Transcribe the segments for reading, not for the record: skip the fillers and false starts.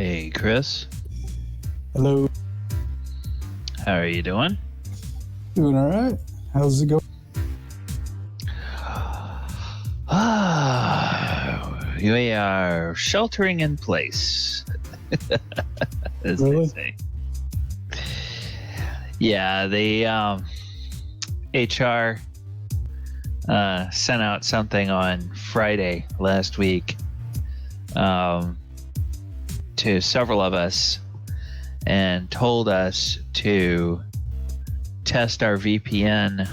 Hey, Chris. Hello. How are you doing? Doing all right. How's it going? We are sheltering in place, as Really? they say. Yeah, the HR sent out something on Friday last week to several of us and told us to test our VPN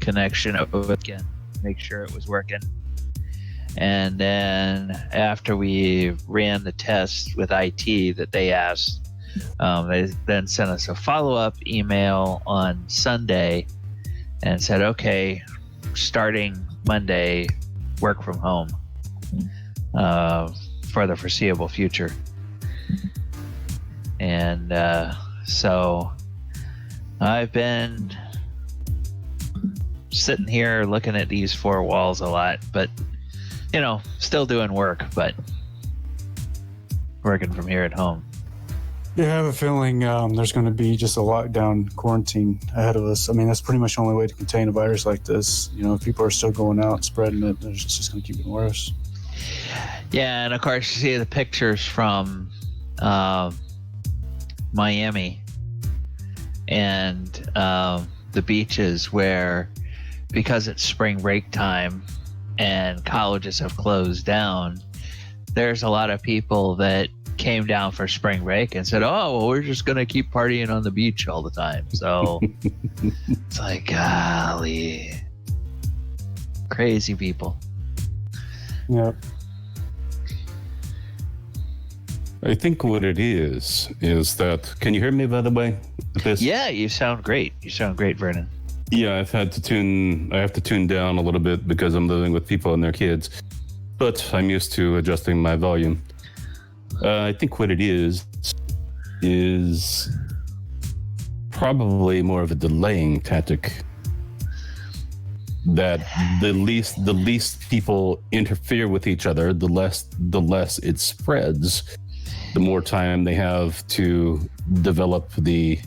connection over again, make sure it was working. And then after we ran the test with IT that they asked, they then sent us a follow-up email on Sunday and said, okay, starting Monday, work from home for the foreseeable future. And so I've been sitting here looking at these four walls a lot, but still doing work, but working from here at home. Yeah, I have a feeling there's going to be just a lockdown quarantine ahead of us. I mean, that's pretty much the only way to contain a virus like this. If people are still going out and spreading it, it's just going to keep getting worse. Yeah, and of course you see the pictures from Miami and the beaches where, because it's spring break time and colleges have closed down, there's a lot of people that came down for spring break and said, oh, well, we're just going to keep partying on the beach all the time. So it's like, golly, crazy people. Yeah. I think what it is that, can you hear me, by the way? Yeah, you sound great. You sound great, Vernon. Yeah, I have to tune down a little bit because I'm living with people and their kids, but I'm used to adjusting my volume. I think what it is probably more of a delaying tactic. That the least people interfere with each other, the less it spreads, the more time they have to develop the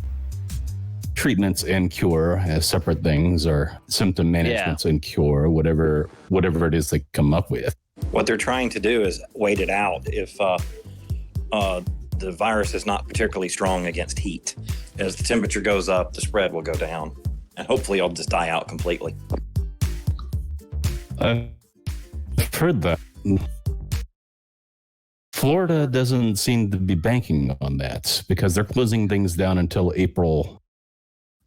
treatments and cure as separate things, or symptom managements and cure, whatever it is they come up with. What they're trying to do is wait it out if the virus is not particularly strong against heat. As the temperature goes up, the spread will go down, and hopefully it'll just die out completely. I've heard that. Florida doesn't seem to be banking on that because they're closing things down until April,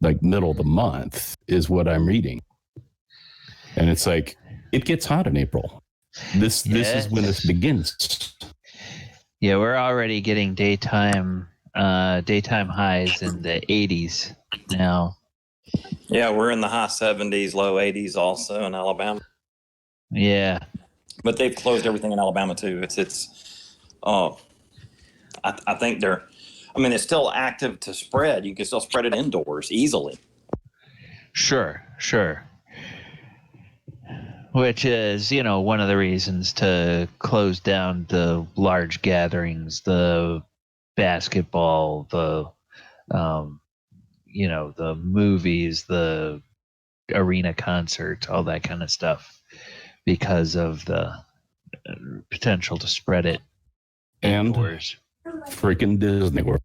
like middle of the month, is what I'm reading. And it's like, it gets hot in April. This is when this begins. Yeah, we're already getting daytime highs in the 80s now. Yeah, we're in the high 70s, low 80s also in Alabama. Yeah. But they've closed everything in Alabama too. I think it's still active to spread. You can still spread it indoors easily. Sure. Which is, one of the reasons to close down the large gatherings, the basketball, the movies, the arena concerts, all that kind of stuff, because of the potential to spread it indoors. Freaking Disney World.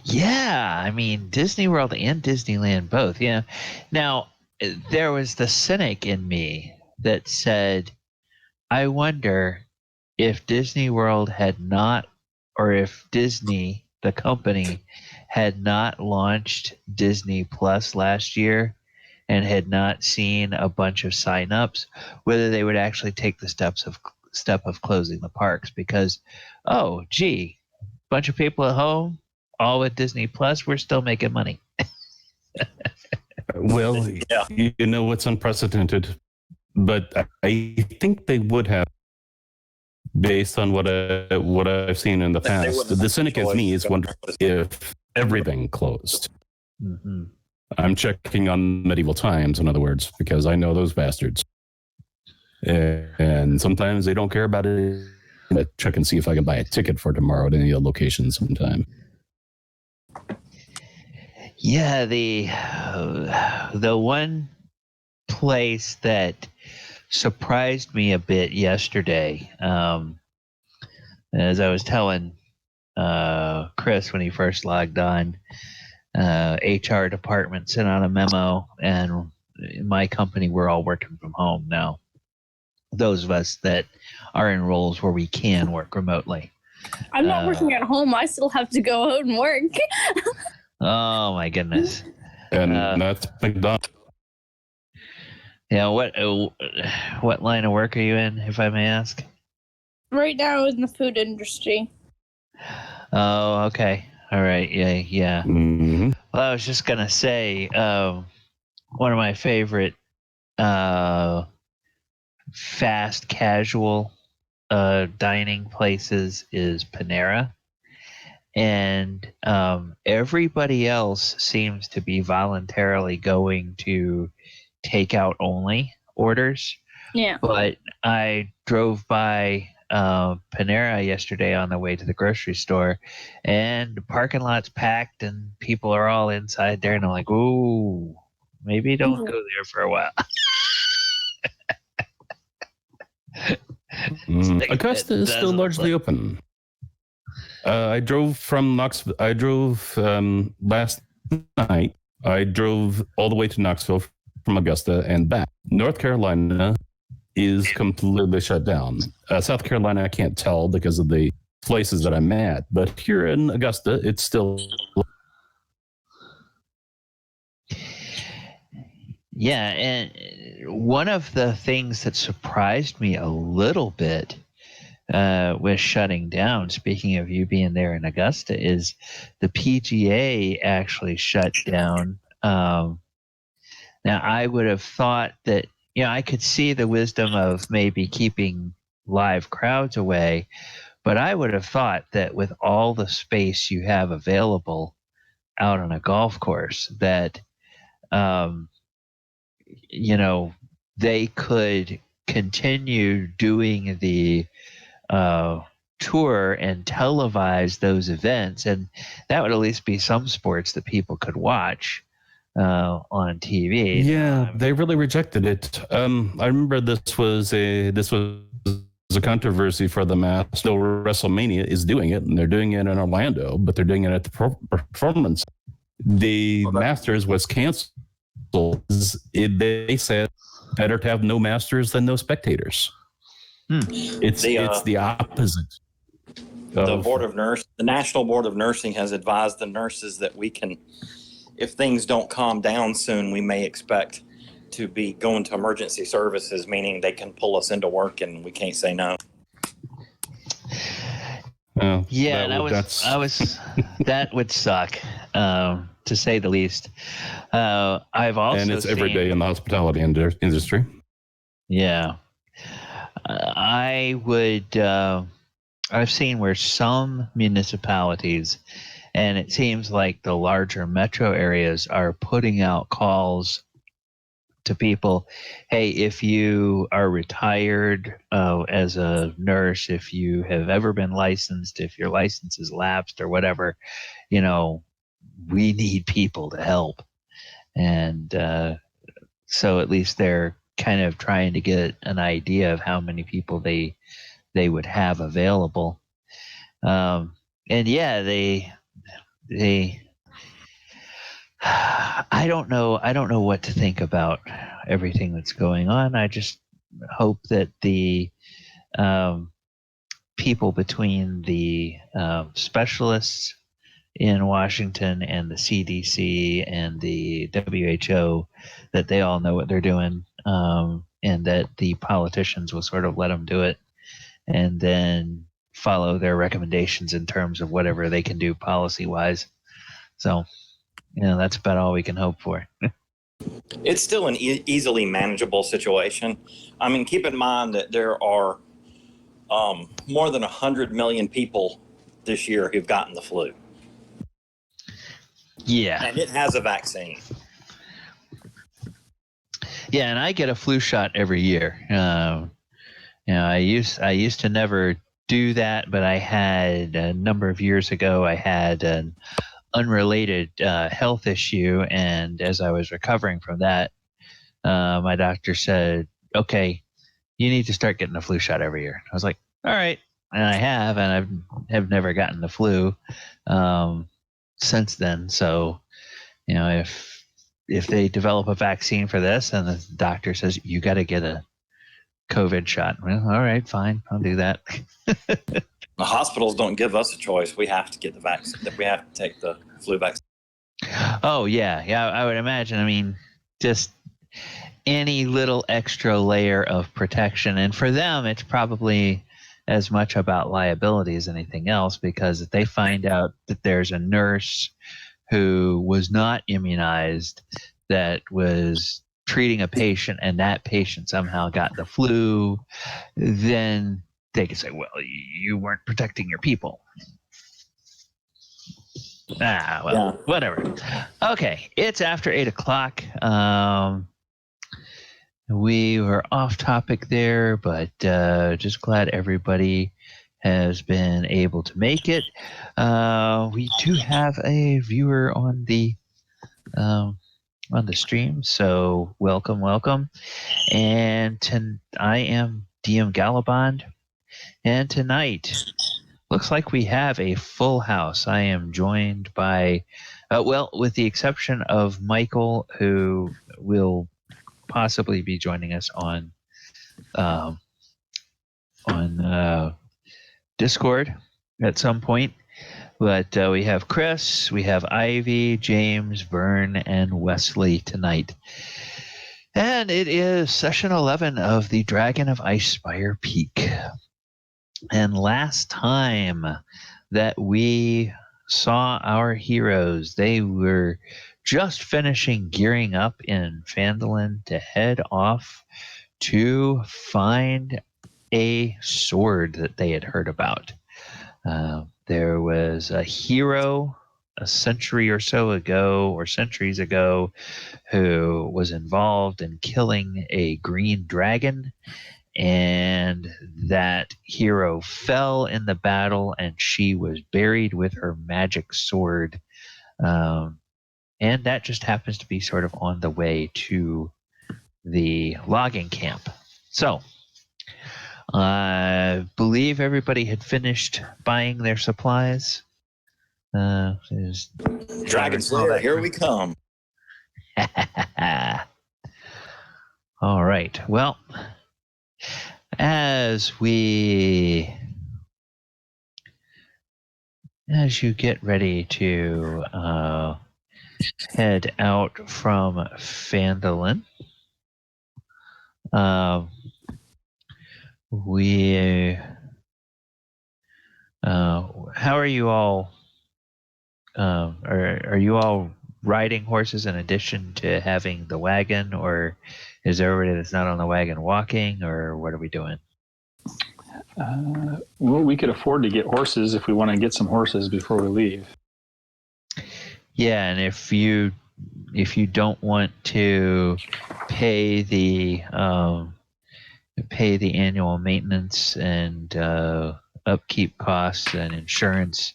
Yeah, I mean, Disney World and Disneyland both. Yeah. Now, there was the cynic in me that said, I wonder if Disney World had not, or if Disney, the company, had not launched Disney Plus last year and had not seen a bunch of signups, whether they would actually take the step of closing the parks. Because, bunch of people at home, all with Disney Plus, we're still making money. Well, yeah. You know what's unprecedented, but I think they would have, based on what I've seen in the past. The cynic as me is wondering if everything closed. Mm-hmm. I'm checking on medieval times, in other words, because I know those bastards. And sometimes they don't care about it I'm going to check and see if I can buy a ticket for tomorrow at any of the locations sometime. Yeah, the one place that surprised me a bit yesterday, as I was telling Chris when he first logged on, HR department sent out a memo, and in my company, we're all working from home now. Those of us that are in roles where we can work remotely. I'm not working at home. I still have to go out and work. Oh my goodness! And that's McDonald's. Yeah, what line of work are you in, if I may ask? Right now in the food industry. Oh, okay. All right. Yeah. Mm-hmm. Well, I was just gonna say, one of my favorite fast casual dining places is Panera, and everybody else seems to be voluntarily going to takeout only orders. Yeah. But I drove by Panera yesterday on the way to the grocery store, and the parking lot's packed, and people are all inside there, and I'm like, ooh, maybe don't go there for a while. Augusta is still largely open. I drove from Knoxville. I drove last night. I drove all the way to Knoxville from Augusta and back. North Carolina is completely shut down. South Carolina, I can't tell because of the places that I'm at. But here in Augusta, it's still. Yeah, and one of the things that surprised me a little bit with shutting down, speaking of you being there in Augusta, is the PGA actually shut down. Now, I would have thought that, I could see the wisdom of maybe keeping live crowds away, but I would have thought that with all the space you have available out on a golf course, that, they could continue doing the tour and televise those events, and that would at least be some sports that people could watch on TV. Yeah, they really rejected it. I remember this was a controversy for the Masters. So WrestleMania is doing it, and they're doing it in Orlando, but they're doing it at the Performance. The Masters was canceled. They said better to have no Masters than no spectators. It's the opposite. The National Board of Nursing has advised the nurses that we can, if things don't calm down soon, we may expect to be going to emergency services, meaning they can pull us into work and we can't say no. Yeah, that would suck, to say the least. I've also and it's every day in the hospitality industry. Yeah, I've seen where some municipalities, and it seems like the larger metro areas, are putting out calls to people. Hey, if you are retired as a nurse, if you have ever been licensed, if your license is lapsed or whatever, we need people to help. And so at least they're kind of trying to get an idea of how many people they would have available. And yeah, they I don't know what to think about everything that's going on. I just hope that the people between the specialists in Washington and the CDC and the WHO, that they all know what they're doing, and that the politicians will sort of let them do it and then follow their recommendations in terms of whatever they can do policy-wise. So, that's about all we can hope for. It's still an easily manageable situation. I mean, keep in mind that there are more than 100 million people this year who've gotten the flu. Yeah. And it has a vaccine. Yeah, and I get a flu shot every year. I used to never do that, but I had a number of years ago, I had an unrelated health issue, and as I was recovering from that, my doctor said, okay, you need to start getting the flu shot every year. I was like, all right. And I have, and I have never gotten the flu since then. So, if they develop a vaccine for this and the doctor says, you got to get a COVID shot. Well, all right, fine. I'll do that. The hospitals don't give us a choice. We have to get the vaccine. We have to take the flu vaccine. Oh, yeah. Yeah, I would imagine. I mean, just any little extra layer of protection. And for them, it's probably as much about liability as anything else, because if they find out that there's a nurse who was not immunized that was treating a patient and that patient somehow got the flu, then they can say, well, you weren't protecting your people. Whatever. Okay, it's after 8 o'clock. We were off topic there, but just glad everybody has been able to make it. We do have a viewer on the stream, so welcome. And I am DM Gallibond, and tonight looks like we have a full house. I am joined by, with the exception of Michael, who will possibly be joining us on Discord at some point. But we have Chris, we have Ivy, James, Vern, and Wesley tonight. And it is session 11 of the Dragon of Icespire Peak. And last time that we saw our heroes, they were just finishing gearing up in Phandalin to head off to find a sword that they had heard about. There was a hero a century or so ago, or centuries ago, who was involved in killing a green dragon, and that hero fell in the battle, and she was buried with her magic sword. And that just happens to be sort of on the way to the logging camp. So, I believe everybody had finished buying their supplies. Dragon Slayer, here we come. All right. Well, as you get ready to head out from Phandalin, how are you all? Are you all riding horses in addition to having the wagon, or is everybody that's not on the wagon walking, or what are we doing? Well, we could afford to get horses if we want to get some horses before we leave. Yeah, and if you don't want to pay the annual maintenance and upkeep costs and insurance,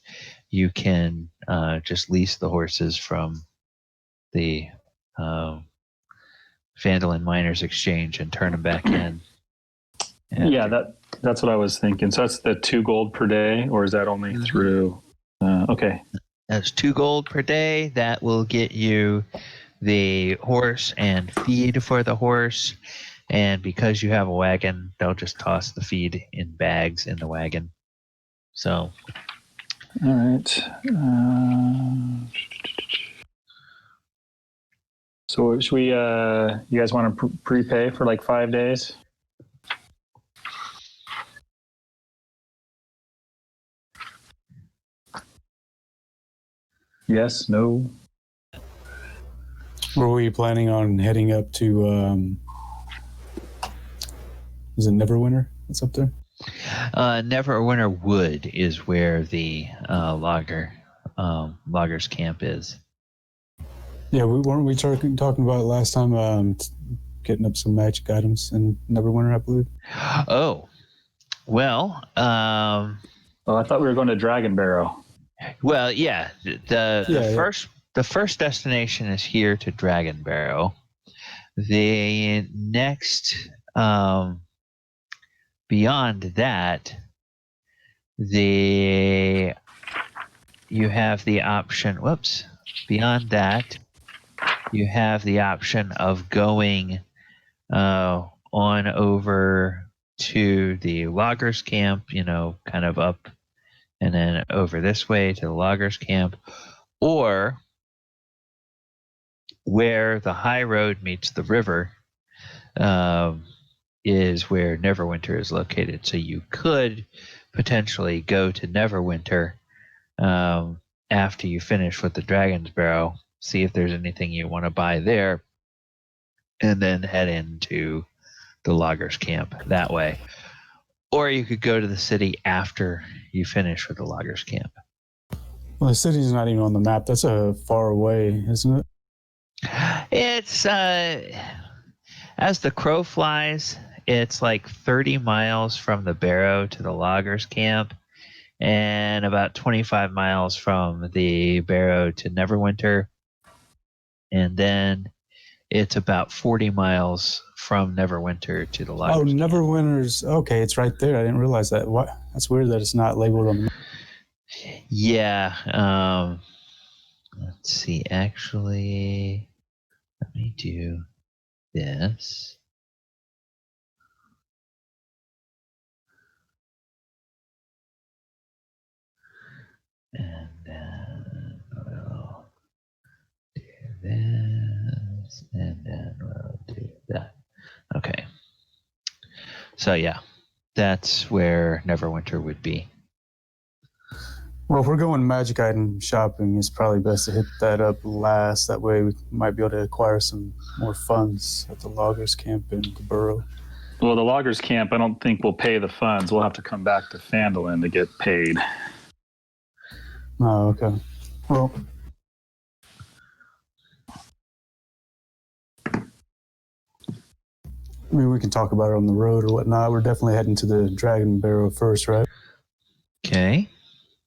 you can just lease the horses from the Phandalin Miners Exchange and turn them back in. And yeah, that's what I was thinking. So that's the 2 gold per day, or is that only through? Okay. That's 2 gold per day. That will get you the horse and feed for the horse. And because you have a wagon, they'll just toss the feed in bags in the wagon. So. All right. So should we, you guys want to prepay for like 5 days? Yes, no. Were we planning on heading up to, is it Neverwinter that's up there? Neverwinter Wood is where the loggers camp is. Yeah, weren't we talking about last time getting up some magic items in Neverwinter, I believe? Oh, Well, Oh, I thought we were going to Dragon Barrow. well, yeah. The first destination is here to Dragon Barrow. The next, beyond that, you have the option. Whoops. Beyond that, you have the option of going on over to the loggers camp. Kind of up and then over this way to the loggers camp, or where the high road meets the river is where Neverwinter is located. So you could potentially go to Neverwinter after you finish with the Dragon's Barrow, see if there's anything you want to buy there, and then head into the loggers camp that way. Or you could go to the city after you finish with the loggers camp. Well, the city's not even on the map. That's a far away, isn't it? It's as the crow flies, it's like 30 miles from the Barrow to the loggers camp, and about 25 miles from the Barrow to Neverwinter, and then it's about 40 miles from Neverwinter to the loggers camp. Neverwinter's okay. It's right there. I didn't realize that. What? That's weird that it's not labeled on the map. Yeah. Let's see. Actually, let me do this. And then we'll do this. And then we'll do that. Okay. So, yeah. That's where Neverwinter would be. Well, if we're going magic item shopping, it's probably best to hit that up last. That way we might be able to acquire some more funds at the loggers camp in the Burrow. Well, the loggers camp, I don't think we'll pay the funds. We'll have to come back to Phandalin to get paid. Oh, okay. Well, I mean, we can talk about it on the road or whatnot. We're definitely heading to the Dragon Barrow first, right? Okay.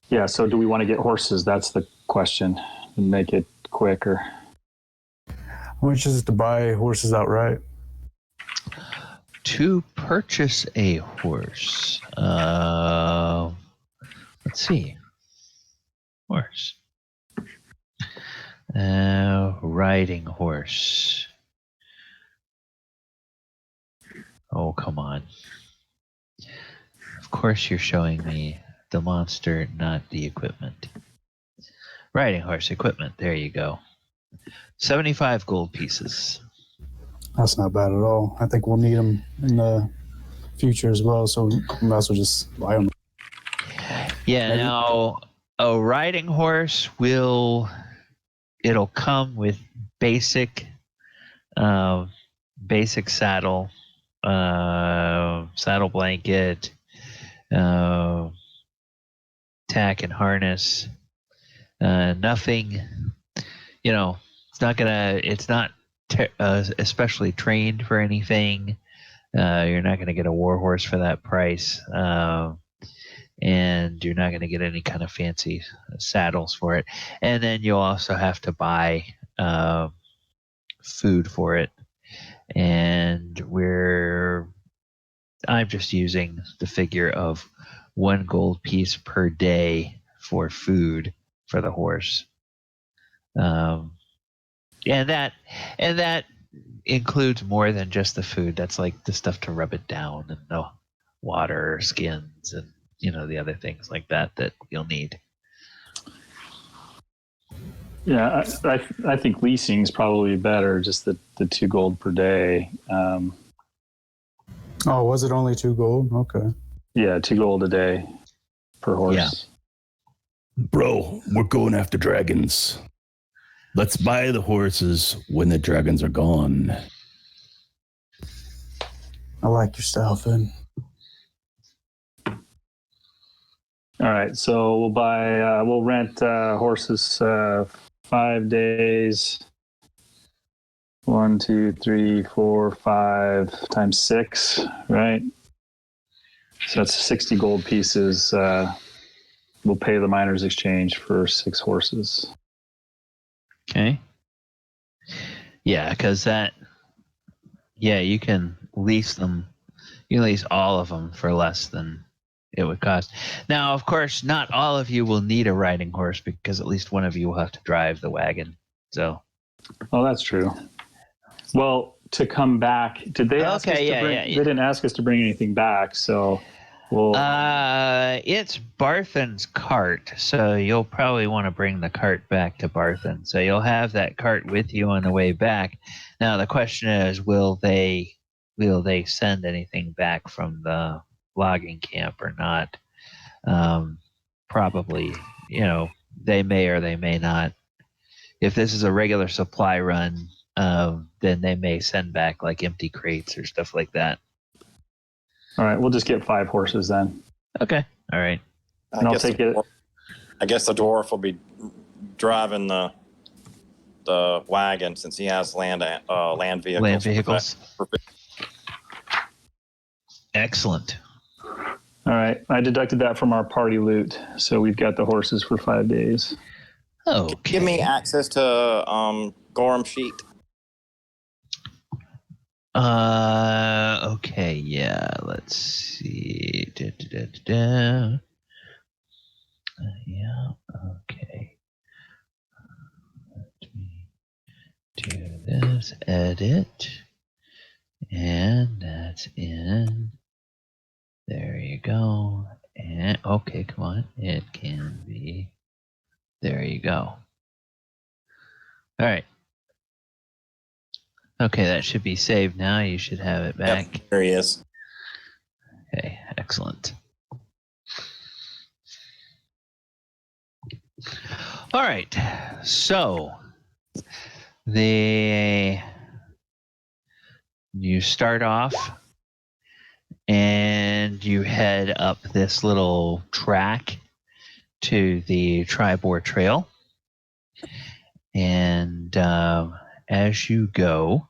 Yeah, so do we want to get horses? That's the question. And make it quicker. How much is it to buy horses outright? To purchase a horse, let's see. Horse. Riding horse. Oh, come on. Of course you're showing me the monster, not the equipment. Riding horse equipment. There you go. 75 gold pieces. That's not bad at all. I think we'll need them in the future as well, so we might as well just buy them. Yeah, Maybe. now a riding horse it'll come with basic saddle, saddle blanket, tack and harness. Nothing, it's not especially trained for anything. You're not going to get a war horse for that price. And you're not going to get any kind of fancy saddles for it. And then you'll also have to buy food for it. And I'm just using the figure of 1 gold piece per day for food for the horse. And that includes more than just the food. That's like the stuff to rub it down and the water, skins, and the other things like that you'll need. Yeah, I think leasing is probably better, just the 2 gold per day. Oh, was it only 2 gold? Okay. Yeah, 2 gold a day per horse. Yeah. Bro, we're going after dragons. Let's buy the horses when the dragons are gone. I like your style, Finn. All right, so we'll rent horses 5 days. 1, 2, 3, 4, 5 times 6, right? So that's 60 gold pieces. We'll pay the miners' exchange for 6 horses. Okay. Yeah, because you can lease them. You can lease all of them for less than it would cost. Now, of course, not all of you will need a riding horse because at least one of you will have to drive the wagon. So. Oh, that's true. Well, to come back, did they ask us to bring? They didn't ask us to bring anything back, so we'll. It's Barthen's cart, so you'll probably want to bring the cart back to Barthen. So you'll have that cart with you on the way back. Now the question is, will they send anything back from the logging camp or not? Probably. They may or they may not. If this is a regular supply run, then they may send back like empty crates or stuff like that. All right, we'll just get 5 horses then. Okay. All right. And I'll take it. I guess the dwarf will be driving the wagon since he has land vehicles. Land vehicles. Excellent. All right, I deducted that from our party loot, so we've got the horses for 5 days. Okay. Give me access to Gorrim sheet. Okay, yeah, let's see. Yeah, okay. Let me do this, edit, and that's in. There you go. And okay, come on, it can be. There you go. All right. Okay, that should be saved now. You should have it back. Yep, there he is. Okay, excellent. All right, so you start off and you head up this little track to the Tribor Trail. And as you go,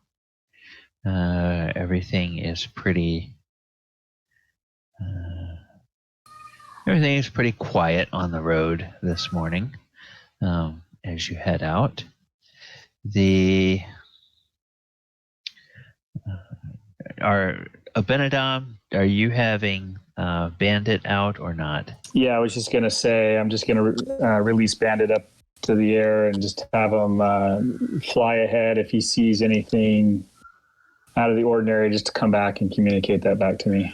everything is pretty quiet on the road this morning. As you head out, Abinadom, are you having Bandit out or not? Yeah, I was just going to say, I'm just going to release Bandit up to the air and just have him fly ahead if he sees anything out of the ordinary, just to come back and communicate that back to me.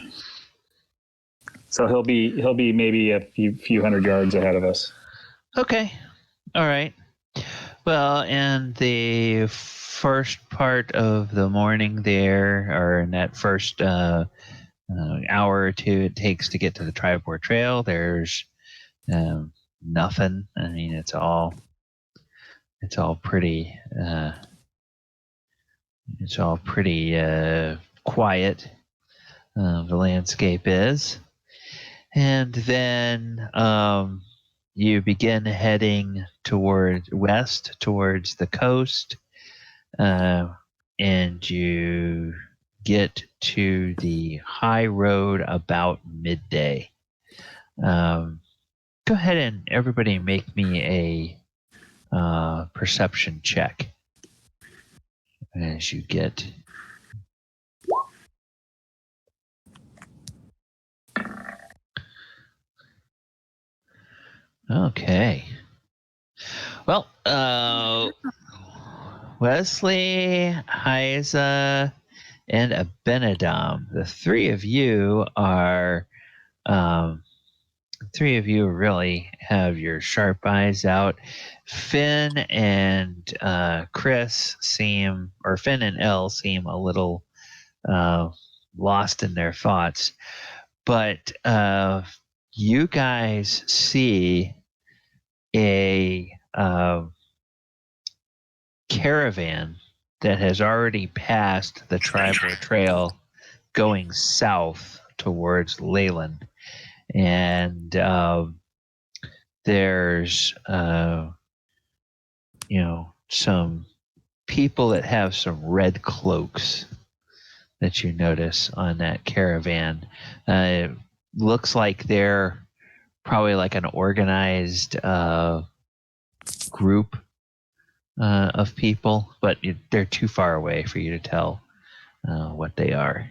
So he'll be maybe a few hundred yards ahead of us. Okay. All right. Well, in the first part of the morning there, or in that first hour or two it takes to get to the Tribor Trail, there's nothing. I mean, it's all pretty quiet. The landscape is, and then you begin heading west towards the coast, and you get to the high road about midday. Go ahead and everybody make me a perception check as you get. Okay. Well, Wesley, Hyza, and Abinadom, the three of you really have your sharp eyes out. Finn and Finn and Elle seem a little lost in their thoughts, but you guys see a caravan that has already passed the Tribal Trail going south towards Leyland. And there's some people that have some red cloaks that you notice on that caravan. looks like they're probably like an organized group of people, but they're too far away for you to tell what they are.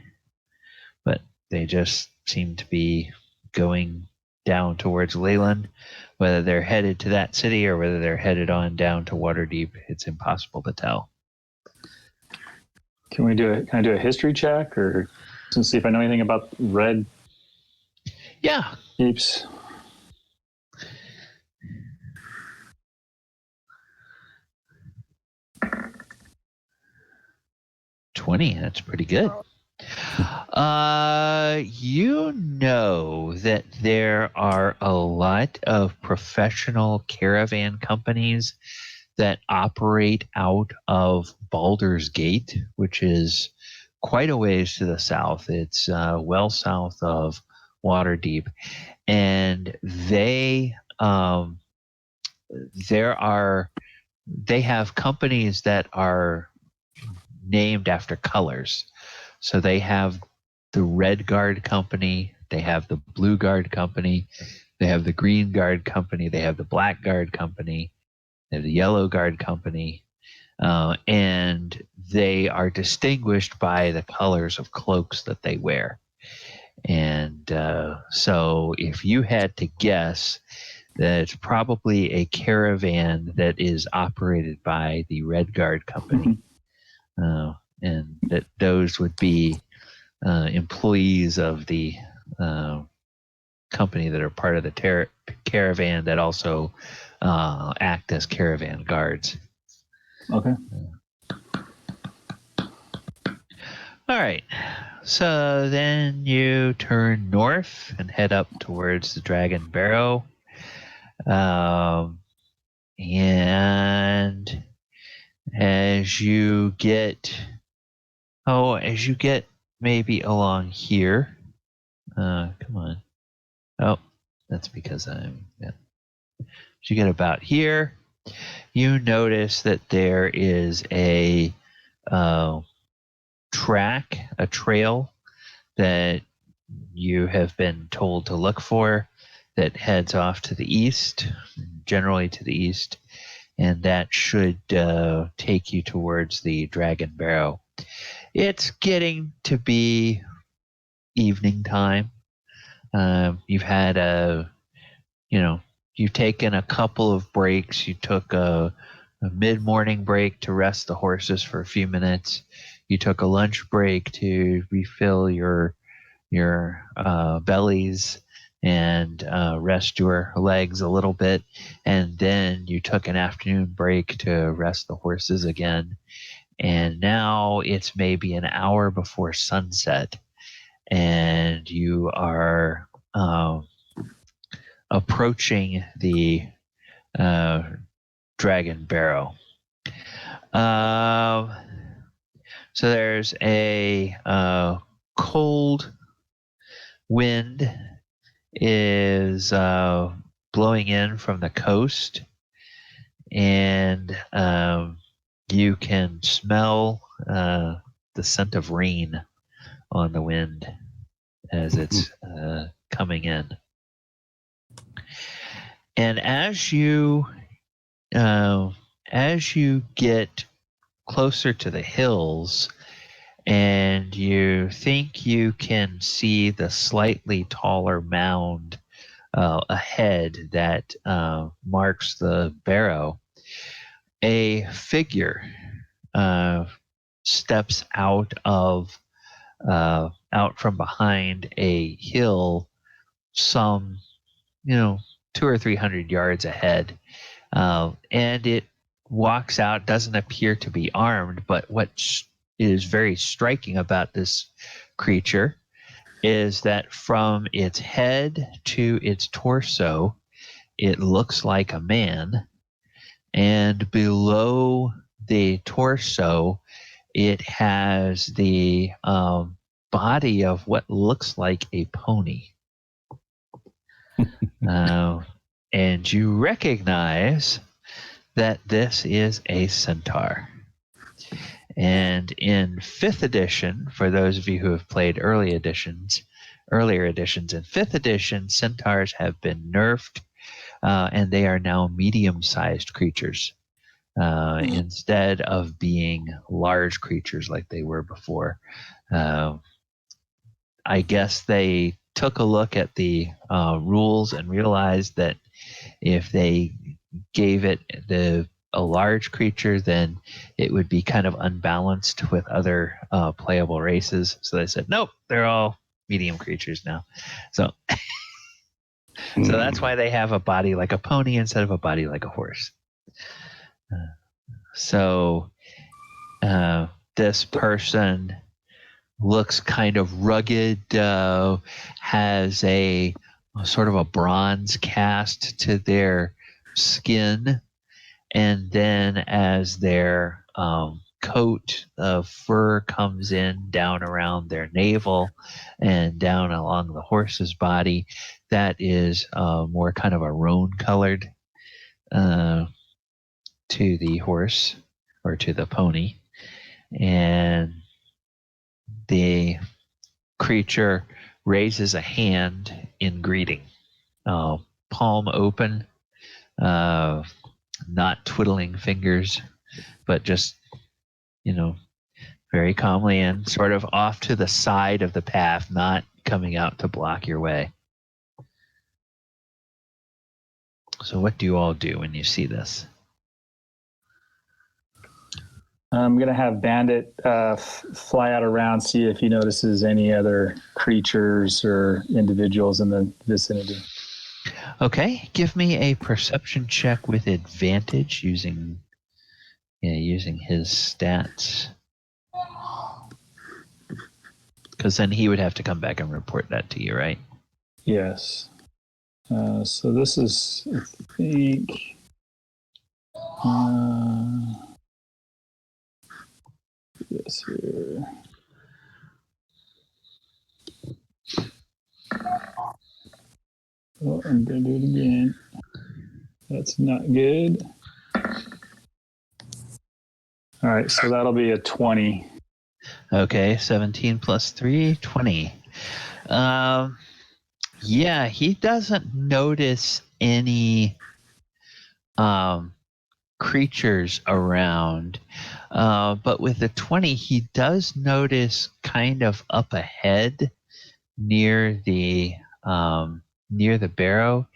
But they just seem to be going down towards Leyland. Whether they're headed to that city or whether they're headed on down to Waterdeep, it's impossible to tell. Can I do a history check or to see if I know anything about red Yeah. apes? That's pretty good. You know that there are a lot of professional caravan companies that operate out of Baldur's Gate, which is quite a ways to the south. It's well south of Waterdeep, and they have companies that are named after colors. So they have the Red Guard Company, they have the Blue Guard Company, they have the Green Guard Company, they have the Black Guard Company, they have the Yellow Guard Company, and they are distinguished by the colors of cloaks that they wear. And so if you had to guess, that it's probably a caravan that is operated by the Red Guard Company. And that those would be employees of the company that are part of the caravan that also act as caravan guards. Okay. All right. So then you turn north and head up towards the Dragon Barrow. And as you get maybe along here, come on. Oh, that's because as you get about here, you notice that there is a trail that you have been told to look for that heads off to the east, generally to the east, and that should take you towards the Dragon Barrow. It's getting to be evening time. You've had you've taken a couple of breaks. You took a mid-morning break to rest the horses for a few minutes. You took a lunch break to refill your bellies and rest your legs a little bit, and then you took an afternoon break to rest the horses again. And now it's maybe an hour before sunset, and you are approaching the Dragon Barrow. So there's a cold wind is blowing in from the coast, and you can smell the scent of rain on the wind as it's coming in. And as you get closer to the hills, and you think you can see the slightly taller mound ahead that marks the barrow, a figure steps out from behind a hill, some 200 or 300 yards ahead, and it walks out. Doesn't appear to be armed, but what is very striking about this creature is that from its head to its torso, it looks like a man, and below the torso, it has the body of what looks like a pony. And you recognize that this is a centaur. And in 5th edition, for those of you who have played early earlier editions. In 5th edition, centaurs have been nerfed, and they are now medium-sized creatures instead of being large creatures like they were before. I guess they took a look at the rules and realized that if they gave it a large creature, then it would be kind of unbalanced with other playable races. So they said, nope, they're all medium creatures now. So that's why they have a body like a pony instead of a body like a horse. So this person looks kind of rugged, has a sort of a bronze cast to their skin, and then as their coat of fur comes in down around their navel and down along the horse's body, that is more kind of a roan colored to the horse or to the pony. And the creature raises a hand in greeting, palm open, not twiddling fingers, but just, very calmly and sort of off to the side of the path, not coming out to block your way. So what do you all do when you see this? I'm going to have Bandit fly out around, see if he notices any other creatures or individuals in the vicinity. Okay, give me a perception check with advantage using his stats. Because then he would have to come back and report that to you, right? Yes. So this is, I think... this here. Oh, I'm going to do it again. That's not good. All right, so that'll be a 20. Okay, 17 plus 3, 20. Yeah, he doesn't notice any creatures around. But with the 20, he does notice kind of up ahead near the barrow.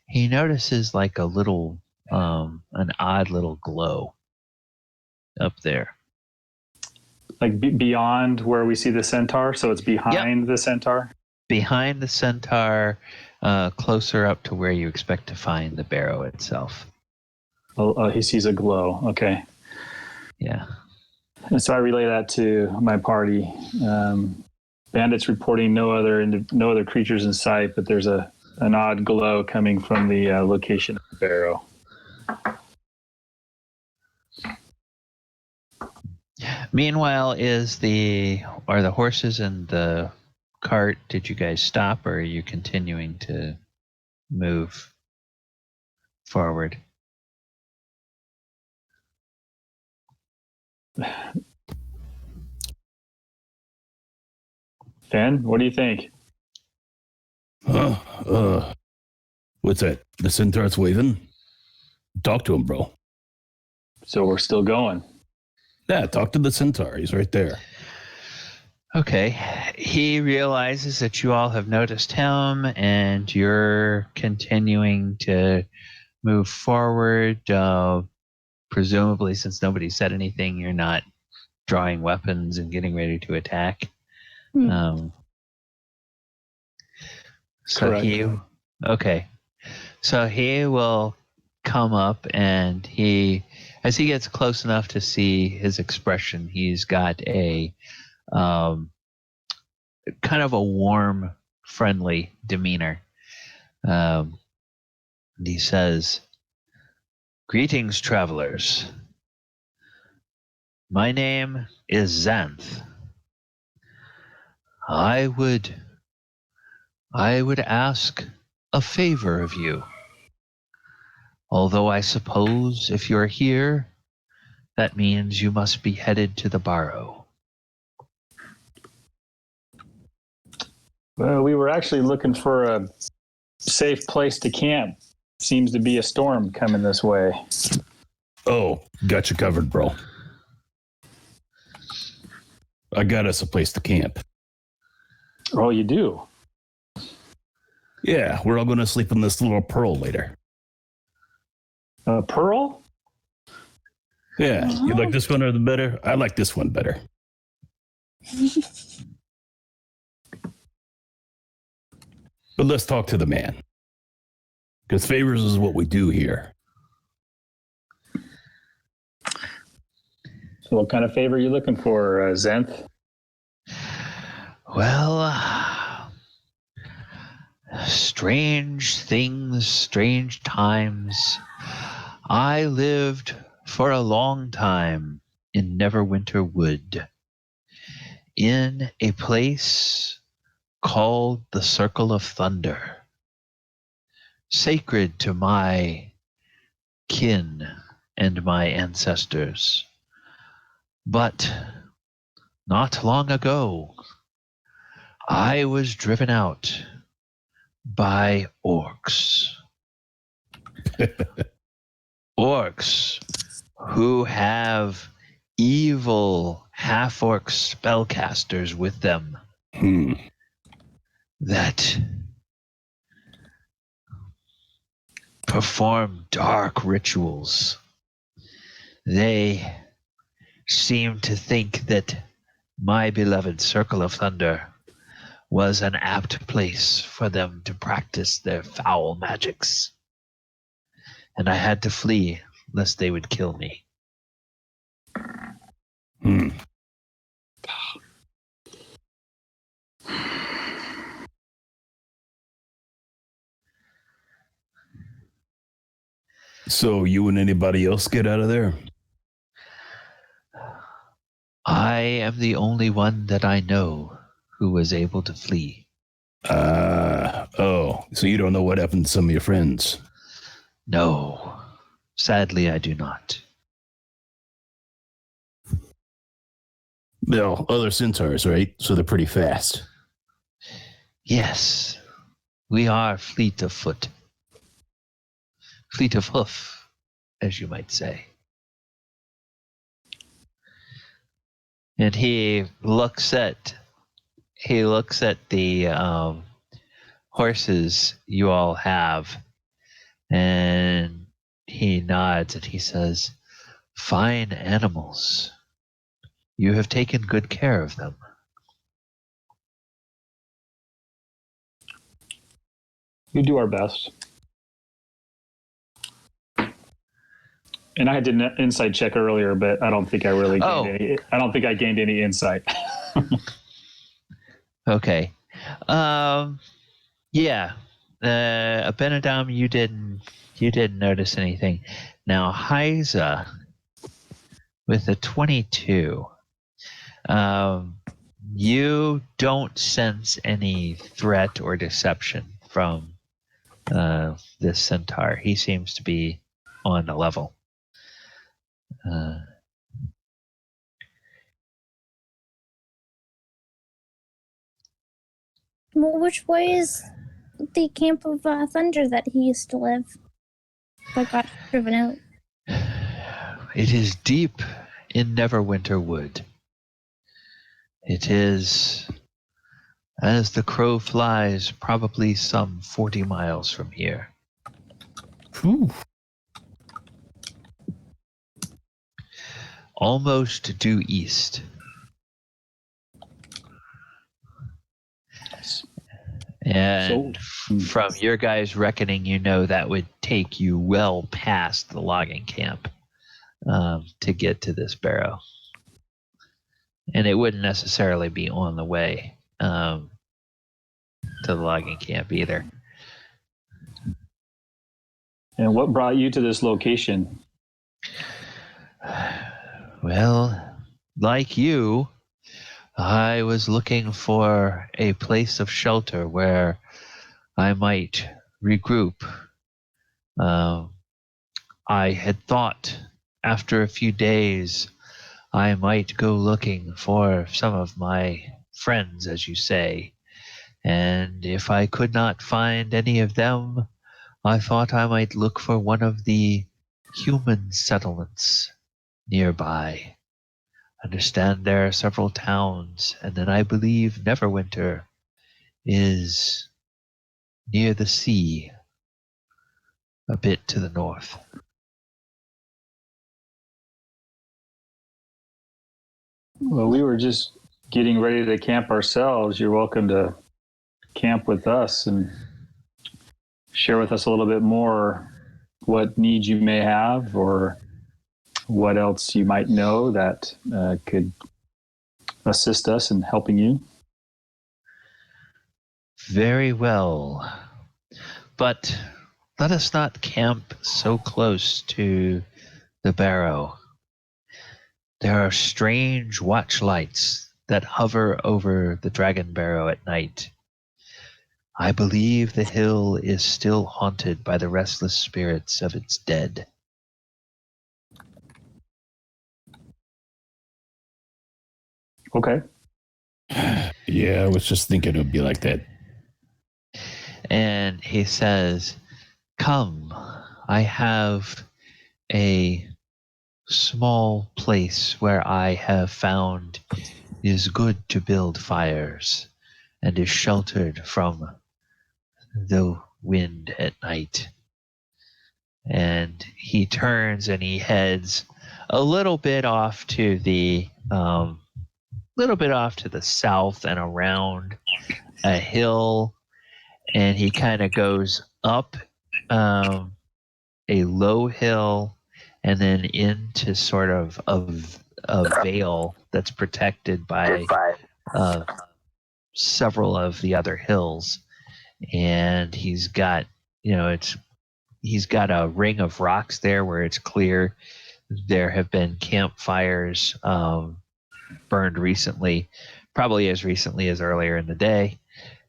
He notices like a little, an odd little glow up there. Like beyond where we see the centaur? So it's behind the centaur? Behind the centaur, closer up to where you expect to find the barrow itself. Oh, he sees a glow. Okay. Yeah. And so I relay that to my party. Bandits reporting no other creatures in sight, but there's an odd glow coming from the location of the barrow. Meanwhile, are the horses in the cart, did you guys stop, or are you continuing to move forward? Finn, what do you think? What's that? The centaur's waving? Talk to him, bro. So we're still going. Yeah, talk to the centaur. He's right there. Okay. He realizes that you all have noticed him, and you're continuing to move forward. Presumably, since nobody said anything, you're not drawing weapons and getting ready to attack. So Correct. So he will come up, and as he gets close enough to see his expression, he's got a kind of a warm, friendly demeanor. He says, "Greetings, travelers. My name is Xanth. I would ask a favor of you. Although I suppose if you're here, that means you must be headed to the barrow." Well, we were actually looking for a safe place to camp. Seems to be a storm coming this way. Oh, got you covered, bro. I got us a place to camp. Oh, you do? Yeah, we're all going to sleep in this little pearl later. Pearl? Yeah, you like this one or the better? I like this one better. But let's talk to the man. Because favors is what we do here. So what kind of favor are you looking for, Zenth? Well, strange things, strange times. I lived for a long time in Neverwinter Wood, in a place called the Circle of Thunder, sacred to my kin and my ancestors. But not long ago, I was driven out by orcs. Orcs who have evil half-orc spellcasters with them that perform dark rituals. They seem to think that my beloved Circle of Thunder was an apt place for them to practice their foul magics. And I had to flee lest they would kill me. So you and anybody else get out of there? I am the only one that I know who was able to flee. Oh, so you don't know what happened to some of your friends? No, sadly I do not. They're other centaurs, right? So they're pretty fast. Yes, we are fleet of foot. Fleet of hoof, as you might say. And he looks at the horses you all have, and he nods and he says, "Fine animals. You have taken good care of them." We do our best. And I did an insight check earlier, but I don't think I really gained any. I don't think I gained any insight. Okay. Yeah. Abinadom, you didn't notice anything. Now Hyza with a 22. You don't sense any threat or deception from this centaur. He seems to be on a level. Well, which way is the camp of Thunder that he used to live? But got driven out. It is deep in Neverwinter Wood. It is, as the crow flies, probably some 40 miles from here. Ooh. Almost due east. And from your guys' reckoning, you know that would take you well past the logging camp to get to this barrow. And it wouldn't necessarily be on the way to the logging camp either. And what brought you to this location? Well, like you, I was looking for a place of shelter where I might regroup. I had thought after a few days I might go looking for some of my friends, as you say, And if I could not find any of them, I thought I might look for one of the human settlements nearby. Understand there are several towns, and then I believe Neverwinter is near the sea, a bit to the north. Well, we were just getting ready to camp ourselves. You're welcome to camp with us and share with us a little bit more what needs you may have or what else you might know that could assist us in helping you. Very well. But let us not camp so close to the barrow. There are strange watchlights that hover over the dragon barrow at night. I believe the hill is still haunted by the restless spirits of its dead. Okay. Yeah, I was just thinking it would be like that. And he says, "Come, I have a small place where I have found is good to build fires and is sheltered from the wind at night." And he turns and he heads a little bit off to the south and around a hill, and he kind of goes up a low hill and then into sort of a vale that's protected by several of the other hills. And he's got a ring of rocks there where it's clear there have been campfires burned recently, probably as recently as earlier in the day.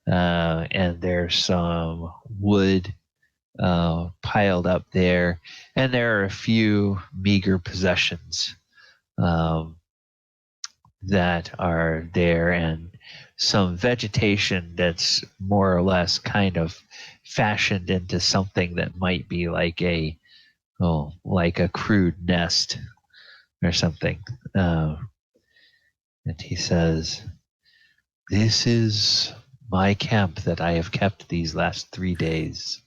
And there's some wood piled up there, and there are a few meager possessions that are there, and some vegetation that's more or less kind of fashioned into something that might be like a crude nest or something. And he says, "This is my camp that I have kept these last 3 days."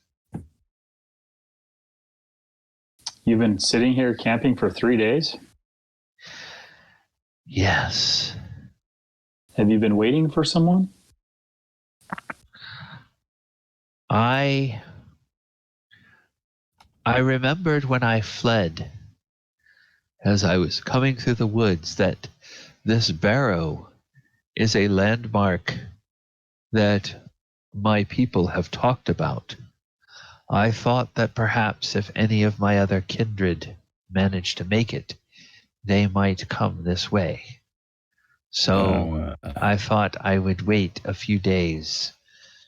You've been sitting here camping for 3 days? Yes. Have you been waiting for someone? I remembered when I fled, as I was coming through the woods, that this barrow is a landmark that my people have talked about. I thought that perhaps if any of my other kindred managed to make it, they might come this way. So I thought I would wait a few days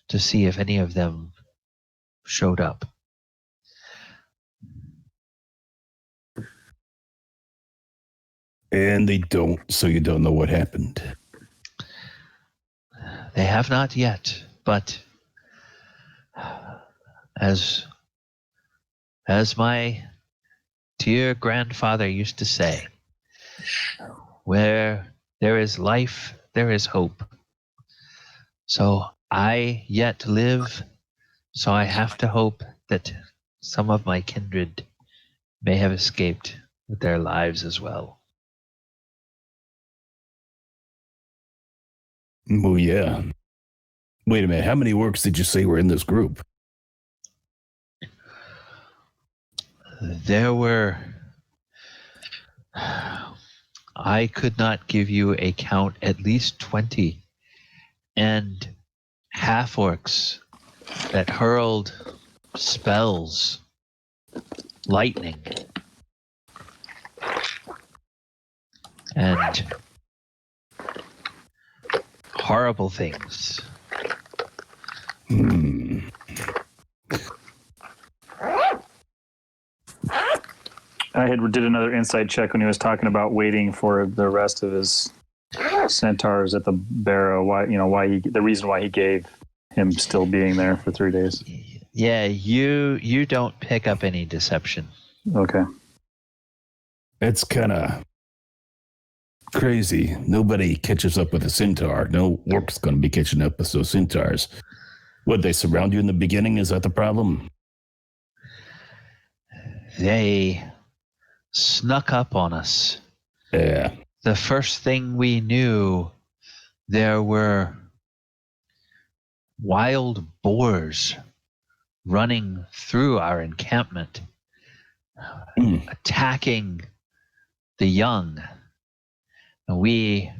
to see if any of them showed up. And they don't, so you don't know what happened. They have not yet, but as my dear grandfather used to say, where there is life, there is hope. So I yet live, so I have to hope that some of my kindred may have escaped with their lives as well. Oh, yeah. Wait a minute. How many orcs did you say were in this group? There were... I could not give you a count, at least 20. And half-orcs that hurled spells, lightning, and horrible things. I did another insight check when he was talking about waiting for the rest of his centaurs at the barrow. The reason why he gave him still being there for 3 days. Yeah, you don't pick up any deception. Okay. It's kind of crazy. Nobody catches up with a centaur. No orc's going to be catching up with those centaurs. Would they surround you in the beginning? Is that the problem? They snuck up on us. Yeah. The first thing we knew, there were wild boars running through our encampment, attacking the young. And we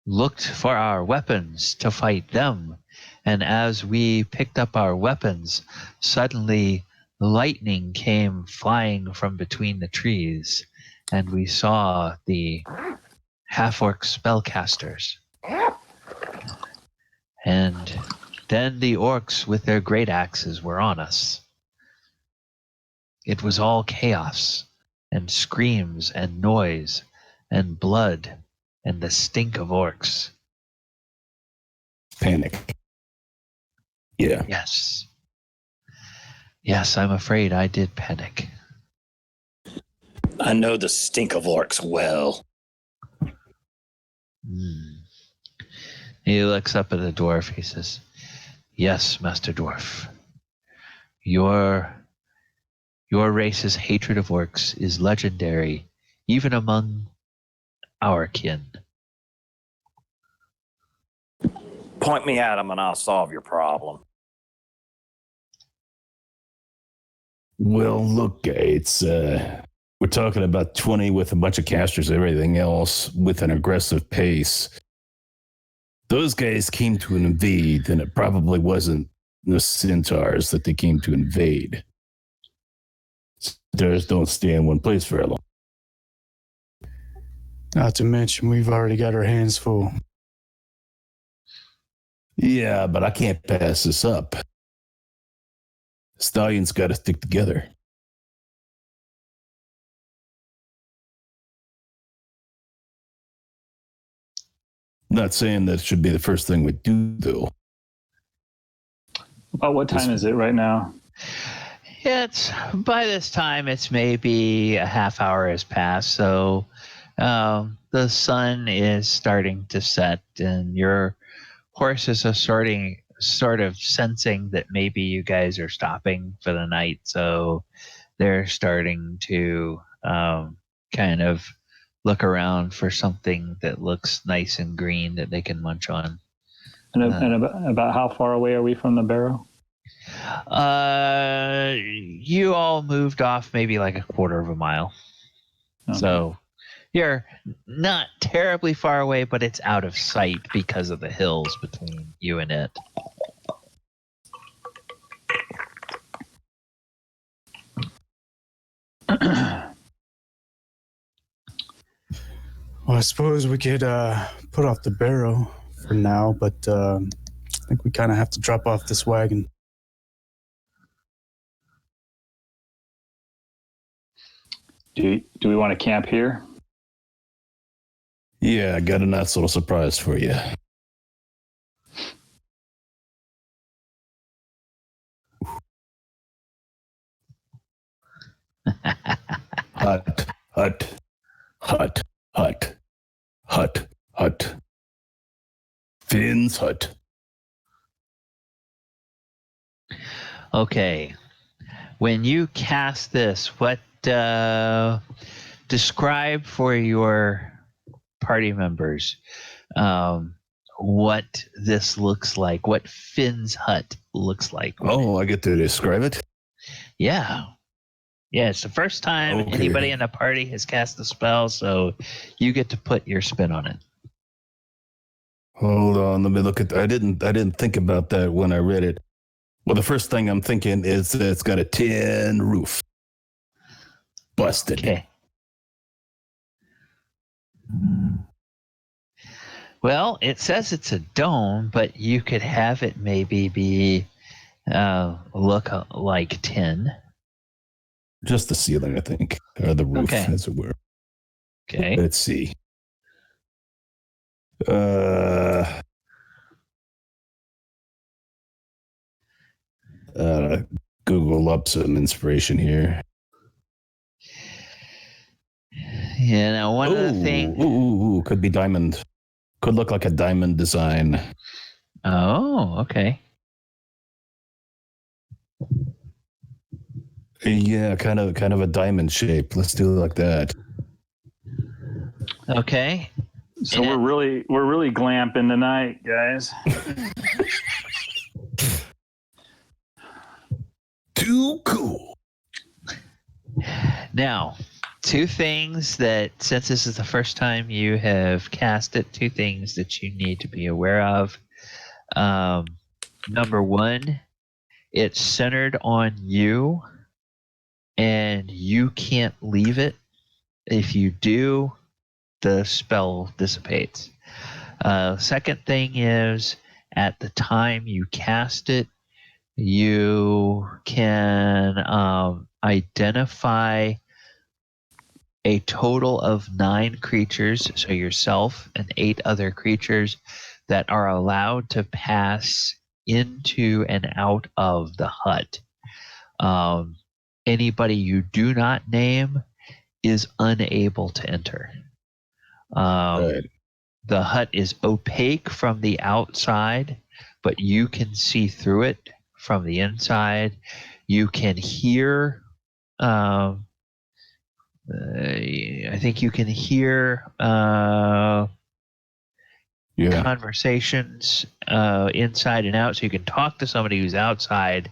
looked for our weapons to fight them. And as we picked up our weapons, suddenly lightning came flying from between the trees, and we saw the half-orc spellcasters. And then the orcs with their great axes were on us. It was all chaos, and screams, and noise, and blood, and the stink of orcs. Panic. Yeah. Yes. Yes, I'm afraid I did panic. I know the stink of orcs well. He looks up at the dwarf. He says, "Yes, Master Dwarf. Your race's hatred of orcs is legendary, even among our kin." Point me at them and I'll solve your problem. Well, look, it's we're talking about 20 with a bunch of casters and everything else with an aggressive pace. Those guys came to invade, and it probably wasn't the centaurs that they came to invade. Centaurs don't stay in one place very long. Not to mention, we've already got our hands full. Yeah, but I can't pass this up. Stallions got to stick together. Not saying that should be the first thing we do, though. About what time is it right now? By this time, it's maybe a half hour has passed, so the sun is starting to set, and your horses are sort of sensing that maybe you guys are stopping for the night, so they're starting to kind of look around for something that looks nice and green that they can munch on. And about how far away are we from the barrow? You all moved off maybe like a quarter of a mile. Okay. So you're not terribly far away, but it's out of sight because of the hills between you and it. Well, I suppose we could put off the barrow for now, but I think we kind of have to drop off this wagon. Do we want to camp here? Yeah, I got a nice little surprise for you. Hut, hut, hut, hut, hut, hut. Finn's hut. Okay. When you cast this, what describe for your party members what this looks like, what Finn's hut looks like. Oh, I get to describe it? Yeah. Yeah, it's the first time anybody in the party has cast the spell, so you get to put your spin on it. Hold on, let me look at. I didn't think about that when I read it. Well, the first thing I'm thinking is that it's got a tin roof. Busted. Okay. Well, it says it's a dome, but you could have it maybe be look like tin. Just the ceiling, I think, or the roof, as it were. Okay. Let's see. Google up some inspiration here. Yeah, now one other thing. Ooh, could be diamond. Could look like a diamond design. Oh, okay. Yeah, kind of a diamond shape. Let's do it like that. Okay. So we're really glamping tonight, guys. Too cool. Now, two things that, since this is the first time you have cast it, two things that you need to be aware of. Number one, it's centered on you, and you can't leave it. If you do, the spell dissipates. Second thing is, at the time you cast it, you can identify a total of 9 creatures, so yourself and 8 other creatures, that are allowed to pass into and out of the hut. Anybody you do not name is unable to enter. Right. The hut is opaque from the outside, but you can see through it from the inside. You can hear, I think you can hear conversations inside and out, so you can talk to somebody who's outside.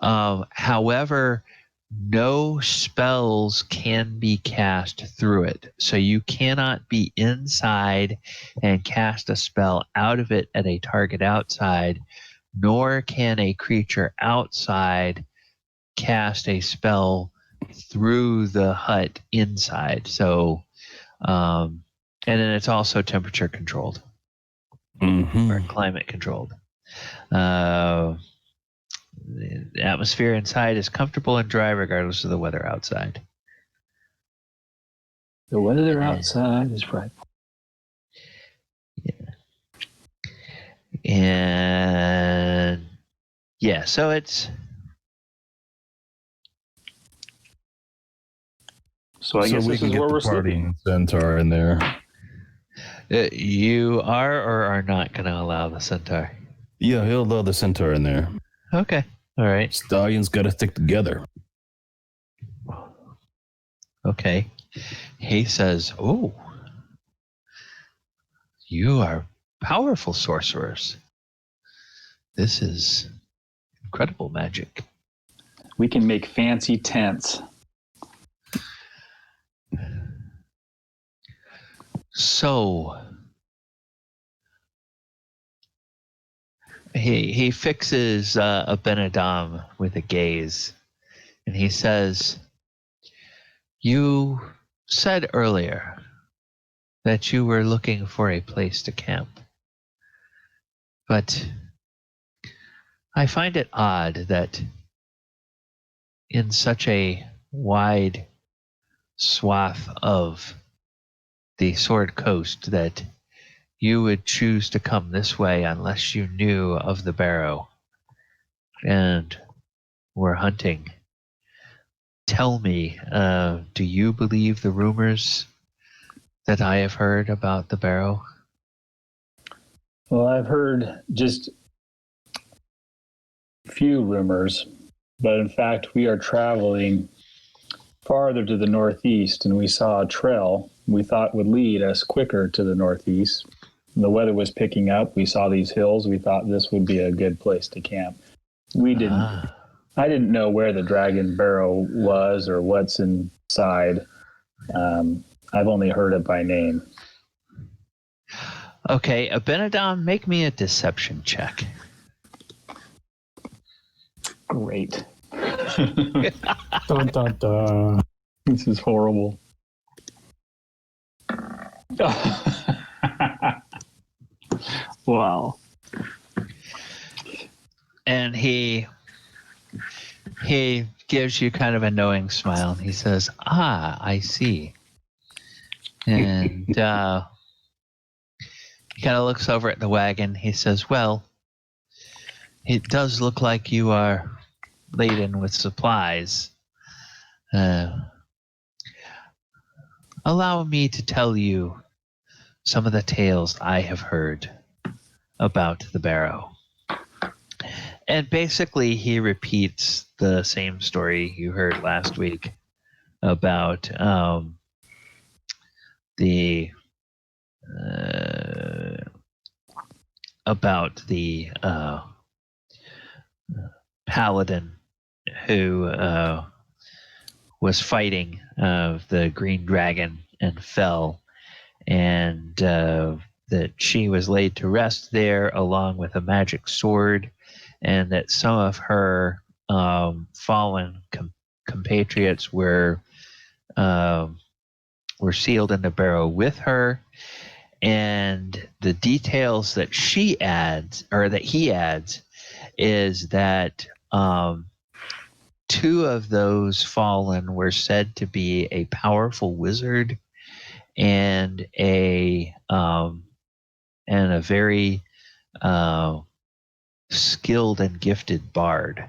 However, no spells can be cast through it. So you cannot be inside and cast a spell out of it at a target outside, nor can a creature outside cast a spell through the hut inside. So, and then it's also temperature controlled or climate controlled. The atmosphere inside is comfortable and dry regardless of the weather outside. The weather outside is frightful. Yeah. And yeah, so it's... So I guess we this can is get where the we're sleeping. partying centaur in there. You are or are not going to allow the centaur? Yeah, he'll allow the centaur in there. Okay. All right. Stallions got to stick together. Okay. He says, "Oh, you are powerful sorcerers. This is incredible magic." We can make fancy tents. So he fixes Abinadom with a gaze, and he says, "You said earlier that you were looking for a place to camp, but I find it odd that in such a wide swath of the Sword Coast that you would choose to come this way unless you knew of the barrow and were hunting. Tell me, do you believe the rumors that I have heard about the barrow?" Well, I've heard just few rumors, but in fact, we are traveling farther to the northeast, and we saw a trail we thought would lead us quicker to the northeast. The weather was picking up. We saw these hills. We thought this would be a good place to camp. We didn't. I didn't know where the dragon barrow was or what's inside. I've only heard it by name. Okay, Abinadom, make me a deception check. Great. Dun, dun, dun. This is horrible. Wow. And he gives you kind of a knowing smile, and he says, I see. And he kind of looks over at the wagon. He says, well, it does look like you are laden with supplies. Allow me to tell you some of the tales I have heard about the barrow. And basically, he repeats the same story you heard last week about the paladin who was fighting the green dragon and fell, and that she was laid to rest there along with a magic sword, and that some of her fallen compatriots were sealed in the barrow with her. And the details that he adds is that 2 of those fallen were said to be a powerful wizard and a very skilled and gifted bard.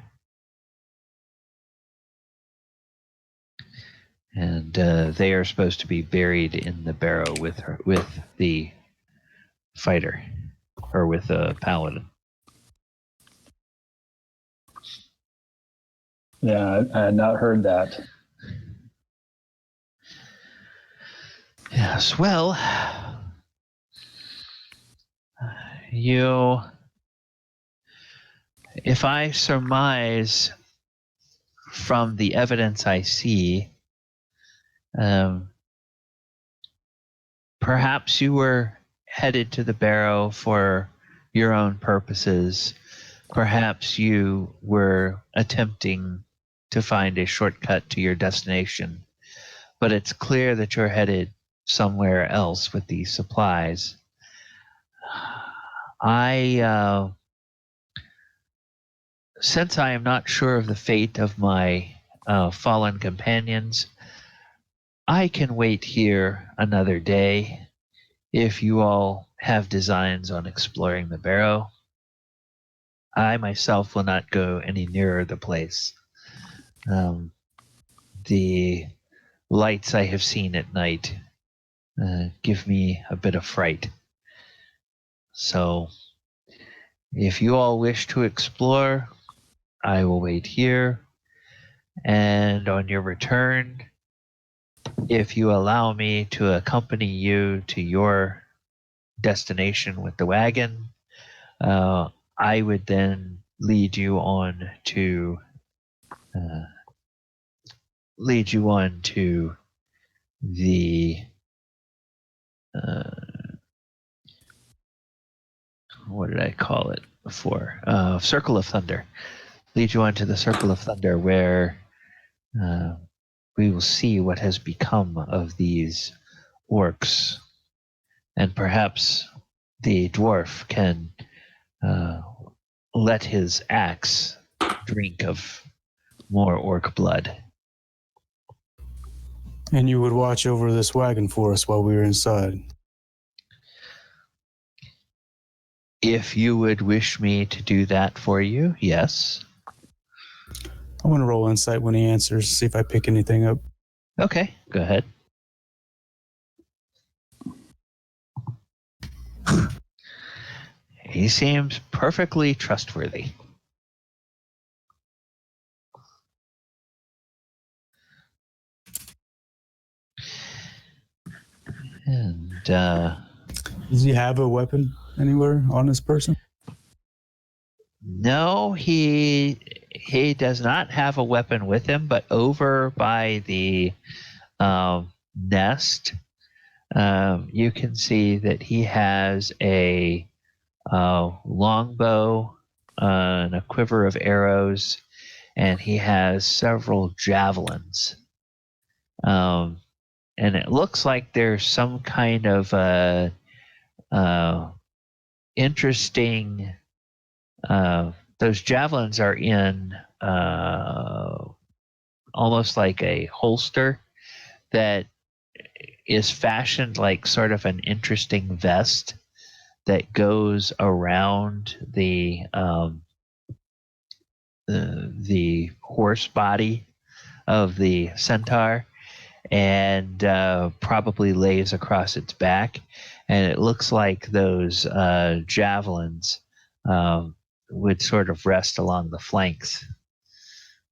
And they are supposed to be buried in the barrow with the fighter, or with the paladin. Yeah, I had not heard that. Yes, well, if I surmise from the evidence I see, perhaps you were headed to the barrow for your own purposes. Perhaps you were attempting to find a shortcut to your destination, but it's clear that you're headed somewhere else with these supplies. Since I am not sure of the fate of my fallen companions, I can wait here another day if you all have designs on exploring the barrow. I myself will not go any nearer the place. The lights I have seen at night give me a bit of fright. So, if you all wish to explore, I will wait here. And on your return, if you allow me to accompany you to your destination with the wagon, I would then lead you on to the what did I call it before? Circle of Thunder. Lead you on to the Circle of Thunder, where we will see what has become of these orcs, and perhaps the dwarf can let his axe drink of more orc blood. And you would watch over this wagon for us while we were inside. If you would wish me to do that for you, yes. I want to roll insight when he answers, see if I pick anything up. Okay, go ahead. He seems perfectly trustworthy. And does he have a weapon anywhere on this person? No, he does not have a weapon with him, but over by the nest, you can see that he has a longbow and a quiver of arrows, and he has several javelins. And it looks like there's some kind of interesting. Those javelins are in almost like a holster that is fashioned like sort of an interesting vest that goes around the the horse body of the centaur and probably lays across its back. And it looks like those javelins would sort of rest along the flanks.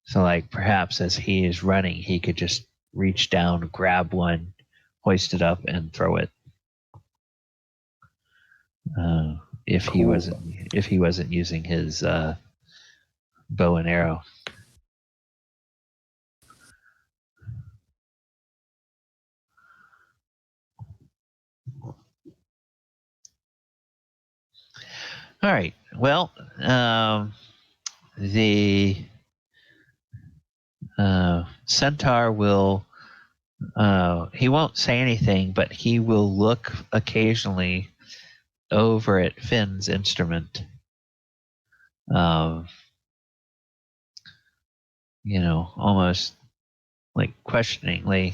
So, like, perhaps as he is running, he could just reach down, grab one, hoist it up, and throw it. If he wasn't using his bow and arrow. All right. Well, the centaur will. He won't say anything, but he will look occasionally over at Finn's instrument. Almost like questioningly.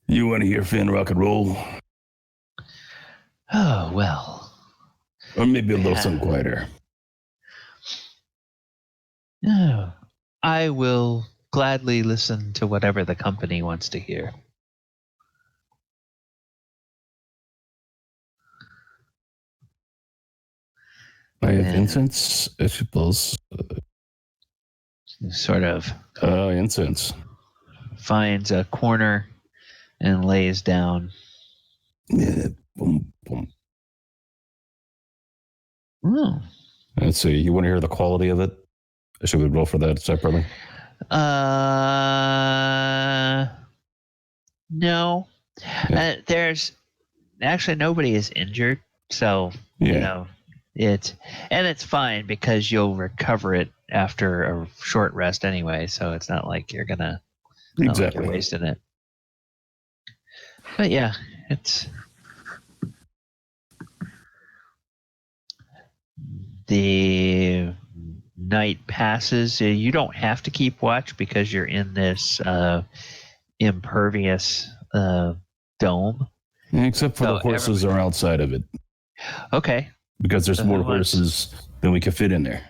You want to hear Finn rock and roll? Oh, well. Or maybe a little something quieter. No, I will gladly listen to whatever the company wants to hear. I have incense, I suppose. Sort of Incense. finds a corner and lays down. Yeah. Boom, boom. Oh. Let's see. You want to hear the quality of it? Should we roll for that separately? No. Yeah. There's actually nobody is injured, so it's fine because you'll recover it after a short rest anyway. So it's not like you're gonna Exactly. you're wasting it. But yeah, it's the night passes. You don't have to keep watch because you're in this impervious dome. Except for the horses are outside of it. Okay. Because there's more horses than we can fit in there.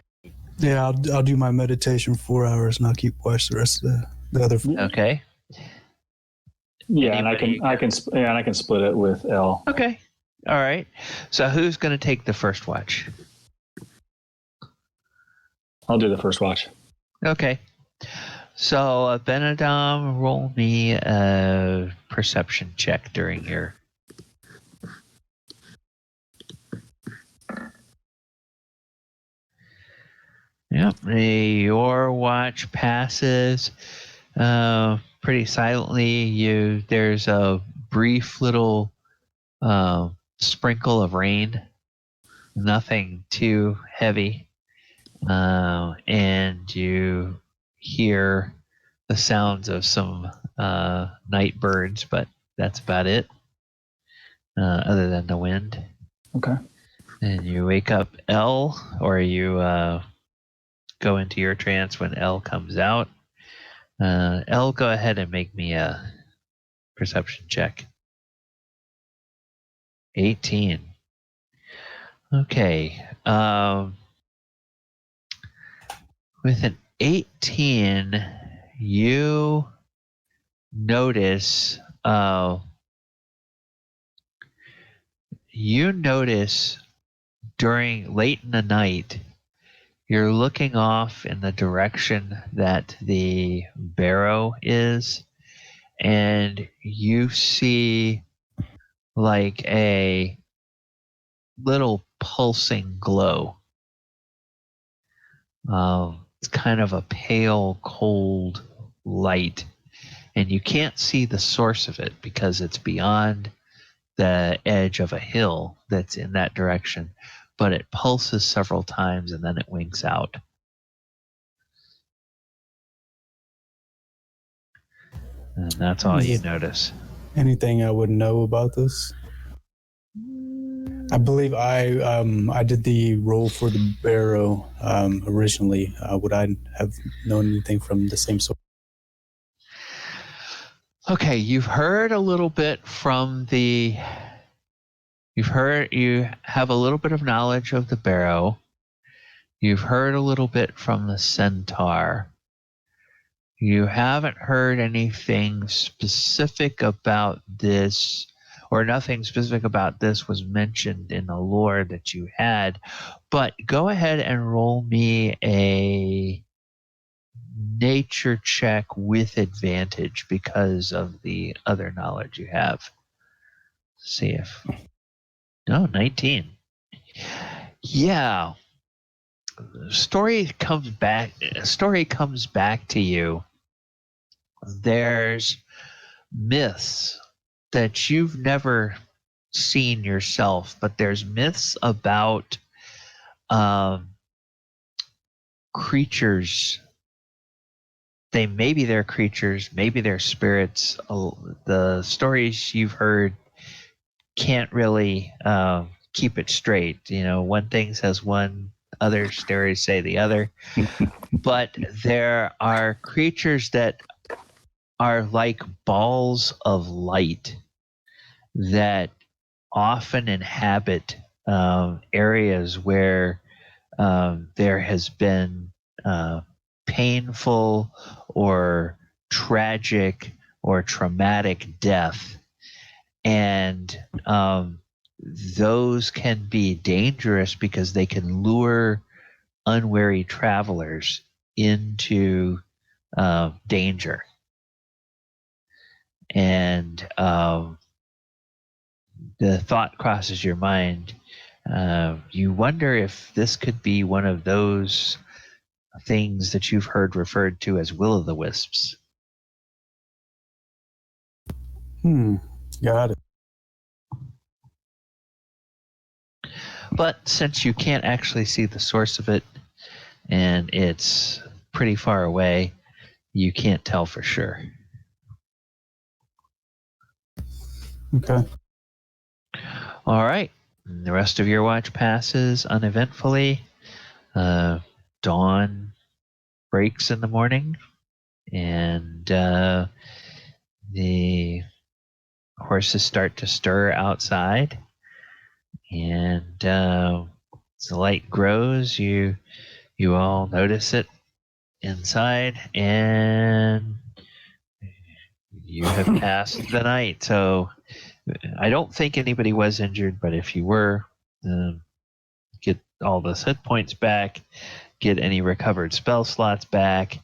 Yeah, I'll do my meditation for 4 hours and I'll keep watch the rest of the other. Okay. Yeah, Anybody? and I can split it with L. Okay. All right. So who's going to take the first watch? I'll do the first watch. Okay. So Abinadom, roll me a perception check during your. Yep, your watch passes pretty silently. There's a brief little sprinkle of rain, nothing too heavy, and you hear the sounds of some night birds, but that's about it, other than the wind. Okay. And you wake up L, or you go into your trance when L comes out. L, go ahead and make me a perception check. 18. Okay. With an 18, you notice during late in the night, you're looking off in the direction that the barrow is, and you see like a little pulsing glow. It's kind of a pale, cold light, and you can't see the source of it because it's beyond the edge of a hill that's in that direction. But it pulses several times and then it winks out. And that's all you notice. Anything I would know about this? I believe I did the roll for the barrow originally. Would I have known anything from the same source? Okay, you've heard a little bit from the You have a little bit of knowledge of the barrow. You've heard a little bit from the centaur. You haven't heard anything specific about this, or nothing specific about this was mentioned in the lore that you had, but go ahead and roll me a nature check with advantage because of the other knowledge you have. See if... No, 19. Yeah. Story comes back to you. There's myths that you've never seen yourself, but there's myths about creatures. Maybe they're creatures, maybe they're spirits. The stories you've heard can't really keep it straight. One thing says one, other stories say the other. But there are creatures that are like balls of light that often inhabit areas where there has been painful or tragic or traumatic death. And those can be dangerous because they can lure unwary travelers into danger. And the thought crosses your mind. You wonder if this could be one of those things that you've heard referred to as will-o'-the-wisps. Got it. But since you can't actually see the source of it, and it's pretty far away, you can't tell for sure. Okay. All right. The rest of your watch passes uneventfully. Dawn breaks in the morning, and the horses start to stir outside. And as the light grows, you all notice it inside, and you have passed the night. So I don't think anybody was injured, but if you were, get all those hit points back, get any recovered spell slots back.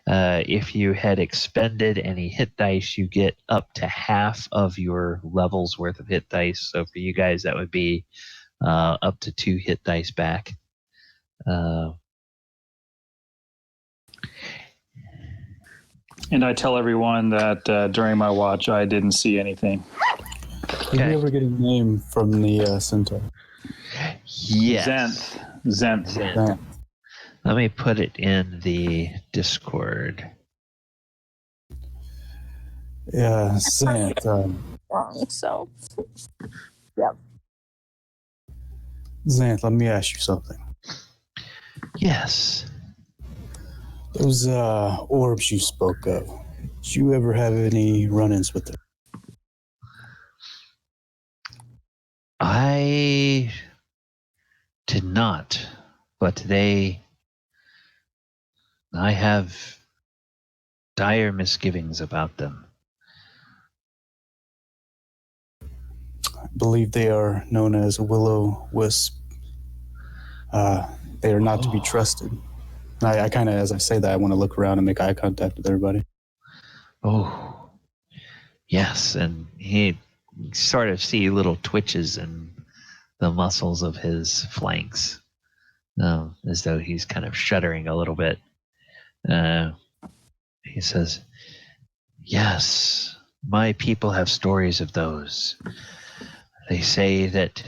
If you had expended any hit dice, you get up to half of your level's worth of hit dice. So for you guys, that would be up to 2 hit dice back. And I tell everyone that during my watch, I didn't see anything. Did you ever get a name from the centaur? Yes. Zenth. Let me put it in the Discord. Yeah, Xanth. Wrong, so. Yep. Xanth, let me ask you something. Yes. Those orbs you spoke of, did you ever have any run-ins with them? I did not, but I have dire misgivings about them. I believe they are known as will-o'-wisp. They are not to be trusted. I kind of, as I say that, I want to look around and make eye contact with everybody. Oh, yes, and he sort of see little twitches in the muscles of his flanks, as though he's kind of shuddering a little bit. He says, "Yes, my people have stories of those. They say that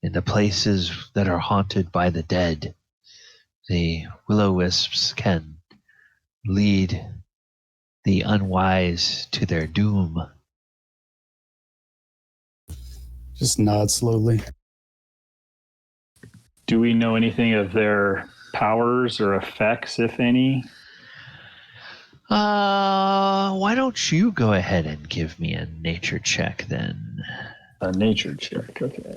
in the places that are haunted by the dead, the will-o'-wisps can lead the unwise to their doom." Just nod slowly. Do we know anything of their powers or effects, if any? Why don't you go ahead and give me a nature check then? A nature check. Okay.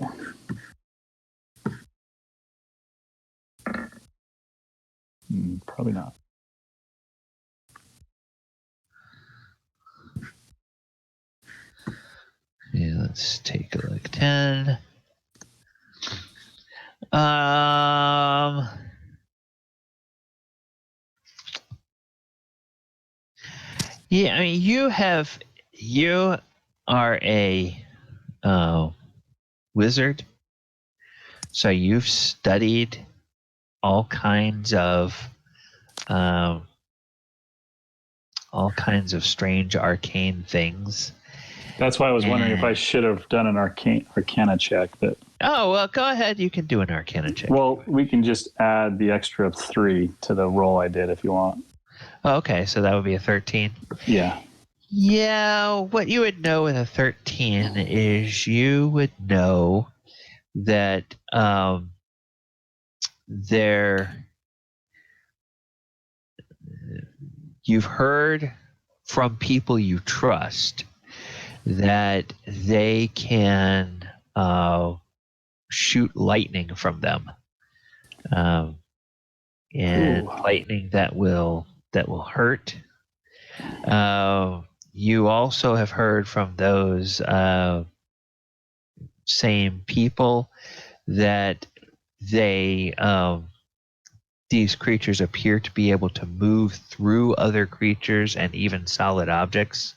Probably not. Yeah, let's take a look. 10. Yeah, I mean, you are a wizard, so you've studied all kinds of strange arcane things. That's why I was wondering if I should have done an arcana check. But oh well, go ahead. You can do an arcana check. Well, we can just add the extra 3 to the roll I did if you want. Oh, okay, so that would be a 13. Yeah. Yeah, what you would know with a 13 is you would know that you've heard from people you trust that they can shoot lightning from them, and lightning that will hurt. You also have heard from those same people that these creatures appear to be able to move through other creatures and even solid objects.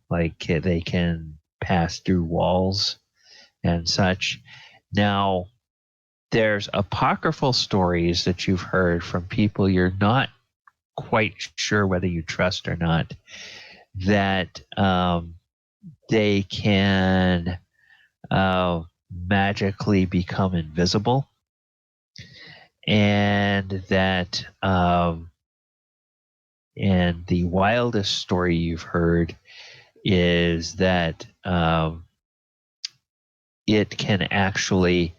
Like they can pass through walls and such. Now, there's apocryphal stories that you've heard from people you're not quite sure whether you trust or not, that they can magically become invisible, and that and the wildest story you've heard is that it can actually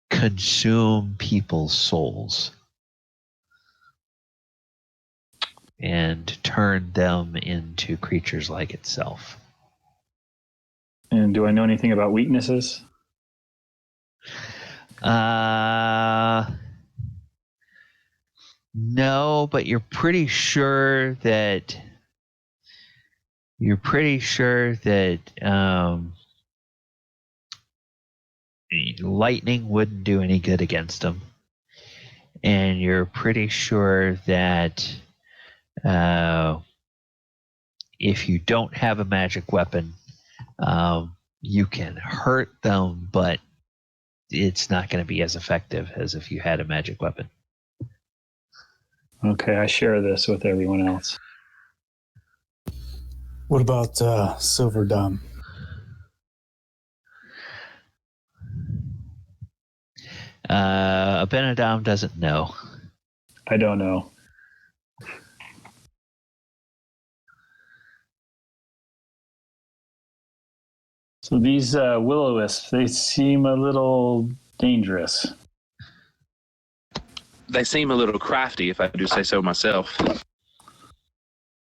consume people's souls and turn them into creatures like itself. And do I know anything about weaknesses? No, but you're pretty sure that lightning wouldn't do any good against them, and you're pretty sure that if you don't have a magic weapon, you can hurt them, but it's not going to be as effective as if you had a magic weapon. Okay, I share this with everyone else. What about Silver Dom? Abinadom doesn't know. I don't know. So these will-o-wisps, they seem a little dangerous. They seem a little crafty, if I do say so myself.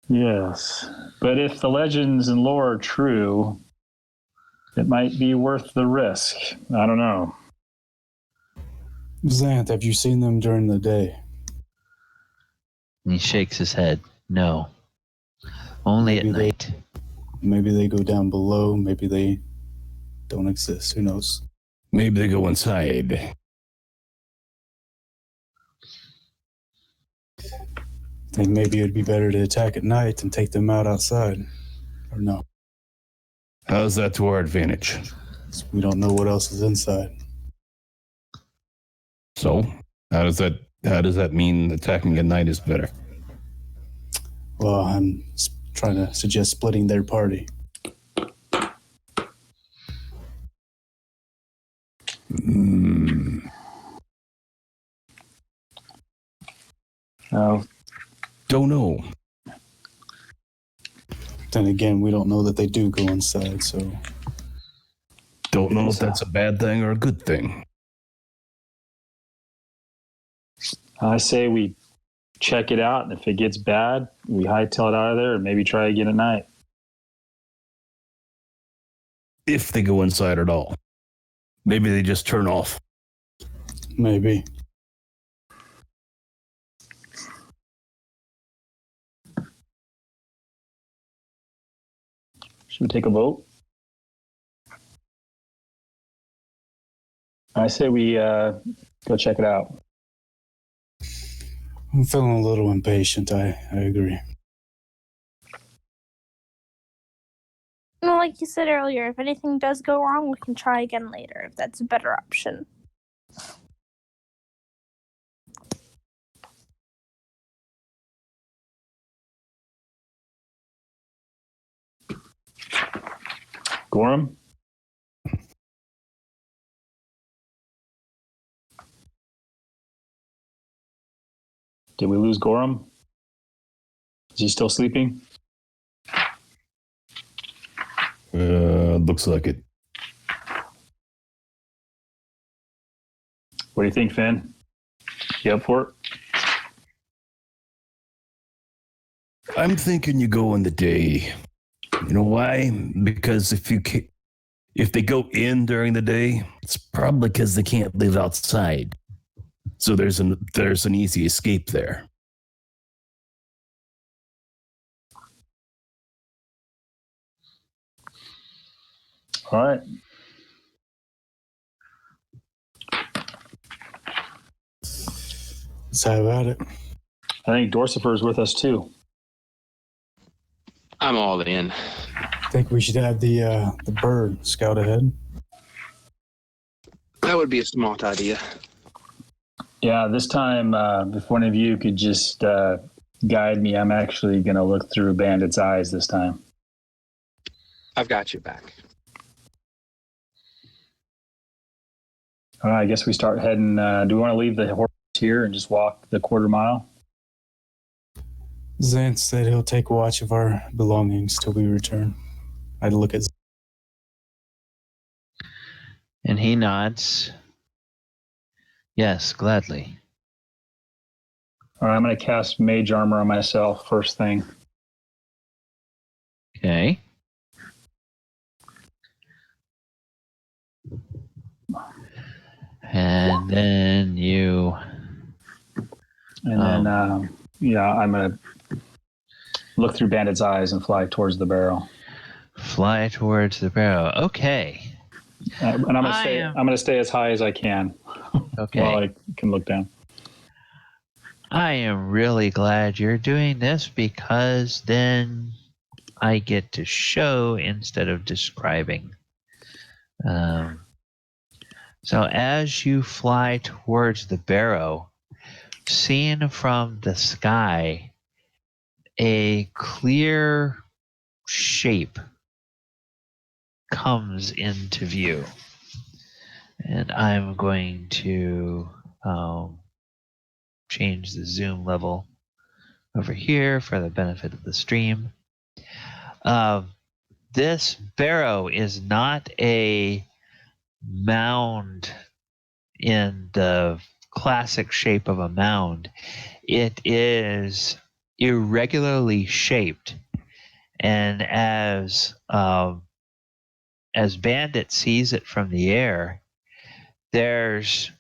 Yes, but if the legends and lore are true, it might be worth the risk. I don't know. Xanth, have you seen them during the day? And he shakes his head. No. Only at night. Maybe they go down below. Maybe they don't exist. Who knows? Maybe they go inside. I think maybe it'd be better to attack at night and take them out outside. Or no? How's that to our advantage? We don't know what else is inside. So, how does that mean attacking at night is better? Well, I'm trying to suggest splitting their party. Don't know. Then again, we don't know that they do go inside, so... Don't know if that's a bad thing or a good thing. I say we check it out, and if it gets bad, we hightail it out of there and maybe try again at night. if they go inside at all. Maybe they just turn off. Maybe. Should we take a vote? I say we go check it out. I'm feeling a little impatient. I agree. Well, like you said earlier, if anything does go wrong, we can try again later if that's a better option. Gorrim? Did we lose Gorrim? Is he still sleeping? Looks like it. What do you think, Finn? You up for it? I'm thinking you go in the day. You know why? Because if they go in during the day, it's probably because they can't live outside. So there's an easy escape there. All right. Let's have at it. I think Dorzaphir is with us too. I'm all in. I think we should have the bird scout ahead. That would be a smart idea. Yeah, this time, if one of you could just guide me, I'm actually going to look through Bandit's eyes this time. I've got your back. All right, I guess we start heading. Do we want to leave the horse here and just walk the quarter mile? Zant said he'll take watch of our belongings till we return. I'd look at. And he nods. Yes, gladly. All right, I'm going to cast Mage Armor on myself first thing. Okay. And then you... And then, I'm going to look through Bandit's eyes and fly towards the barrel. Fly towards the barrow. Okay. And I'm going to stay as high as I can. Okay. While I can look down. I am really glad you're doing this because then I get to show instead of describing. So as you fly towards the barrow, seen from the sky, a clear shape comes into view. And I'm going to change the zoom level over here for the benefit of the stream. This barrow is not a mound in the classic shape of a mound. It is irregularly shaped, and as Bandit sees it from the air, there's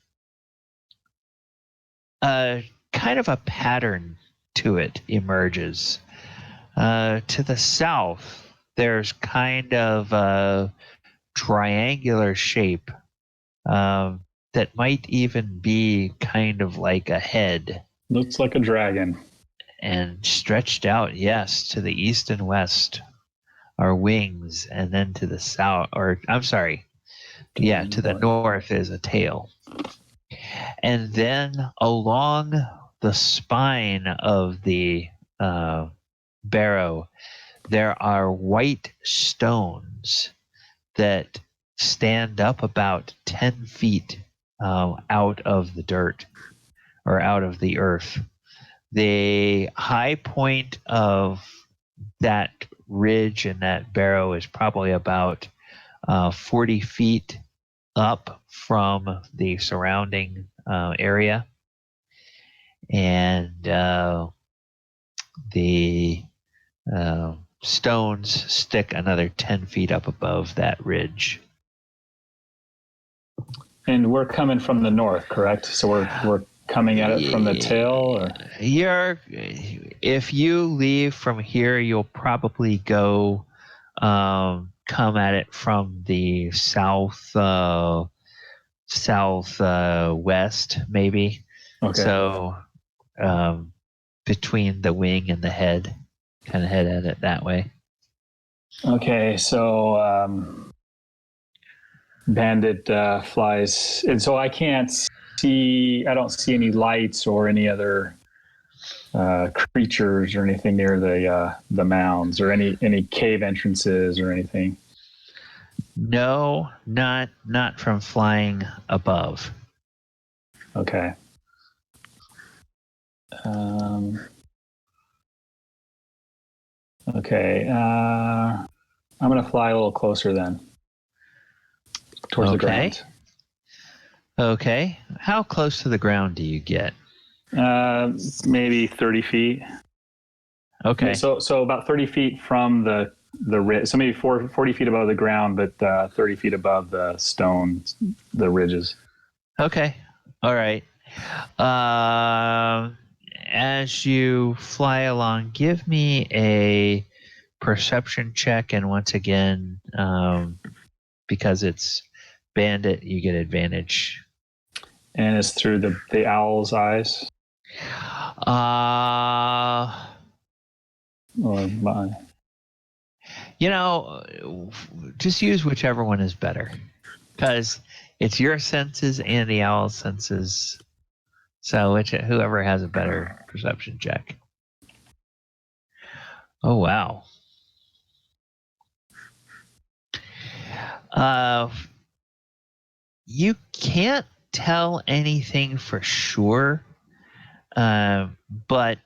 a kind of a pattern to it emerges. To the south, there's kind of a triangular shape that might even be kind of like a head. Looks like a dragon. And stretched out, yes, to the east and west are wings, and then to the south, or I'm sorry, yeah, to the north is a tail. And then along the spine of the barrow, there are white stones that stand up about 10 feet out of the dirt or out of the earth. The high point of that ridge and that barrow is probably about 40 feet up from the surrounding area. And the stones stick another 10 feet up above that ridge. And we're coming from the north, correct? So we're coming at it from the tail, or If you leave from here, you'll probably go come at it from the southwest, maybe. okay. So between the wing and the head, kind of head at it that way. Okay, so Bandit flies, and so I don't see any lights or any other creatures or anything near the mounds or any cave entrances or anything. No, not from flying above. Okay. Okay. I'm going to fly a little closer then, towards the ground. Okay. How close to the ground do you get? Maybe 30 feet. Okay. So about 30 feet from the ridge. So maybe 40 feet above the ground, but 30 feet above the stones, the ridges. Okay. All right. As you fly along, give me a perception check, and once again, because it's bandit, you get advantage. And it's through the owl's eyes? Or mine? Just use whichever one is better, because it's your senses and the owl's senses. So whoever has a better perception check. Oh, wow. You can't tell anything for sure, but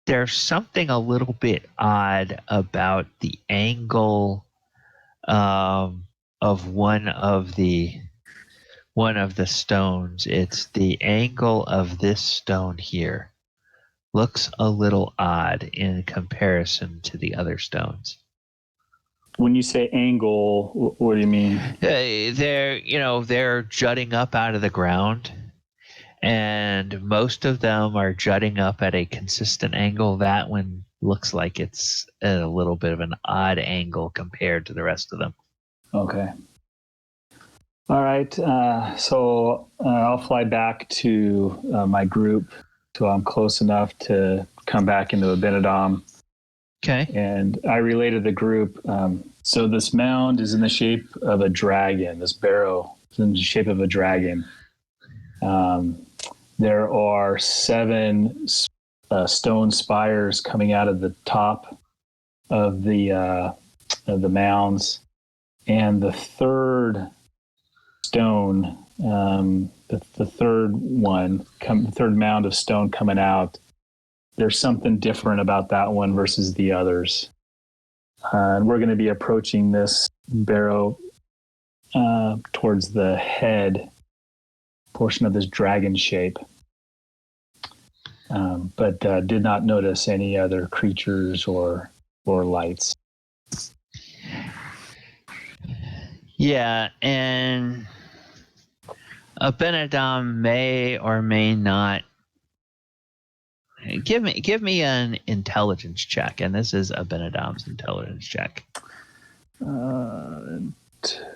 there's something a little bit odd about the angle of one of the stones. It's the angle of this stone here. Looks a little odd in comparison to the other stones. When you say angle, what do you mean? They're jutting up out of the ground, and most of them are jutting up at a consistent angle. That one looks like it's at a little bit of an odd angle compared to the rest of them. Okay. All right. So I'll fly back to my group till I'm close enough to come back into Abinadom. Okay. And I related the group. So this mound is in the shape of a dragon. This barrow is in the shape of a dragon. There are 7 stone spires coming out of the top of the mounds, and the third stone, the third one, the third mound of stone coming out. There's something different about that one versus the others. And we're going to be approaching this barrow towards the head portion of this dragon shape. But did not notice any other creatures or lights. Yeah, and Abinadom may or may not. Give me an intelligence check, and this is Abinadom's intelligence check.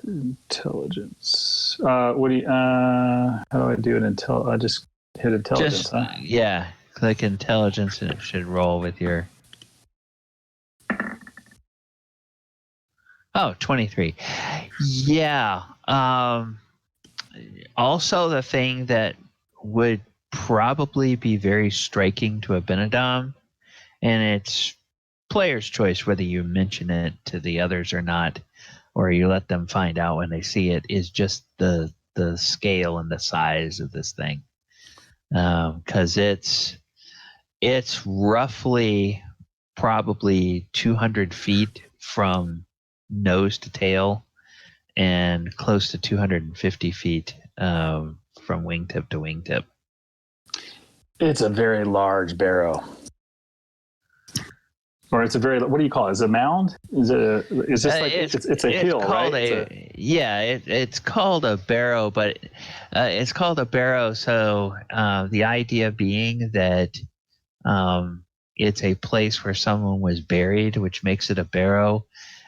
Intelligence. What do you? How do I do an intel? I just hit intelligence. Yeah, click intelligence, and it should roll with your. Oh, 23. Yeah. Also, the thing that would probably be very striking to Abinadom, and it's player's choice whether you mention it to the others or not, or you let them find out when they see it, is just the scale and the size of this thing. Because it's roughly probably 200 feet from nose to tail, and close to 250 feet from wingtip to wingtip. It's a very large barrow. Or it's a very, what do you call it? Is it a mound? Is this like, it's a hill, called right? It's called a barrow, but it's called a barrow. So the idea being that it's a place where someone was buried, which makes it a barrow.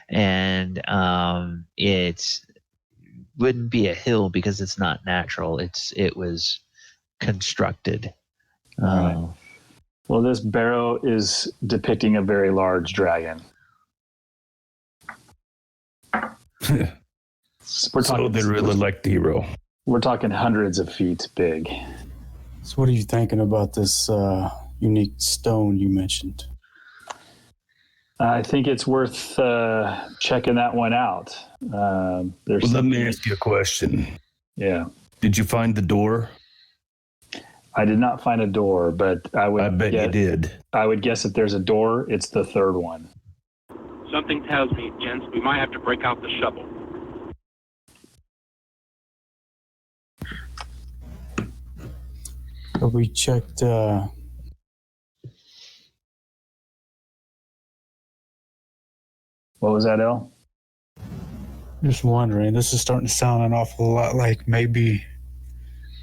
And it's wouldn't be a hill because it's not natural. It was constructed. Right. Well, this barrow is depicting a very large dragon. So they really like the hero. We're talking hundreds of feet big. So what are you thinking about this unique stone you mentioned? I think it's worth checking that one out. Let me ask you a question. Yeah. Did you find the door? I did not find a door, but I bet you did. I would guess if there's a door, it's the third one. Something tells me, gents, we might have to break out the shovel. Have we checked... What was that, El? Just wondering, this is starting to sound an awful lot like maybe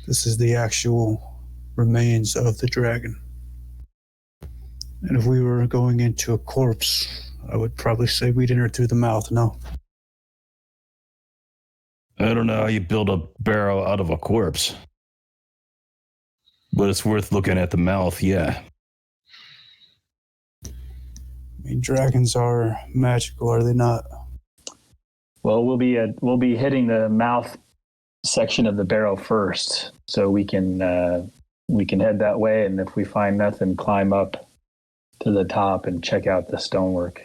this is the actual remains of the dragon. And if we were going into a corpse, I would probably say we'd enter through the mouth, no? I don't know how you build a barrow out of a corpse. But it's worth looking at the mouth, yeah. I mean, dragons are magical, are they not? Well, we'll be hitting the mouth section of the barrow first, so we can head that way, and if we find nothing, climb up to the top and check out the stonework.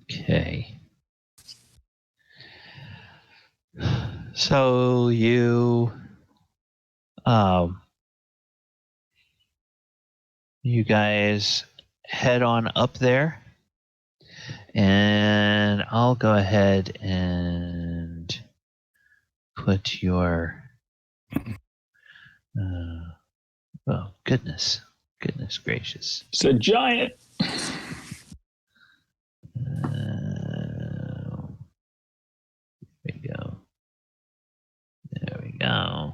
Okay. So you guys head on up there, and I'll go ahead and put your oh goodness gracious. It's a giant. There we go.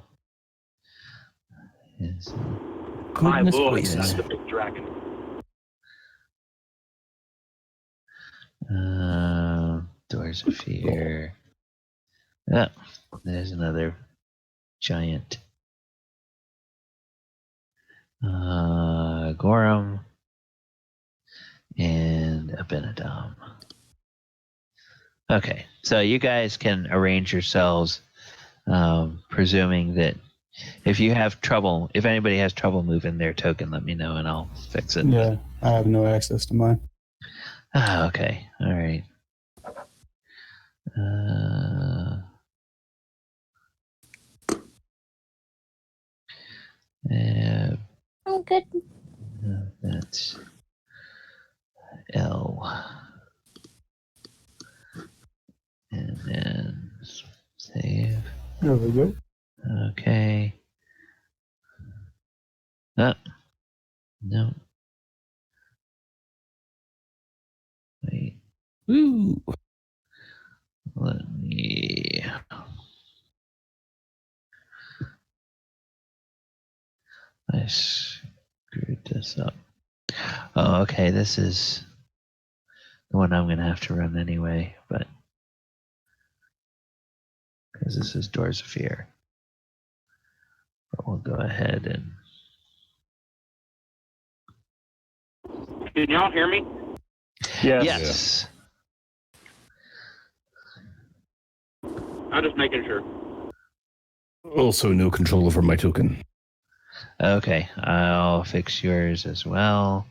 My lord, that's a big dragon. Dorzaphir. Oh, there's another giant. Gorrim and Abinadom. Okay, so you guys can arrange yourselves, presuming that if anybody has trouble moving their token, let me know and I'll fix it. Yeah, I have no access to mine. Okay, all right. I'm good. That's L. And then save. There we go. Okay. No. Wait. Woo! Let me. I screwed this up. Oh, okay. This is the one I'm going to have to run anyway, but because this is Dorzaphir. But we'll go ahead and. Can y'all hear me? Yes. I'm just making sure. Also, no control over my token. Okay, I'll fix yours as well.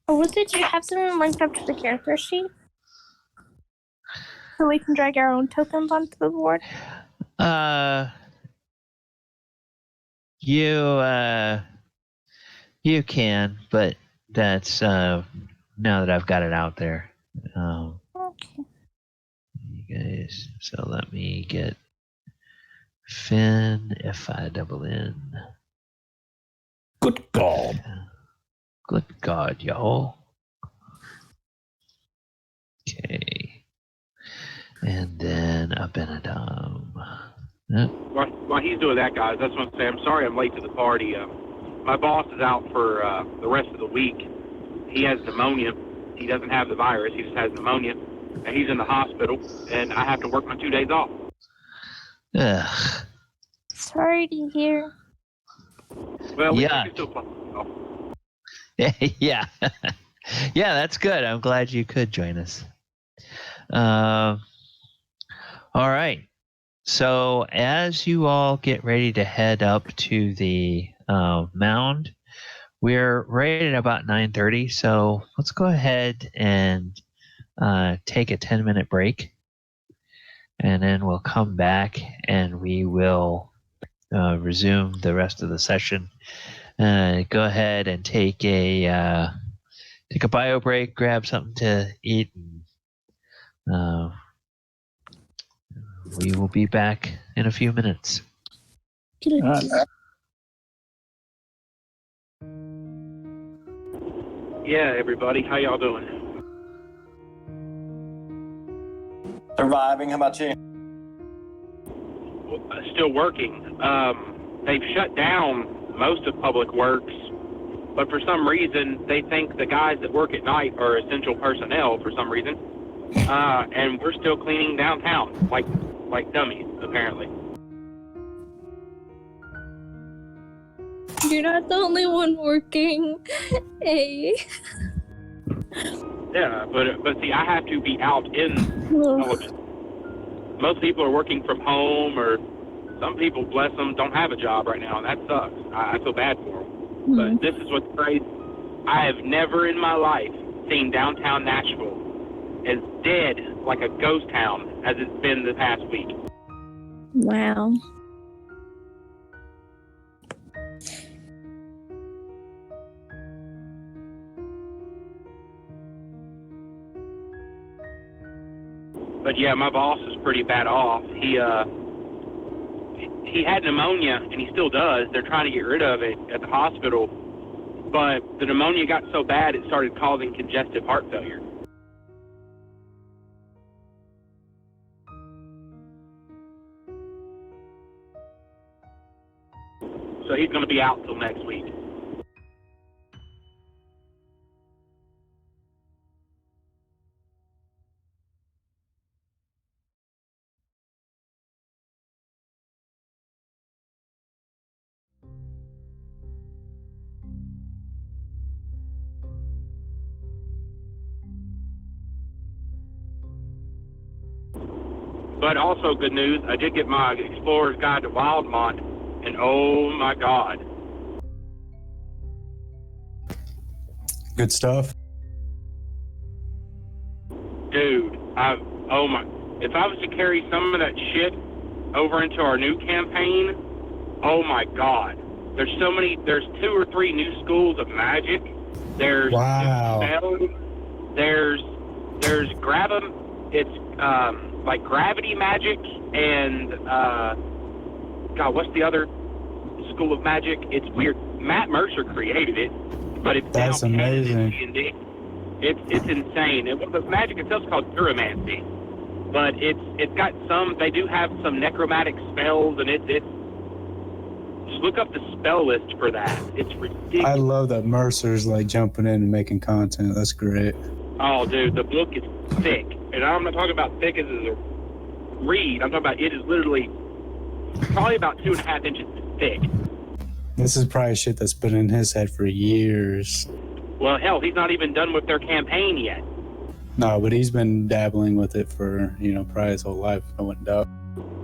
Or did you have something linked up to the character sheet? So we can drag our own tokens onto the board? You can, but that's now that I've got it out there. Okay. You guys, so let me get Finn Phandalin. Good God. Good God, y'all. Okay. And then Abinadom. Yep. While he's doing that, guys, that's what I'm saying. I'm sorry I'm late to the party. My boss is out for the rest of the week. He has pneumonia. He doesn't have the virus. He just has pneumonia. And he's in the hospital, and I have to work my 2 days off. Ugh. Sorry to hear. Well, we Yeah. can still play. Yeah. Yeah, that's good. I'm glad you could join us. All right. So as you all get ready to head up to the mound, we're right at about 9:30. So let's go ahead and take a 10-minute break. And then we'll come back and we will resume the rest of the session. Go ahead and take a bio break, grab something to eat, and we will be back in a few minutes. Good. Yeah, everybody, how y'all doing? Surviving. How about you? Still working. They've shut down most of Public Works, but for some reason they think the guys that work at night are essential personnel for some reason. And we're still cleaning downtown like dummies, apparently. You're not the only one working. Hey. Yeah, but see, I have to be out in element. Most people are working from home, or some people, bless them, don't have a job right now, and that sucks. I feel bad for them. But this is what's crazy. I have never in my life seen downtown Nashville as dead like a ghost town as it's been the past week. Wow. But yeah, my boss is pretty bad off. He had pneumonia, and he still does. They're trying to get rid of it at the hospital. But the pneumonia got so bad it started causing congestive heart failure. So he's going to be out till next week. But also good news, I did get my Explorer's Guide to Wildmont, and oh my God. Good stuff. Dude, if I was to carry some of that shit over into our new campaign, oh my God. There's 2 or 3 new schools of magic. There's Wow. spells. There's like gravity magic and God, what's the other school of magic? It's weird. Matt Mercer created it, but it's That's now canon in amazing. D&D. It's insane. The magic itself is called pyromancy, but it's got some. They do have some necromantic spells, and it's just look up the spell list for that. It's ridiculous. I love that Mercer's like jumping in and making content. That's great. Oh, dude, the book is thick, and I'm not talking about thick as a read. I'm talking about it is literally probably about 2.5 inches thick. This is probably shit that's been in his head for years. Well, hell, he's not even done with their campaign yet. No, but he's been dabbling with it for, probably his whole life. I wouldn't doubt.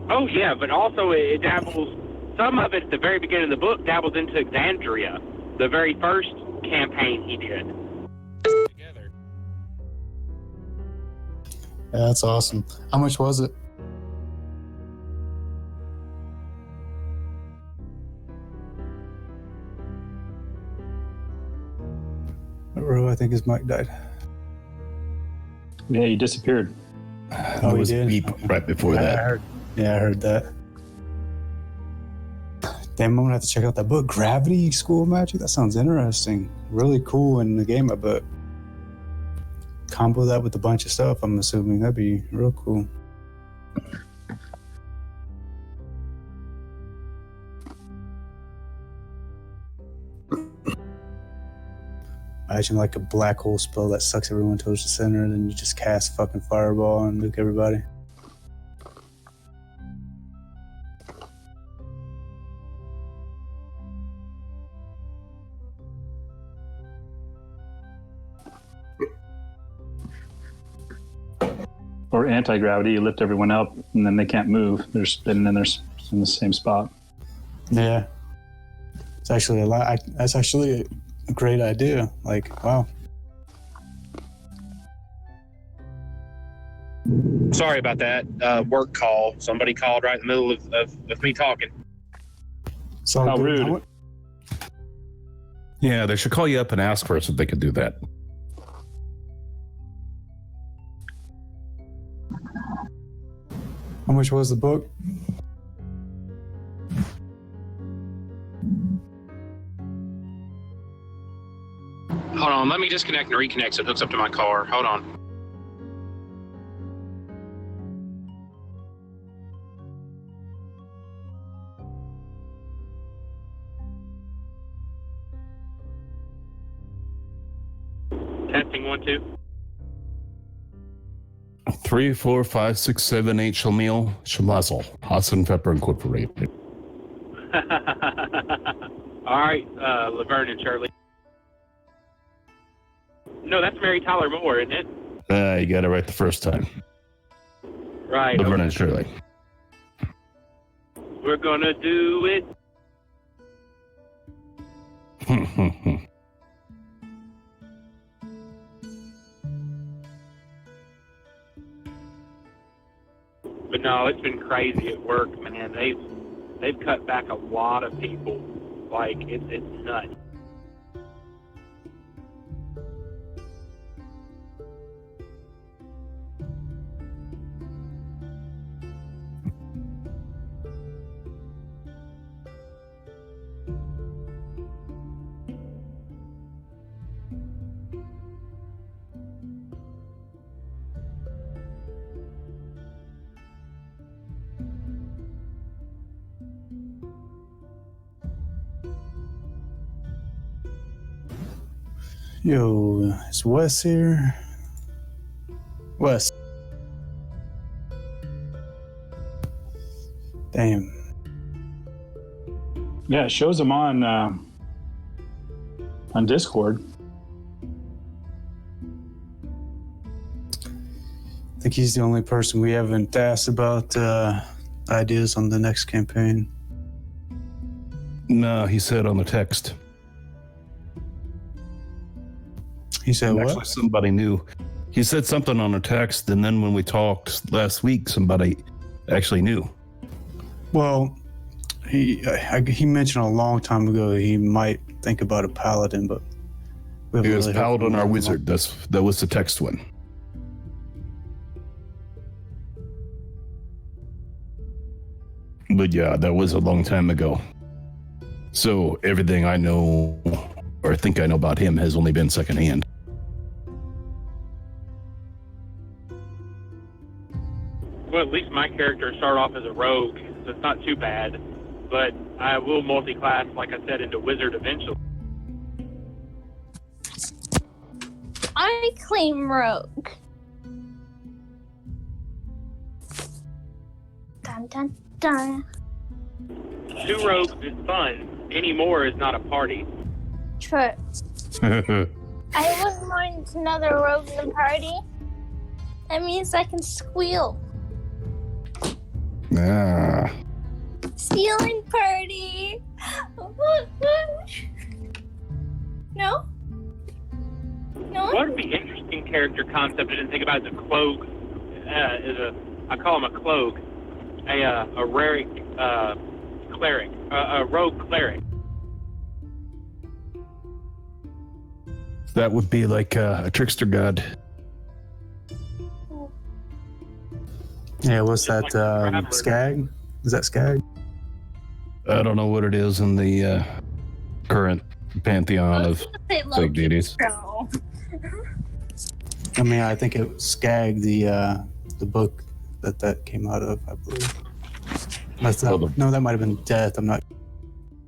Oh, yeah, but also it dabbles, some of it at the very beginning of the book dabbles into Exandria, the very first campaign he did. Yeah, that's awesome. How much was it? Ro, I think his mic died. Yeah, he disappeared. Oh, There he was did? beep right before that. I heard that. Damn, I'm gonna have to check out that book, Gravity School of Magic. That sounds interesting. Really cool in the game, I bet. Combo that with a bunch of stuff, I'm assuming. That'd be real cool. Imagine like a black hole spell that sucks everyone towards the center, and then you just cast fucking fireball and nuke everybody. Or anti-gravity, you lift everyone up and then they can't move. They're spinning and they're in the same spot. Yeah. It's actually a lot. That's actually a great idea. Like, wow. Sorry about that. Work call. Somebody called right in the middle of me talking. So How rude. Yeah, they should call you up and ask first if they could do that. How much was the book? Hold on. Let me disconnect and reconnect so it hooks up to my car. Hold on. Testing 1, 2. 3, 4, 5, 6, 7, 8 Shamil Shamazel, Hassan Pepper Incorporated. All right, Laverne and Shirley. No, that's Mary Tyler Moore, isn't it? You got it right the first time. Right. Vernon Okay. and Shirley. We're gonna do it. But no, it's been crazy at work, man. They've cut back a lot of people. Like it's nuts. Yo, is Wes here? Wes. Damn. Yeah, it shows them on Discord. I think he's the only person we haven't asked about ideas on the next campaign. No, he said on the text. He said And what? actually, somebody knew. He said something on the text, and then when we talked last week, somebody actually knew. Well, he mentioned a long time ago he might think about a paladin, but we haven't It was really heard Paladin from our him. wizard. That was the text one. But yeah, that was a long time ago. So everything I know or think I know about him has only been secondhand. Well, at least my character started off as a rogue, so it's not too bad. But I will multi-class, like I said, into wizard eventually. I claim rogue. Dun dun dun. 2 rogues is fun. Any more is not a party. True. I wouldn't mind another rogue in the party. That means I can squeal. Ah. Stealing party. No? No? What would be interesting character concept I didn't think about is a cloak. I call him a cloak. A rare cleric. A rogue cleric. That would be like a trickster god. Yeah, what's Just that? like a traveler. Skag? Is that Skag? I don't know what it is in the current pantheon I of was gonna say fake Loki. deities. No. I mean, I think it was Skag, the book that came out of, I believe. That's not, no, that might have been Death. I'm not.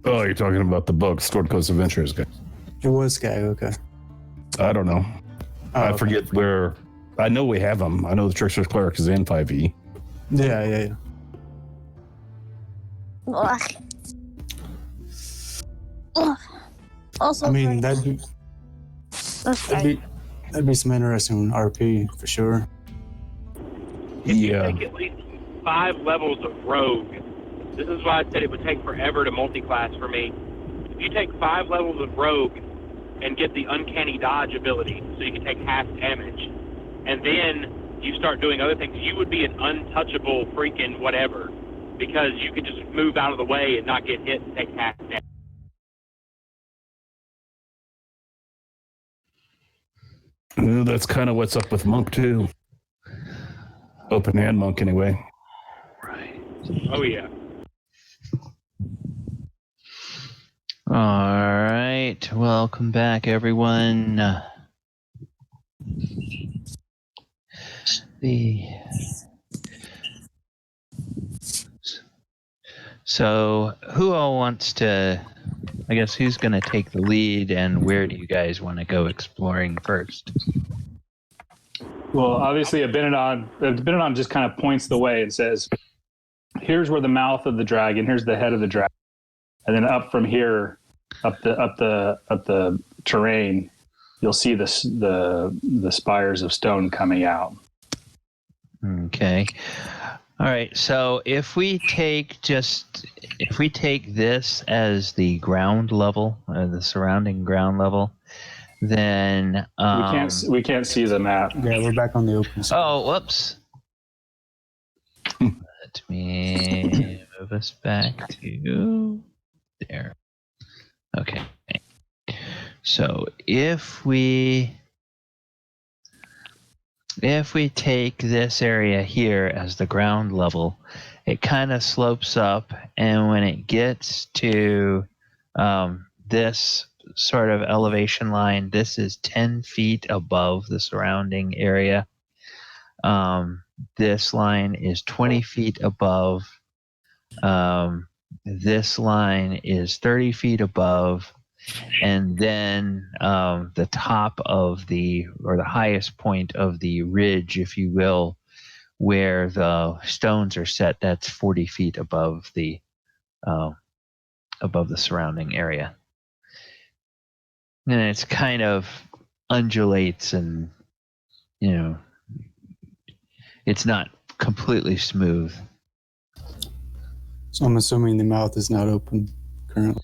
Oh, you're talking about the book, Sword Coast Adventures. Guy. It was Skag. Okay. I don't know. Oh, I okay. forget where. I know we have them. I know the Trickster's Cleric is in 5e. Yeah. Ugh. Ugh. Also, I mean, that'd okay. be some interesting RP for sure. If you Yeah. take at least 5 levels of rogue, this is why I said it would take forever to multi-class for me. If you take 5 levels of rogue and get the uncanny dodge ability, so you can take half damage, and then you start doing other things, you would be an untouchable freaking whatever, because you could just move out of the way and not get hit and take half damage. That's kind of what's up with Monk, too. Open hand Monk, anyway. Right. Oh yeah. All right. Welcome back, everyone. So, who all wants to? I guess who's going to take the lead, and where do you guys want to go exploring first? Well, obviously, Abinadom just kind of points the way and says, "Here's where the mouth of the dragon. Here's the head of the dragon, and then up from here, up the terrain, you'll see the spires of stone coming out." Okay. All right. So if we take this as the ground level, the surrounding ground level, then we can't see the map. Yeah, we're back on the open side. Oh, whoops. Let me move us back to there. Okay. So if we take this area here as the ground level, it kind of slopes up, and when it gets to this sort of elevation line, this is 10 feet above the surrounding area. This line is 20 feet above. This line is 30 feet above. And then the top of the highest point of the ridge, if you will, where the stones are set, that's 40 feet above the surrounding area. And it's kind of undulates, and it's not completely smooth. So I'm assuming the mouth is not open currently.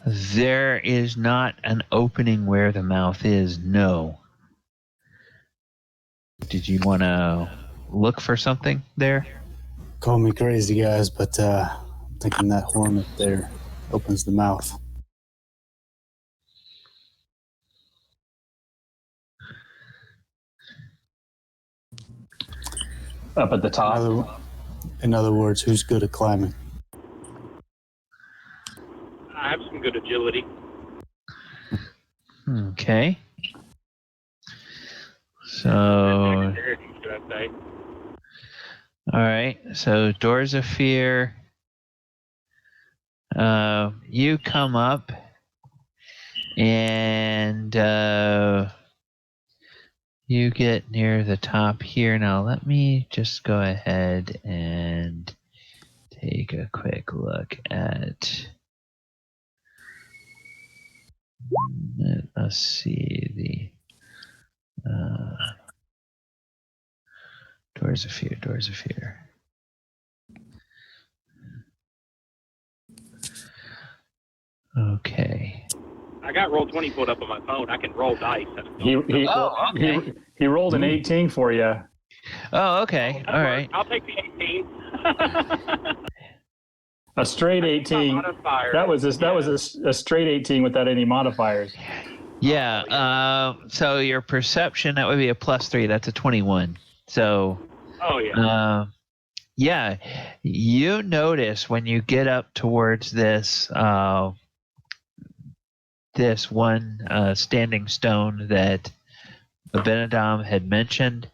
There is not an opening where the mouth is, no. Did you want to look for something there? Call me crazy, guys, but I'm thinking that horn up there opens the mouth. Up at the top. In other words, who's good at climbing? I have some good agility. Okay. So, Should I say? all right. So Dorzaphir, you come up, and you get near the top here. Now let me just go ahead and take a quick look at. Let's see the Dorzaphir. Okay. I got Roll20 pulled up on my phone. I can roll dice. He rolled an 18 for you. Oh, okay. All right. I'll take the 18. A straight 18. That was a straight 18 without any modifiers. Yeah. So your perception, that would be a +3. That's a 21. So. Oh yeah. Yeah, you notice when you get up towards this this one standing stone that Abinadom had mentioned,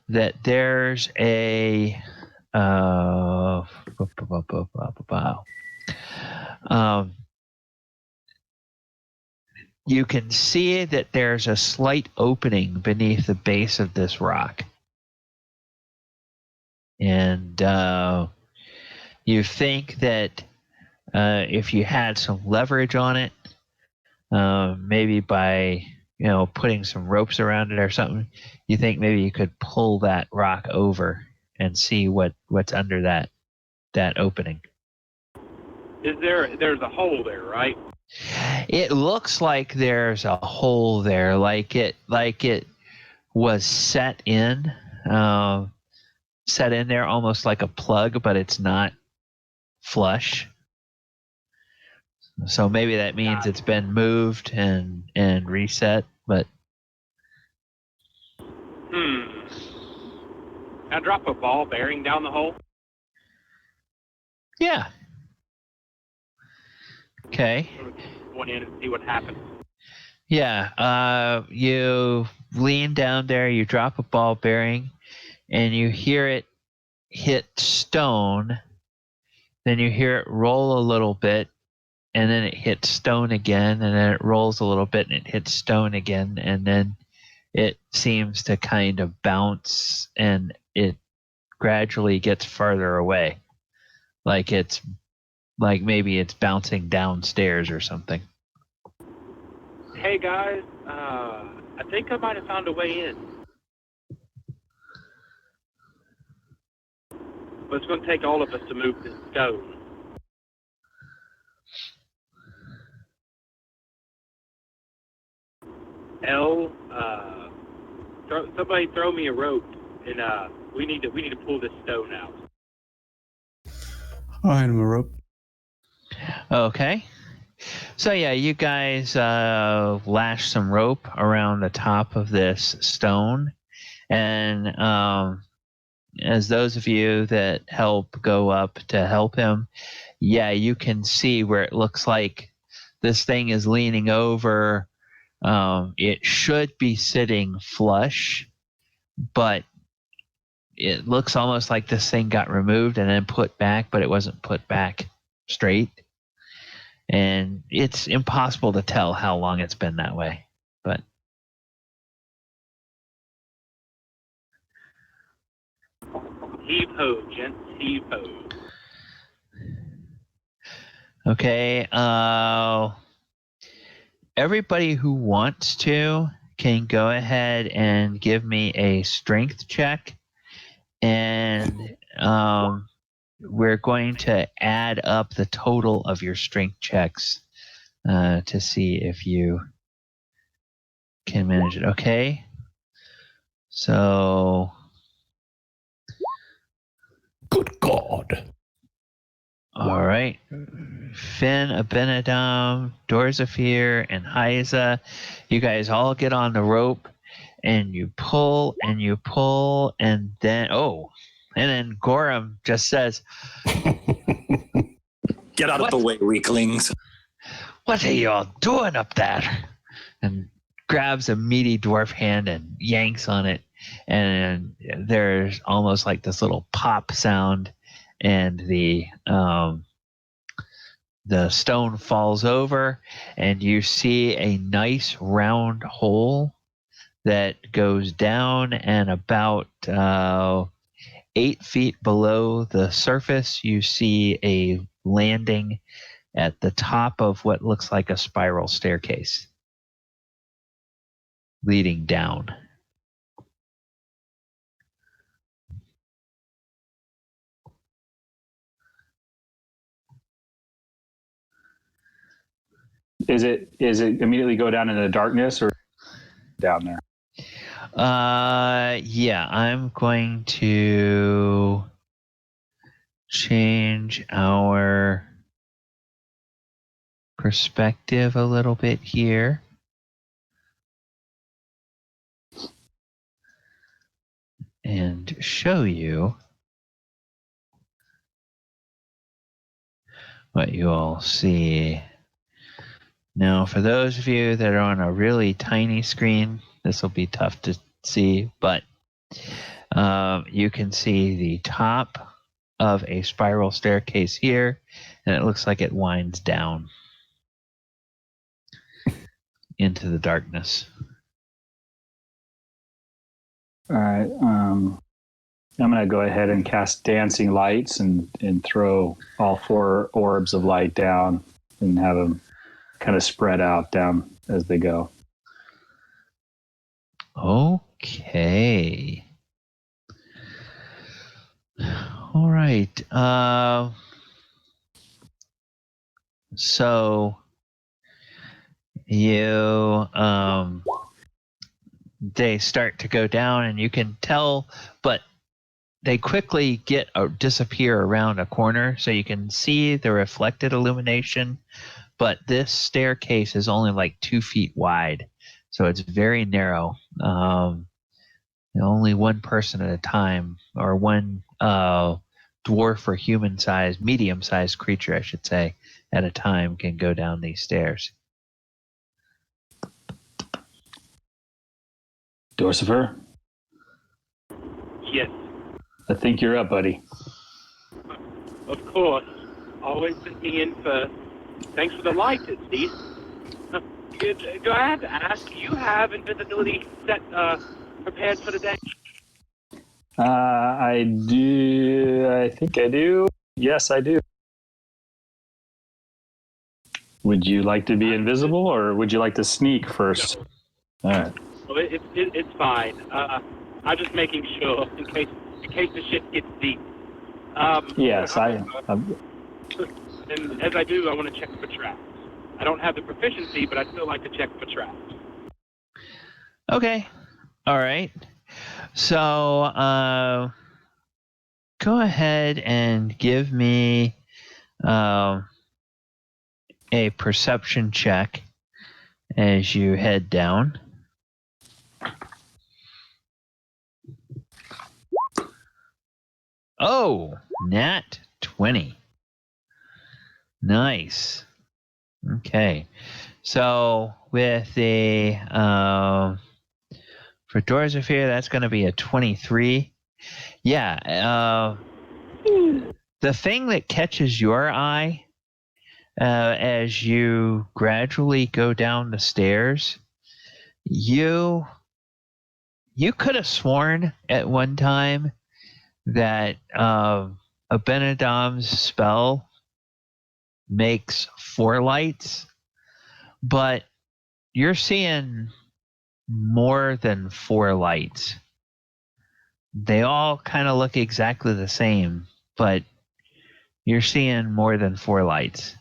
that there's a you can see that there's a slight opening beneath the base of this rock. And you think that if you had some leverage on it, maybe by putting some ropes around it or something, you think maybe you could pull that rock over and see what's under that opening. There's a hole there, right? It looks like there's a hole there, like it was set in there almost like a plug, but it's not flush. So maybe that means it's been moved and reset, but I drop a ball bearing down the hole. yeah. Okay. Went in and see what happens. Yeah. You lean down there, you drop a ball bearing, and you hear it hit stone. Then you hear it roll a little bit, and then it hits stone again, and then it rolls a little bit, and it hits stone again, and then it seems to kind of bounce, and it gradually gets farther away. Like maybe it's bouncing downstairs or something. Hey guys, I think I might have found a way in. But it's going to take all of us to move this stone. Somebody throw me a rope, and we need to pull this stone out. I'll hand him a rope. Okay. So yeah, you guys lash some rope around the top of this stone, and as those of you that help go up to help him, yeah, you can see where it looks like this thing is leaning over. It should be sitting flush, but it looks almost like this thing got removed and then put back, but it wasn't put back straight. And it's impossible to tell how long it's been that way. But Heave ho, gents, heave ho. okay, everybody who wants to can go ahead and give me a strength check, and we're going to add up the total of your strength checks to see if you can manage it. Okay, so Good God. all right, Finn, Abinadom, Dorzaphir, and Hyza, you guys all get on the rope, and you pull, and then Gorrim just says, Get out of the way, weaklings. "What are y'all doing up there?" And grabs a meaty dwarf hand and yanks on it, and there's almost like this little pop sound, and the stone falls over, and you see a nice round hole that goes down, and about 8 feet below the surface, you see a landing at the top of what looks like a spiral staircase leading down. Is it immediately go down into the darkness or down there? Yeah, I'm going to change our perspective a little bit here. And show you what you'll see. Now, for those of you that are on a really tiny screen, this will be tough to see, but you can see the top of a spiral staircase here, and it looks like it winds down into the darkness. All right. I'm going to go ahead and cast Dancing Lights and throw all 4 orbs of light down and have them kind of spread out down as they go. Okay. All right. So you they start to go down, and you can tell, but they quickly disappear around a corner, so you can see the reflected illumination. But this staircase is only like 2 feet wide, so it's very narrow. Only one person at a time, or one dwarf or human-sized, medium-sized creature, I should say, at a time can go down these stairs. Dorzaphir? Yes, I think you're up, buddy. of course. Always put me in first. Thanks for the light, Steve. Do I have to ask, do you have invisibility set prepared for the day? I do. I think I do. Yes, I do. Would you like to be invisible, or would you like to sneak first? No. All right. Well, it's fine. I'm just making sure in case the shit gets deep. Yes, and as I do, I want to check for traps. I don't have the proficiency, but I still like to check for traps. Okay. All right. So go ahead and give me a perception check as you head down. Oh, nat 20. Nice. Okay. So with the for Dorzaphir, that's going to be a 23. Yeah. The thing that catches your eye as you gradually go down the stairs, you could have sworn at one time that Abinadom's spell makes 4 lights, but you're seeing more than 4 lights. They all kind of look exactly the same, but you're seeing more than 4 lights.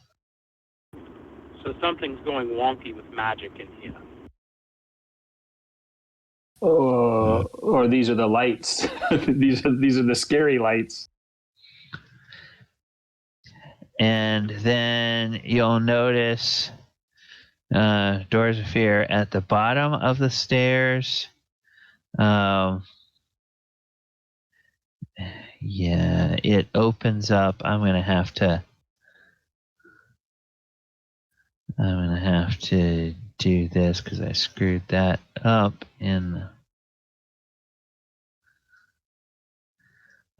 So something's going wonky with magic in here. Or these are the lights. these are the scary lights. And then you'll notice Dorzaphir at the bottom of the stairs. Yeah, it opens up. I'm gonna have to do this because I screwed that up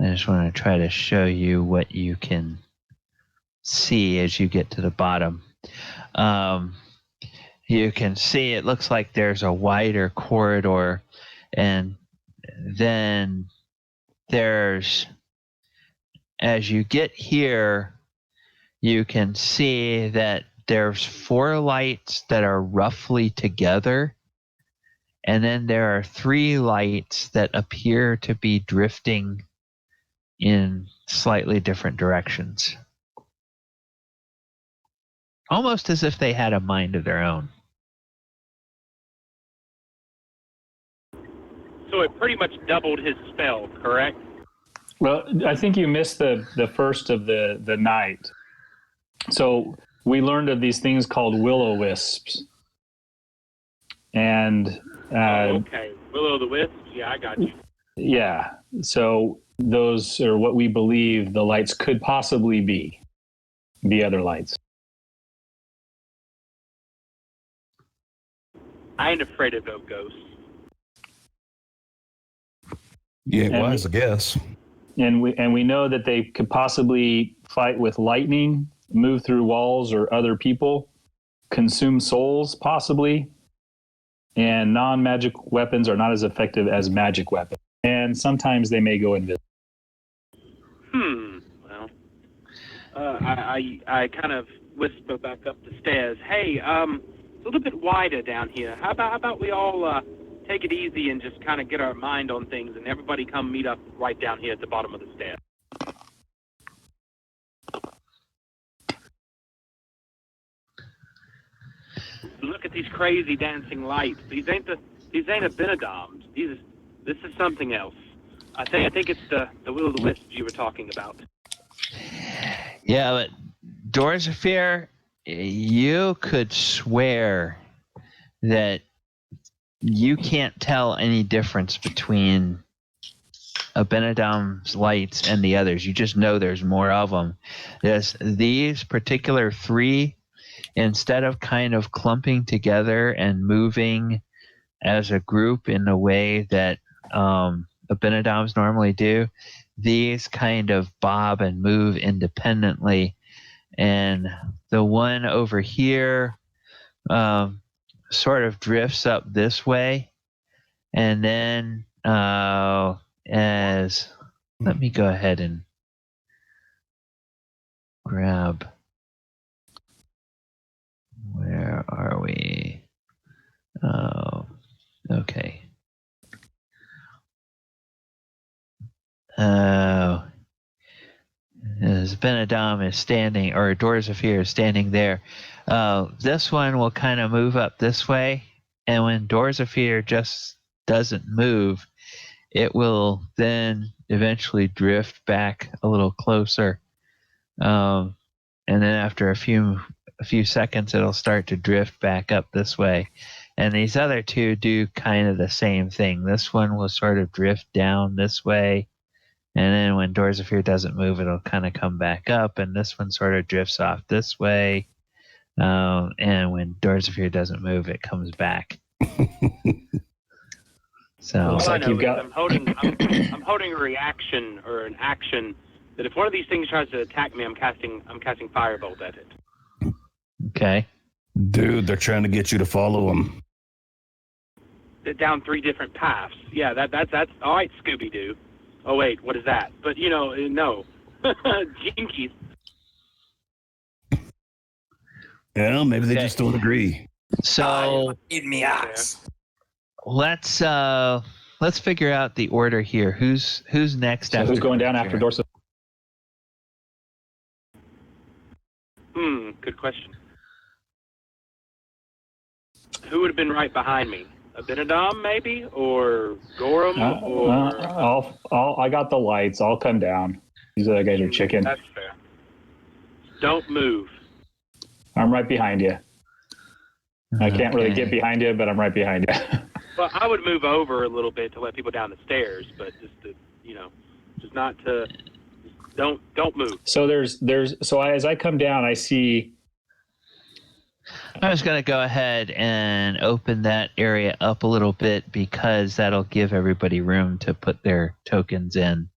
I just want to try to show you what you can see as you get to the bottom. You can see it looks like there's a wider corridor, and then there's, as you get here, you can see that there's 4 lights that are roughly together, and then there are 3 lights that appear to be drifting in slightly different directions. Almost as if they had a mind of their own. So it pretty much doubled his spell, correct? Well, I think you missed the first of the night. So we learned of these things called will-o-wisps. And okay, will-o-the-wisps. Yeah, I got you. Yeah. So those are what we believe the lights could possibly be. the other lights. I ain't afraid of no ghosts. Yeah, wise, I guess. And we know that they could possibly fight with lightning, move through walls or other people, consume souls possibly, and non-magic weapons are not as effective as magic weapons. And sometimes they may go invisible. Well, I kind of whisper back up the stairs. Hey, it's a little bit wider down here. How about we all take it easy and just kind of get our mind on things, and everybody come meet up right down here at the bottom of the stairs. Look at these crazy dancing lights. These ain't Abinadoms. This is something else. I think it's the will o' the wisps you were talking about. Yeah, but Dorzaphir, you could swear that you can't tell any difference between Abinadom's lights and the others. You just know there's more of them. These particular three, instead of kind of clumping together and moving as a group in the way that Abinadoms normally do, these kind of bob and move independently. And the one over here sort of drifts up this way. And then let me go ahead and grab, where are we? Oh, okay. As Abinadom is standing, or Dorzaphir is standing there, this one will kind of move up this way, and when Dorzaphir just doesn't move, it will then eventually drift back a little closer, and then after a few seconds, it'll start to drift back up this way. And these other two do kind of the same thing. This one will sort of drift down this way, and then when Dorzaphir doesn't move, it'll kind of come back up, and this one sort of drifts off this way. And when Dorzaphir doesn't move, it comes back. So all I know is I'm holding a reaction or an action that if one of these things tries to attack me, I'm casting firebolt at it. Okay. Dude, they're trying to get you to follow them. Down 3 different paths. Yeah, that's all right, Scooby-Doo. Oh, wait, what is that? But, no. Jinkies. Well, maybe they just don't agree. So let's figure out the order here. Who's next? So after who's going down after Dorzaphir? Good question. Who would have been right behind me? Abinadom, maybe? Or Gorrim? I got the lights. I'll come down. These other guys are chicken. That's fair. Don't move. I'm right behind you. I can't really get behind you, but I'm right behind you. Well, I would move over a little bit to let people down the stairs, but don't move. So as I come down, I see. I was going to go ahead and open that area up a little bit because that'll give everybody room to put their tokens in.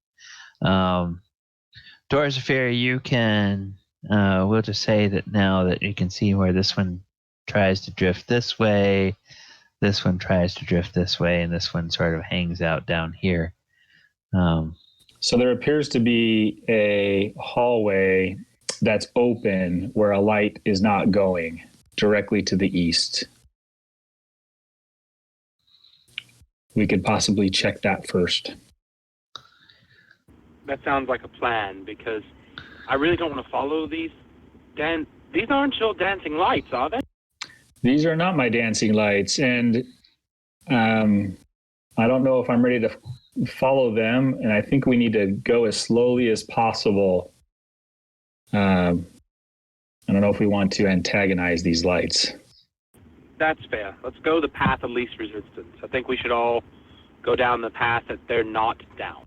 Dorzaphir, you can, we'll just say that now that you can see where this one tries to drift this way, this one tries to drift this way, and this one sort of hangs out down here. So there appears to be a hallway that's open where a light is not going directly to the east. We could possibly check that first. That sounds like a plan, because I really don't want to follow these. These aren't your dancing lights, are they? These are not my dancing lights, and I don't know if I'm ready to follow them, and I think we need to go as slowly as possible. I don't know if we want to antagonize these lights. That's fair. Let's go the path of least resistance. I think we should all go down the path that they're not down.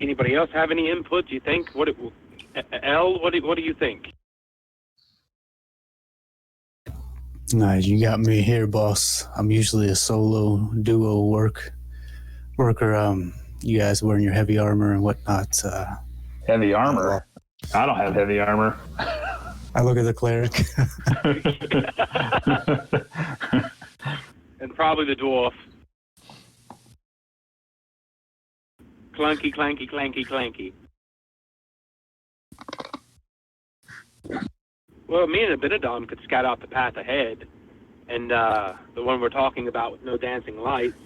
Anybody else have any input? Do you think? Elle, what do you think? Nice, you got me here, boss. I'm usually a solo duo worker. You guys wearing your heavy armor and whatnot. Heavy armor? I don't have heavy armor. I look at the cleric. And probably the dwarf. Clunky, clanky, clanky, clanky. Well, me and Abinadom could scout out the path ahead, and the one we're talking about with no dancing lights.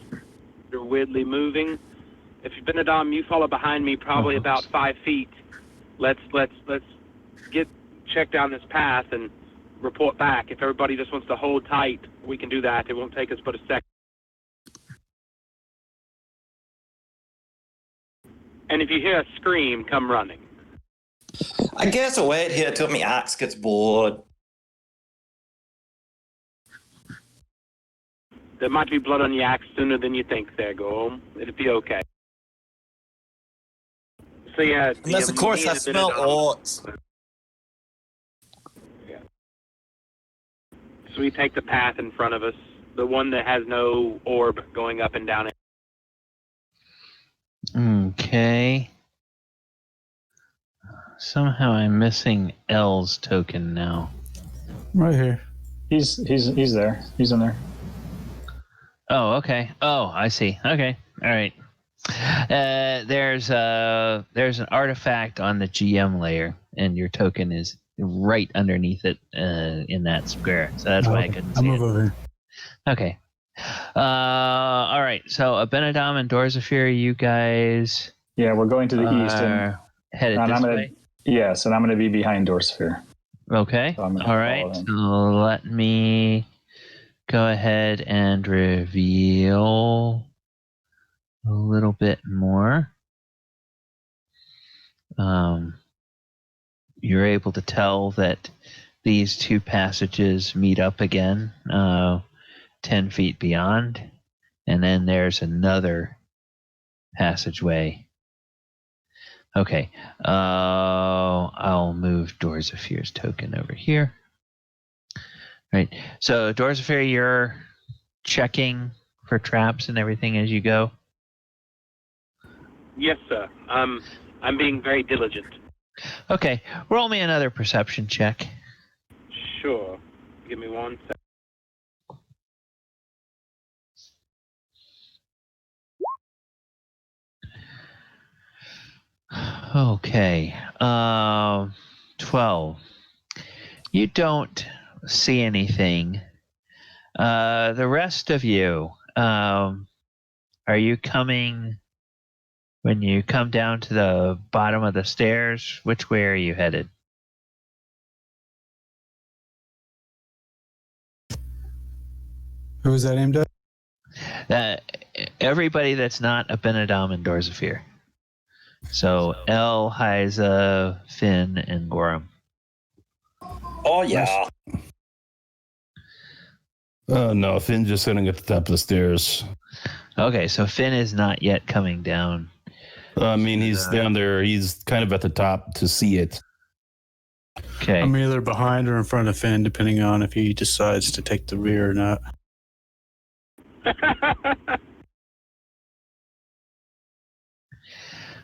They're weirdly moving. If Abinadom, you follow behind me, probably about 5 feet. Let's check down this path and report back. If everybody just wants to hold tight, we can do that. It won't take us but a second. And if you hear a scream, come running. I guess I'll wait here till my axe gets bored. There might be blood on your axe sooner than you think there, Gorrim. It'll be okay. So yeah. Unless, of course, I smell orcs. Yeah. So we take the path in front of us, the one that has no orb going up and down it. Okay. Somehow I'm missing L's token now. Right here. He's there. He's in there. Oh, okay. Oh, I see. Okay. All right. There's an artifact on the GM layer, and your token is right underneath it in that square. So that's why I couldn't see I'll move it. over here. Okay. All right. So Abinadom and Dorzaphir, you guys Yeah, we're going to the east. are headed and this I'm gonna, way. Yes, and I'm going to be behind Dorzaphir. Okay. So I'm gonna All right. follow him. So let me go ahead and reveal a little bit more. You're able to tell that these two passages meet up again 10 feet beyond, and then there's another passageway. Okay, I'll move Dorzaphir's token over here. Right, so Dorzaphir, you're checking for traps and everything as you go? Yes, sir. I'm being very diligent. Okay, roll me another perception check. Sure. Give me 1 second. Okay, 12. You don't see anything. The rest of you, are you coming, when you come down to the bottom of the stairs, which way are you headed? Who is that aimed at? Everybody that's not Abinadom and Dorzaphir. So Elle, Hyza, Finn, and Gorrim. Oh, yeah. No, Finn's just sitting at the top of the stairs. Okay, so Finn is not yet coming down. I mean, he's down there. He's kind of at the top to see it. Okay. I'm either behind or in front of Finn, depending on if he decides to take the rear or not.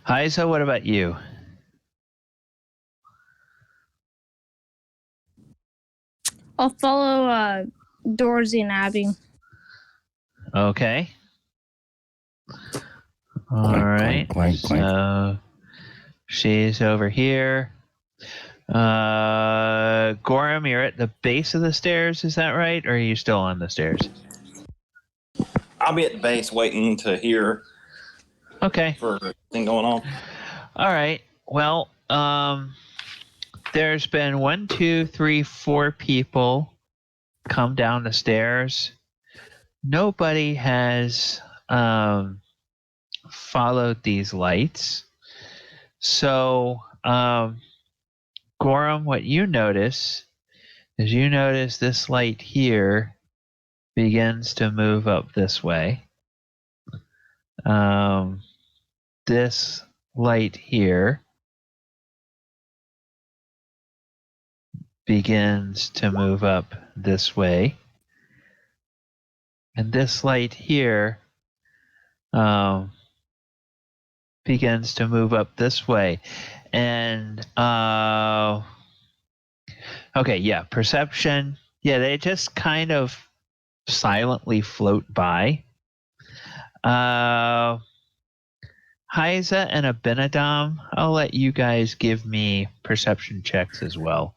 Hyza, what about you? I'll follow Dorsey and Abby. Okay. All Clank, right. clank, clank, clank. So she's over here. Gorrim, you're at the base of the stairs, is that right? Or are you still on the stairs? I'll be at the base waiting to hear Okay. for anything going on. All right. Well, there's been 1, 2, 3, 4 people come down the stairs. Nobody has followed these lights. So, Gorrim, what you notice is this light here begins to move up this way. This light here begins to move up this way. And this light here begins to move up this way. And, okay, yeah, perception. Yeah, they just kind of silently float by. Hyza and Abinadom, I'll let you guys give me perception checks as well.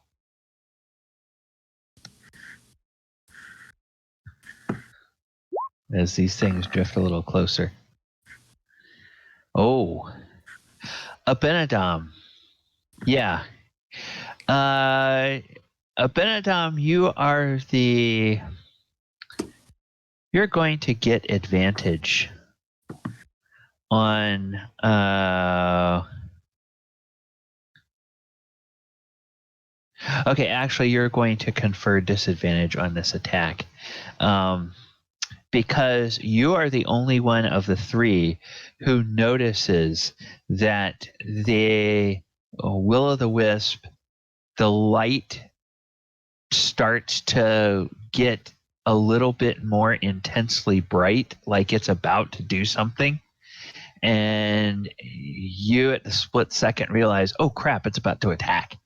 As these things drift a little closer. Oh, Abinadom. Yeah. Abinadom, you're going to get advantage on okay, actually you're going to confer disadvantage on this attack. Because you are the only one of the three who notices that the will-o'-the-wisp, the light starts to get a little bit more intensely bright, like it's about to do something. And you at the split second realize, oh crap, it's about to attack.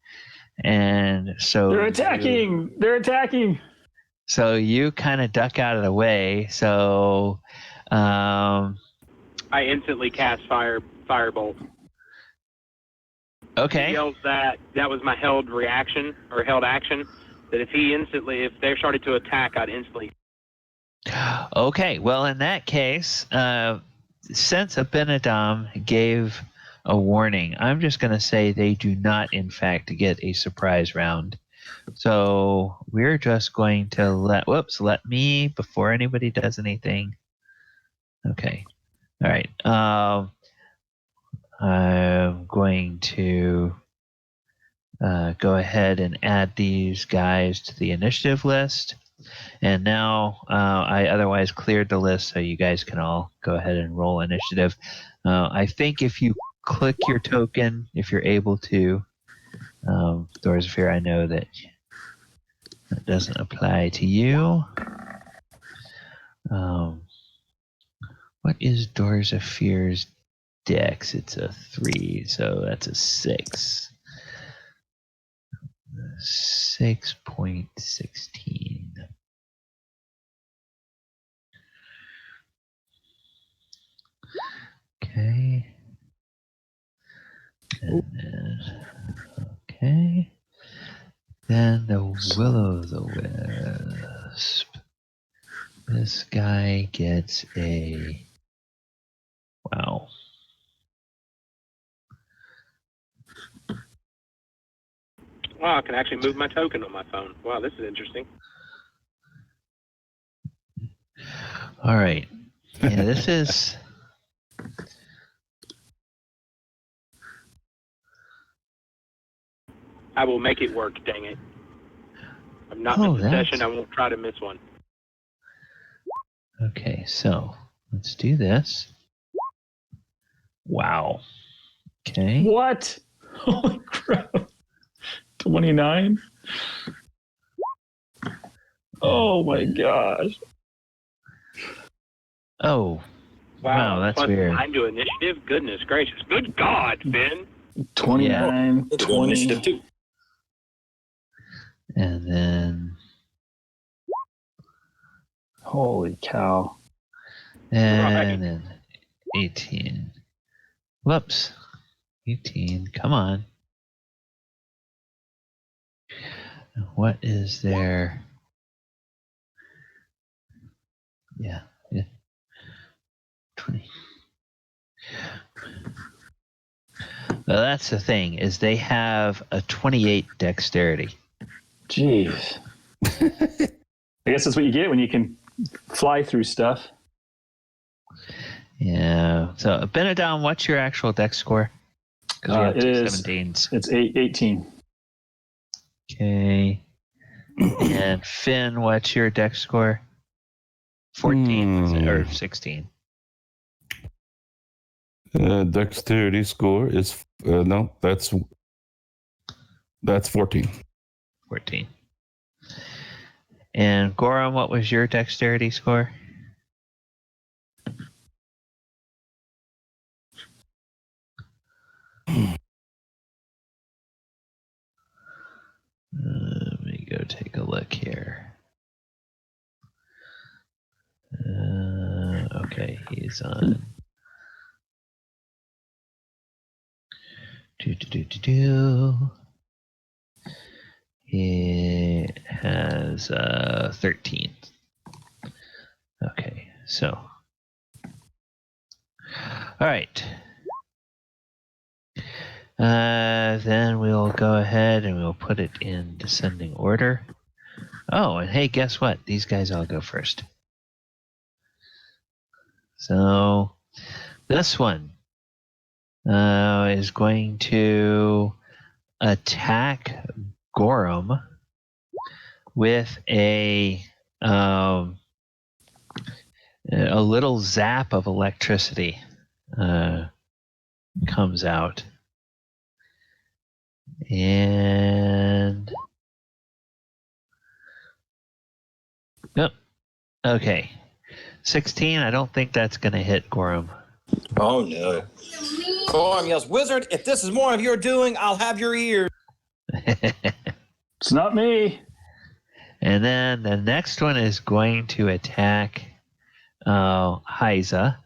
And so They're attacking. So you kind of duck out of the way. So I instantly cast firebolt. Okay. He yells that was my held reaction or held action. That if they started to attack, I'd instantly. Okay. Well, in that case, since Abinadom gave a warning, I'm just going to say they do not, in fact, get a surprise round. So we're just going to let me, before anybody does anything. Okay. All right. I'm going to go ahead and add these guys to the initiative list. And now I otherwise cleared the list, so you guys can all go ahead and roll initiative. I think if you click your token, if you're able to, Dorzaphir, I know that doesn't apply to you. What is Dorzaphir's dex? It's a 3, so that's a 6. 6.16. Okay. And then, okay. Then the will-o'-the-wisp. This guy gets a... Wow. Wow, I can actually move my token on my phone. Wow, this is interesting. All right. Yeah, this is... I will make it work, dang it. I'm not missing a session. I won't try to miss one. Okay, so let's do this. Wow. Okay. What? Holy crap. 29? Oh my gosh. Oh. Wow, that's plus weird. 9 to initiative? Goodness gracious. Good God, Ben. 29, 20. Initiative too. And then... Holy cow. And then 18. Whoops. 18. Come on. What is there? Yeah. 20. Well, that's the thing, is they have a 28 dexterity. Jeez. I guess that's what you get when you can fly through stuff. Yeah. So, Abinadom, what's your actual dex score? It is 17s. It's 18. Okay. And Finn, what's your dex score? 14 or 16? Dexterity score is no, that's 14. 14. And Gorrim, what was your dexterity score? Let me go take a look here. Okay, he's on. He has 13. Okay, so. All right. Then we'll go ahead and we'll put it in descending order. Oh, and hey, guess what? These guys all go first. So this one is going to attack Gorrim with a little zap of electricity comes out. And yep. Okay. 16, I don't think that's going to hit Gorrim. Oh, no. Gorrim yells, "Wizard, if this is more of your doing, I'll have your ears." It's not me. And then the next one is going to attack Hyza.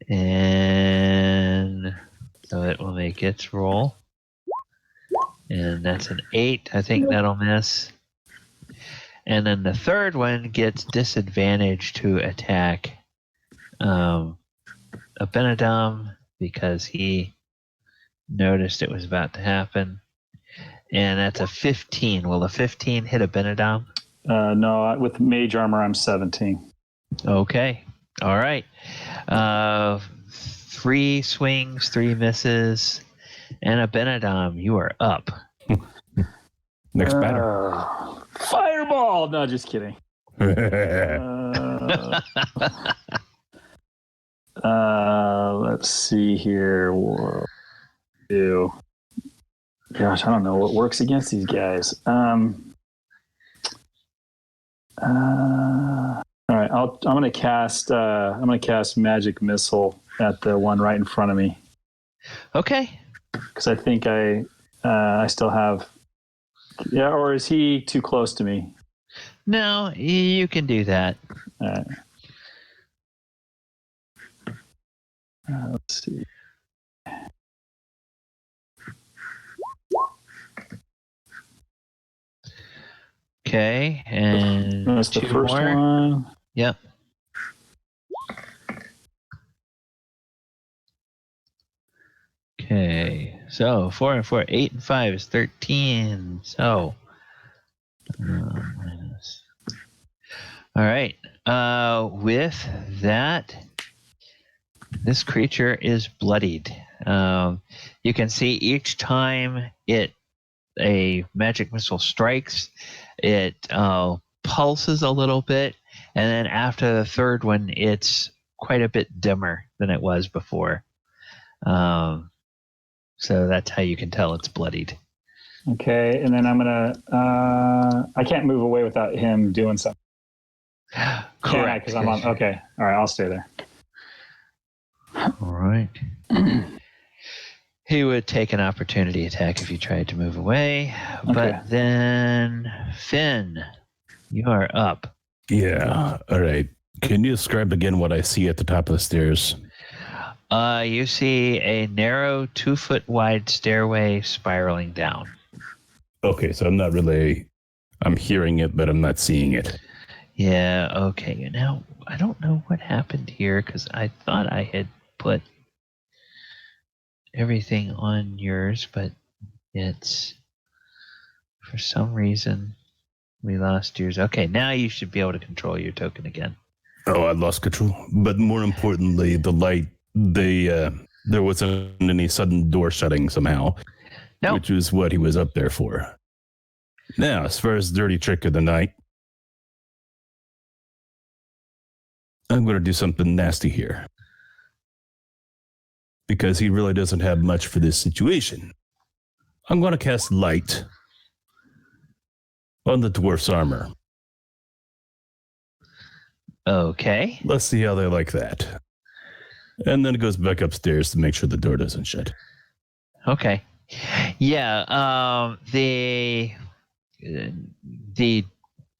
And so it will make its roll. And that's an 8. I think that'll miss. And then the third one gets disadvantage to attack Abinadom because he noticed it was about to happen. And that's a 15. Will a 15 hit Abinadom? No, with mage armor, I'm 17. Okay. All right. 3 swings, 3 misses. And Abinadom, you are up. Next batter. Fireball! No, just kidding. Let's see here. Gosh, I don't know what works against these guys. All right, I'm gonna cast magic missile at the one right in front of me. Okay. Because I think I still have. Yeah, or is he too close to me? No, you can do that. Let's see. Okay, and That's the 2 first more. one. Yep. Okay, so 4 and 4, 8 and 5 is 13. So, minus. All right. With that, this creature is bloodied. You can see each time a magic missile strikes, it pulses a little bit, and then after the third one, it's quite a bit dimmer than it was before. So that's how you can tell it's bloodied. Okay, and then I'm gonna. I can't move away without him doing something. Correct. Because I'm on. Okay, all right, I'll stay there. All right. He would take an opportunity attack if you tried to move away. Okay. But then, Finn, you are up. Yeah. All right. Can you describe again what I see at the top of the stairs? You see a narrow 2-foot wide stairway spiraling down. Okay, so I'm hearing it, but I'm not seeing it. Yeah, okay. Now, I don't know what happened here because I thought I had put everything on yours, but it's, for some reason, we lost yours. Okay, now you should be able to control your token again. Oh, I lost control. But more importantly, the light, there wasn't any sudden door shutting somehow, Nope. which is what he was up there for. Now, as far as dirty trick of the night, I'm going to do something nasty here. because he really doesn't have much for this situation. I'm going to cast light on the dwarf's armor. Okay. Let's see how they like that. And then it goes back upstairs to make sure the door doesn't shut. Okay. Yeah. The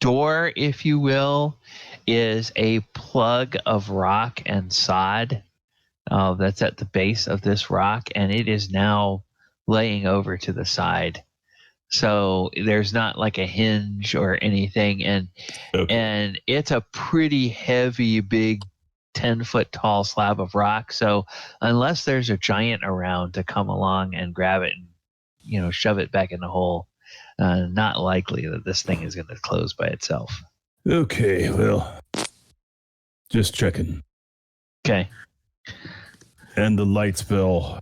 door, if you will, is a plug of rock and sod that's at the base of this rock, and it is now laying over to the side. So there's not like a hinge or anything, and it's a pretty heavy, big 10-foot tall slab of rock. So unless there's a giant around to come along and grab it and shove it back in the hole, not likely that this thing is going to close by itself. Okay, well, just checking. Okay. And the light spell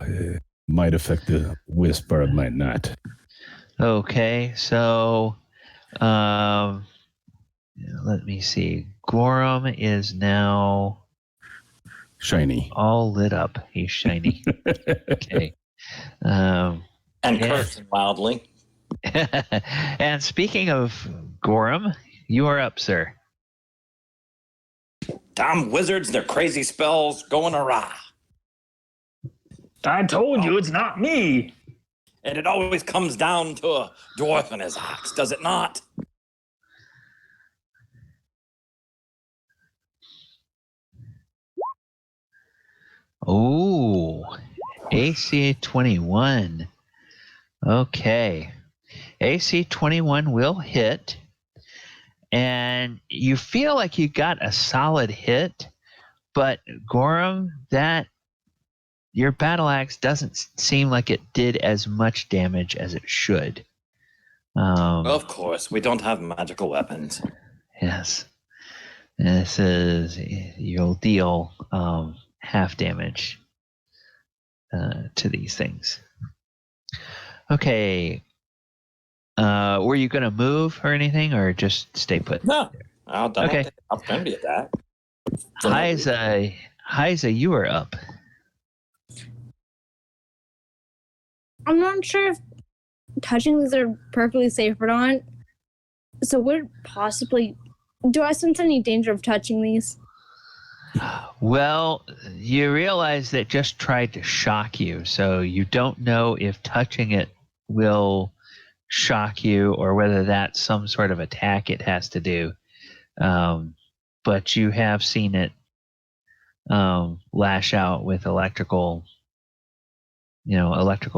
might affect the wisp, or it might not. Okay, so let me see. Gorrim is now shiny, all lit up. He's shiny. Okay. And cursing loudly. And speaking of Gorrim, you are up, sir. Damn wizards, their crazy spells going awry. I told you it's not me. And it always comes down to a dwarf and his axe, does it not? Oh, AC 21. Okay. AC 21 will hit. And you feel like you got a solid hit, but Gorrim, your battle axe doesn't seem like it did as much damage as it should. Of course, we don't have magical weapons. Yes. This is, you'll deal half damage to these things. Okay. Were you going to move or anything, or just stay put? No. I'll take the opportunity attack. Hyza, you are up. I'm not sure if touching these are perfectly safe or not. So would possibly... Do I sense any danger of touching these? Well, you realize that just tried to shock you, so you don't know if touching it will shock you or whether that's some sort of attack it has to do. But you have seen it lash out with electrical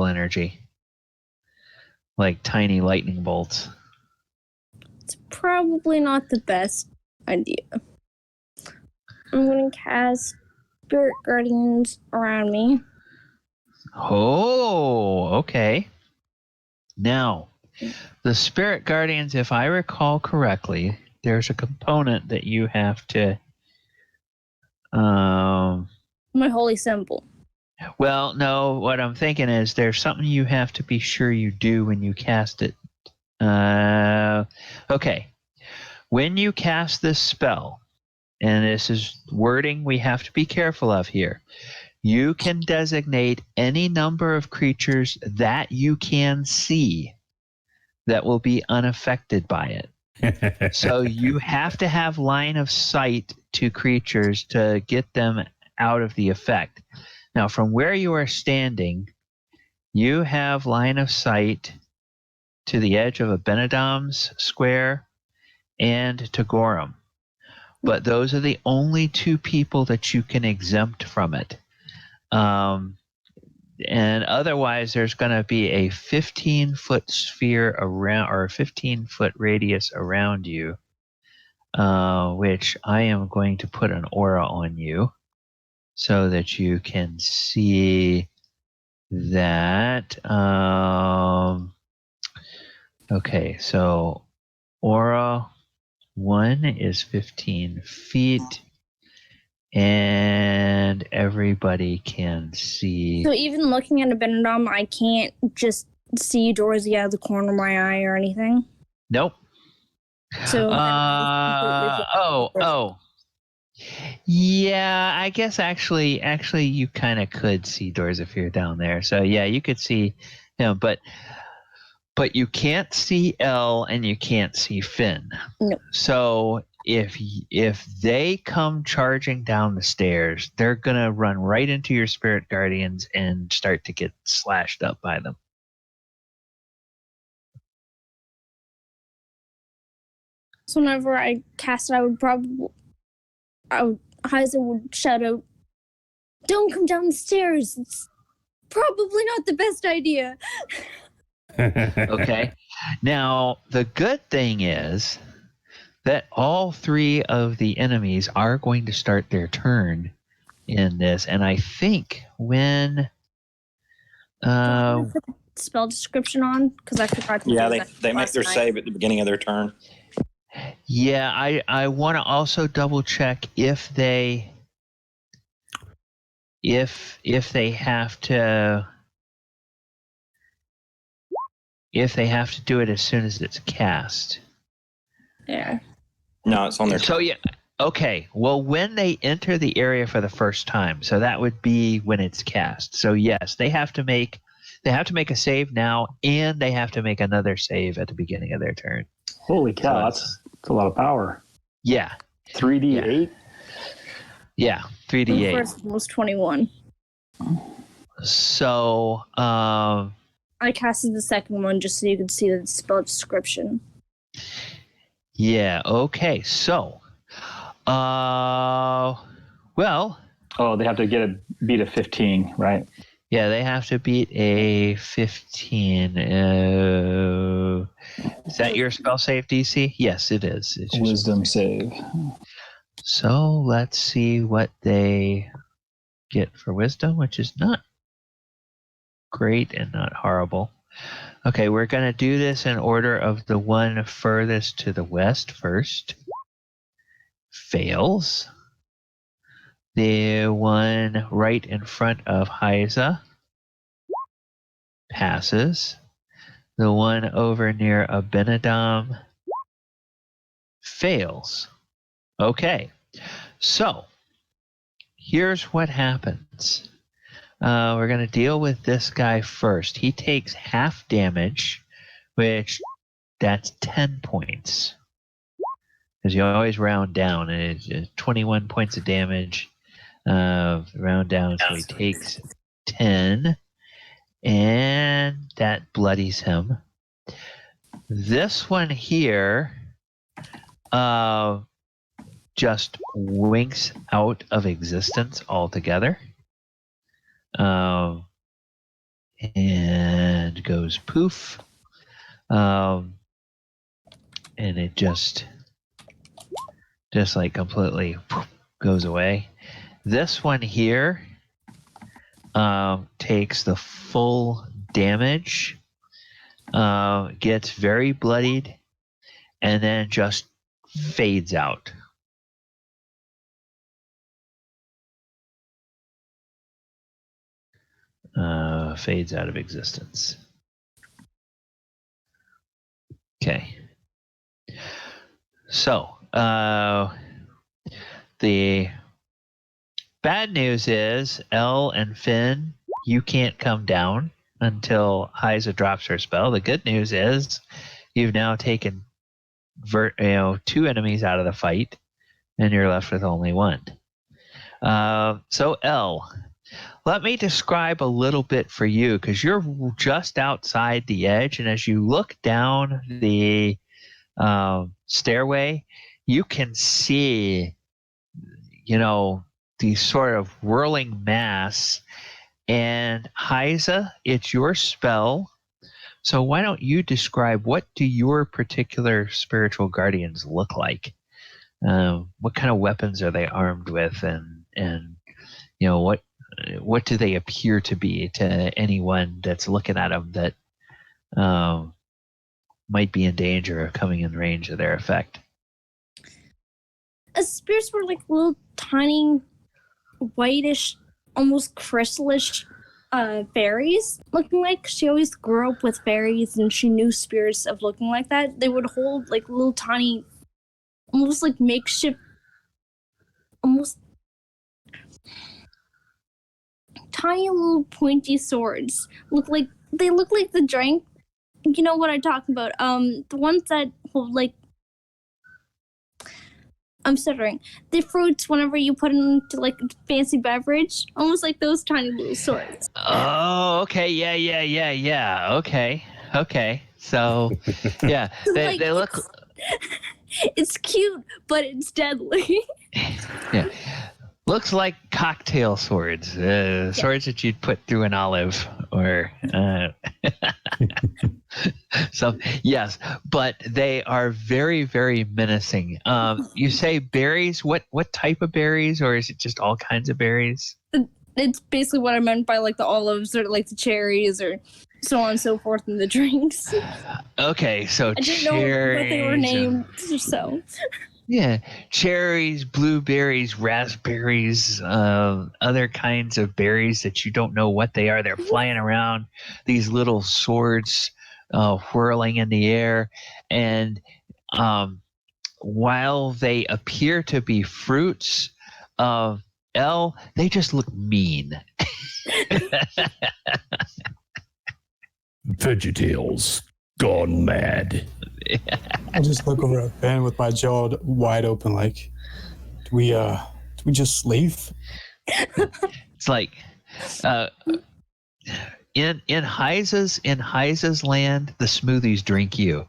energy, like tiny lightning bolts. It's probably not the best idea. I'm going to cast Spirit Guardians around me. Oh, okay. Now, the Spirit Guardians, if I recall correctly, there's a component that you have to... My holy symbol. Well, no, what I'm thinking is there's something you have to be sure you do when you cast it. Okay. When you cast this spell, and this is wording we have to be careful of here, you can designate any number of creatures that you can see that will be unaffected by it. So you have to have line of sight to creatures to get them out of the effect. Now, from where you are standing, you have line of sight to the edge of Abinadom's square and to Gorrim. But those are the only two people that you can exempt from it. And otherwise, there's going to be a 15-foot sphere around, or a 15-foot radius around you, which I am going to put an aura on you so that you can see that. Okay, so aura 1 is 15 feet, and everybody can see. So even looking at Abinadom, I can't just see Dorothy out of the corner of my eye or anything? Nope. So Yeah, I guess actually, you kind of could see Dorzaphir down there. So yeah, you could see him, but you can't see Elle and you can't see Finn. No. So if they come charging down the stairs, they're gonna run right into your spirit guardians and start to get slashed up by them. So whenever I cast it, Hyza would shout out, "Don't come down the stairs. It's probably not the best idea." Okay. Now, the good thing is that all three of the enemies are going to start their turn in this. And I think when... spell description on? Because I forgot to do that. They make their save at the beginning of their turn. Yeah, I want to also double check if they have to do it as soon as it's cast. Yeah. No, it's on their turn. So yeah, okay. Well, when they enter the area for the first time, so that would be when it's cast. So yes, they have to make a save now, and they have to make another save at the beginning of their turn. Holy cow, that's a lot of power. Yeah. 3d8? Yeah, 3d8. The first was 21. So, I casted the second one just so you could see the spell description. Yeah, okay. So, well... Oh, they have to beat a 15, right? Yeah, they have to beat a 15. Is that your spell save, DC? Yes, it is. It's Wisdom save. So let's see what they get for wisdom, which is not great and not horrible. Okay, we're going to do this in order of the one furthest to the west first. Fails. The one right in front of Hyza passes. The one over near Abinadom fails. Okay, so here's what happens. We're going to deal with this guy first. He takes half damage, which that's 10 points. Because you always round down, and it's 21 points of damage. Round down, so he takes 10, and that bloodies him. This one here just winks out of existence altogether, and goes poof, and it just like completely goes away. This one here takes the full damage, gets very bloodied, and then just fades out. Fades out of existence. Okay. So, the bad news is, Elle and Finn, you can't come down until Hyza drops her spell. The good news is, you've now taken 2 enemies out of the fight, and you're left with only one. So Elle, let me describe a little bit for you, because you're just outside the edge, and as you look down the stairway, you can see, the sort of whirling mass. And Hyza, it's your spell. So why don't you describe, what do your particular spiritual guardians look like? What kind of weapons are they armed with, and what do they appear to be to anyone that's looking at them that might be in danger of coming in range of their effect? Spirits were like little tiny, whitish, almost crystalish fairies looking like. She always grew up with fairies, and she knew spirits of looking like that. They would hold like little tiny, almost like makeshift almost tiny little pointy swords. They look like the drink. You know what I'm talking about? The ones that hold like. I'm stuttering. The fruits whenever you put into like a fancy beverage, almost like those tiny little swords. Oh, okay. Yeah. Okay. So, yeah, Like, they look. It's cute, but it's deadly. Yeah. Looks like cocktail swords. Swords that you'd put through an olive or. So yes, but they are very, very menacing. You say berries. What type of berries, or is it just all kinds of berries? It's basically what I meant by like the olives or like the cherries or so on and so forth in the drinks. Okay, so I didn't know what they were named, so. Yeah, cherries, blueberries, raspberries, other kinds of berries that you don't know what they are. They're flying around, these little swords whirling in the air. And while they appear to be fruits of they just look mean. VeggieTales gone mad. I just look over at Ben with my jaw wide open, like, do we just leave? It's like in Hyza's land, the smoothies drink you.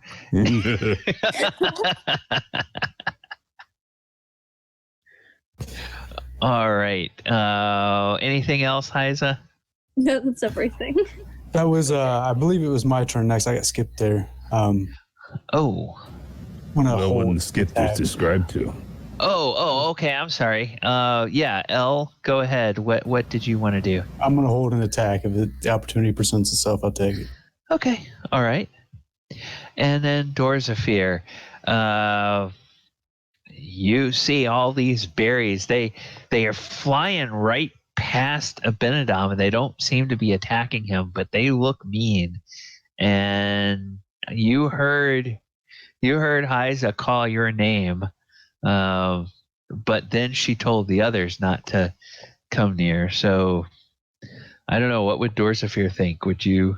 All right. Anything else, Hyza? No, that's everything. That was, I believe it was my turn next. I got skipped there. Oh. No one skipped is described to. Oh, okay. I'm sorry. Yeah, L, go ahead. What did you want to do? I'm going to hold an attack. If the opportunity presents itself, I'll take it. Okay. All right. And then Dorzaphir, you see all these berries. They are flying right past Abinadom, and they don't seem to be attacking him, but they look mean. And you heard Hyza call your name, but then she told the others not to come near. So I don't know. What would Dorzaphir think? Would you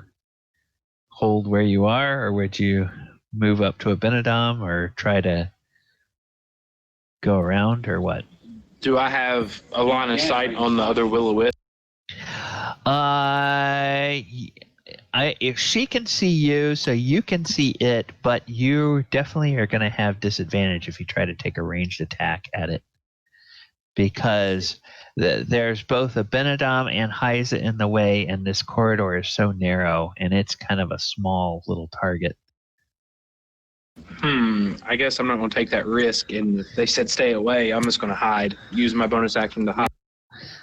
hold where you are, or would you move up to Abinadom, or try to go around, or what? Do I have a line of sight on the other will-o-wisp? If she can see you, so you can see it, but you definitely are going to have disadvantage if you try to take a ranged attack at it, because there's both Abinadom and Hyza in the way, and this corridor is so narrow, and it's kind of a small little target. I guess I'm not going to take that risk. And if they said stay away, I'm just going to hide. Use my bonus action to hide.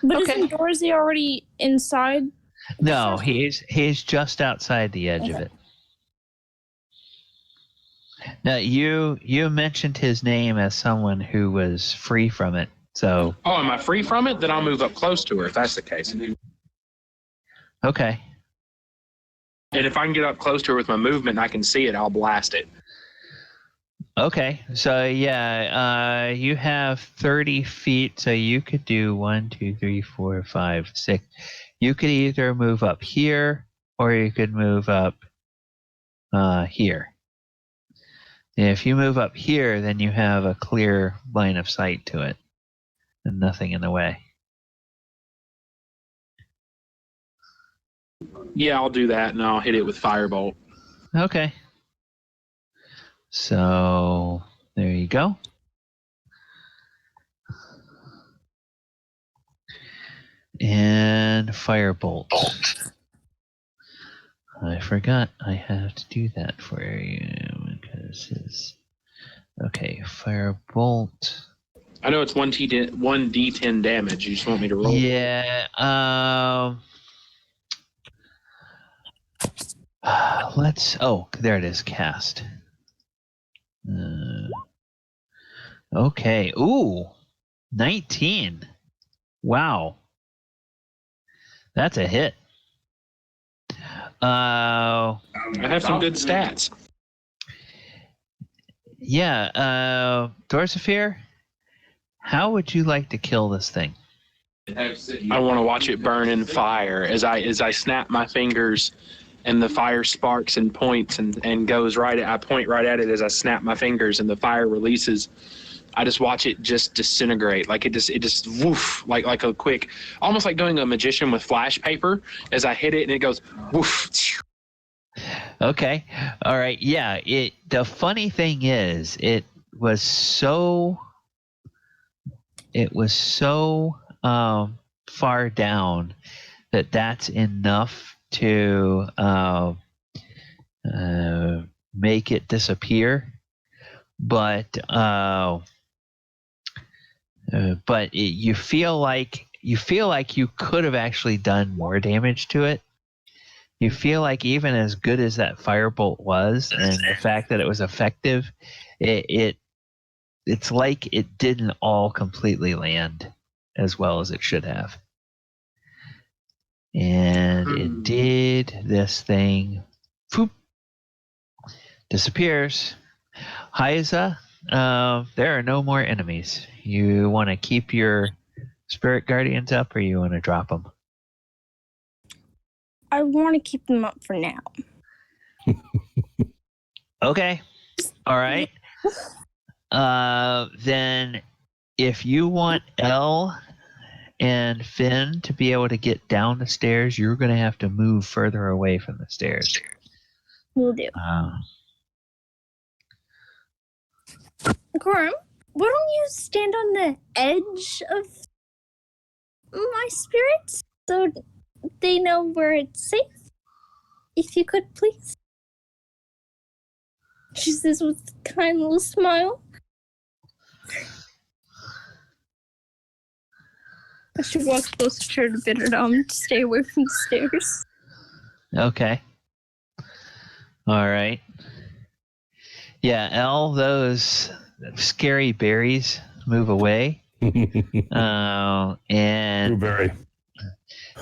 But Okay. isn't Dorsey already inside? No, he's just outside the edge of it. Now, you mentioned his name as someone who was free from it. So. Oh, am I free from it? Then I'll move up close to her if that's the case. Okay. And if I can get up close to her with my movement and I can see it, I'll blast it. Okay, so yeah, you have 30 feet, so you could do 1, 2, 3, 4, 5, 6. You could either move up here, or you could move up here. And if you move up here, then you have a clear line of sight to it, and nothing in the way. Yeah, I'll do that, and I'll hit it with Firebolt. Okay. So there you go. And Firebolt. I forgot I have to do that for you because it's okay. Firebolt. I know it's 1d10 damage. You just want me to roll? Yeah. Let's. Oh, there it is. Cast. Okay. Ooh, 19. Wow. That's a hit. I have some good stats. Yeah. Dorzaphir, how would you like to kill this thing? I want to watch it burn in fire as I snap my fingers, and the fire sparks and points and goes right. I point right at it as I snap my fingers, and the fire releases. I just watch it just disintegrate, like it just woof, like a quick, almost like doing a magician with flash paper. As I hit it, and it goes woof. Okay, all right, yeah. The funny thing is, it was so far down that's enough to make it disappear, but you feel like you could have actually done more damage to it. You feel like even as good as that firebolt was, and the fact that it was effective, it's like it didn't all completely land as well as it should have. And it did this thing. Poop. Disappears. Hyza, there are no more enemies. You want to keep your spirit guardians up, or you want to drop them? I want to keep them up for now. Okay. All right. Then if you want Elle and Finn to be able to get down the stairs, you're going to have to move further away from the stairs. Will do. Gorrim, why don't you stand on the edge of my spirits so they know where it's safe? If you could, please. She says with a kind little smile. I should walk closer to Abinadom to stay away from the stairs. Okay. All right. Yeah, Elle, those scary berries move away. And Blueberry.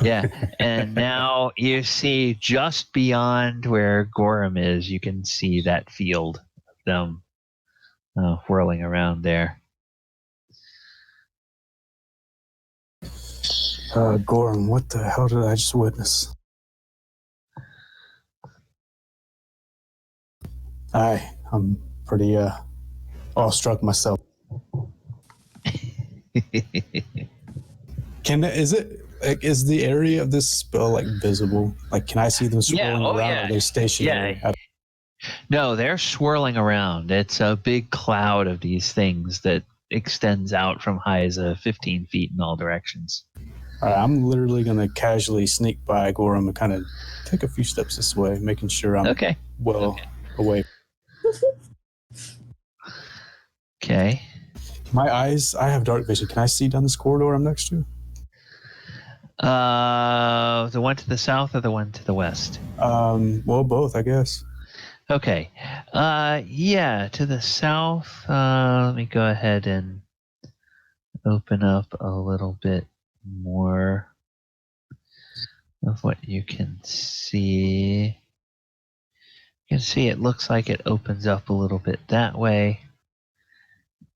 Yeah, and now you see just beyond where Gorrim is, you can see that field of them whirling around there. Gorrim, what the hell did I just witness? I'm pretty awestruck myself. Is the area of this spell like visible? Like, can I see them swirling around? Yeah. Are they stationary? Yeah. No, they're swirling around. It's a big cloud of these things that extends out from Hyza 15 feet in all directions. All right, I'm literally going to casually sneak by Gorrim and kind of take a few steps this way, making sure I'm away. Okay. My eyes, I have dark vision. Can I see down this corridor I'm next to? The one to the south or the one to the west? Well, both, I guess. Okay. Yeah, to the south. Let me go ahead and open up a little bit more of what you can see. You can see it looks like it opens up a little bit that way.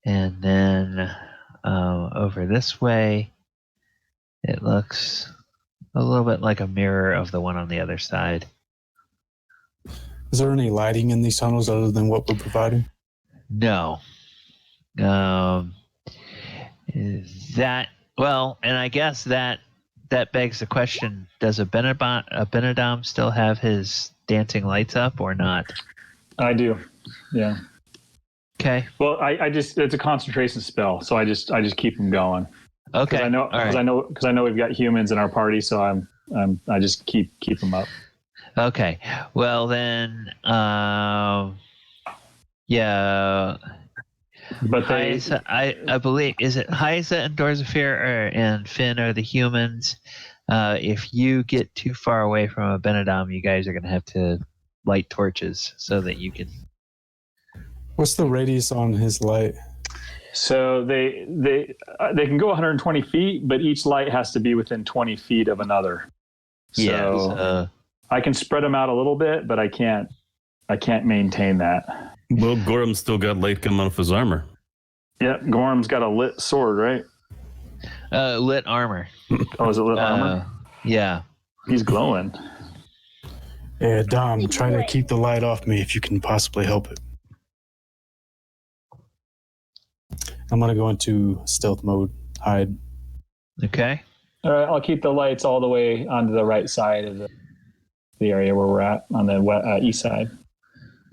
And then over this way, it looks a little bit like a mirror of the one on the other side. Is there any lighting in these tunnels other than what we're providing? No. And I guess that begs the question, does Abinadom still have his dancing lights up or not? I do, yeah. Okay. Well, I just, it's a concentration spell, so I just keep them going. Okay. Because I know we've got humans in our party, so I just keep them up. Okay. Well then, yeah. But Hyza, I believe, is it Hyza and Dorzaphir and Finn are the humans? If you get too far away from Abinadom, you guys are going to have to light torches so that you can. What's the radius on his light? So they can go 120 feet, but each light has to be within 20 feet of another. So I can spread them out a little bit, but I can't maintain that. Well, Gorrim's still got light coming off his armor. Yeah, Gorrim's got a lit sword, right? Lit armor. Oh, is it lit armor? Yeah. He's glowing. Yeah, Dom, try to keep the light off me if you can possibly help it. I'm going to go into stealth mode, hide. Okay. All right, I'll keep the lights all the way onto the right side of the area where we're at, on the east side.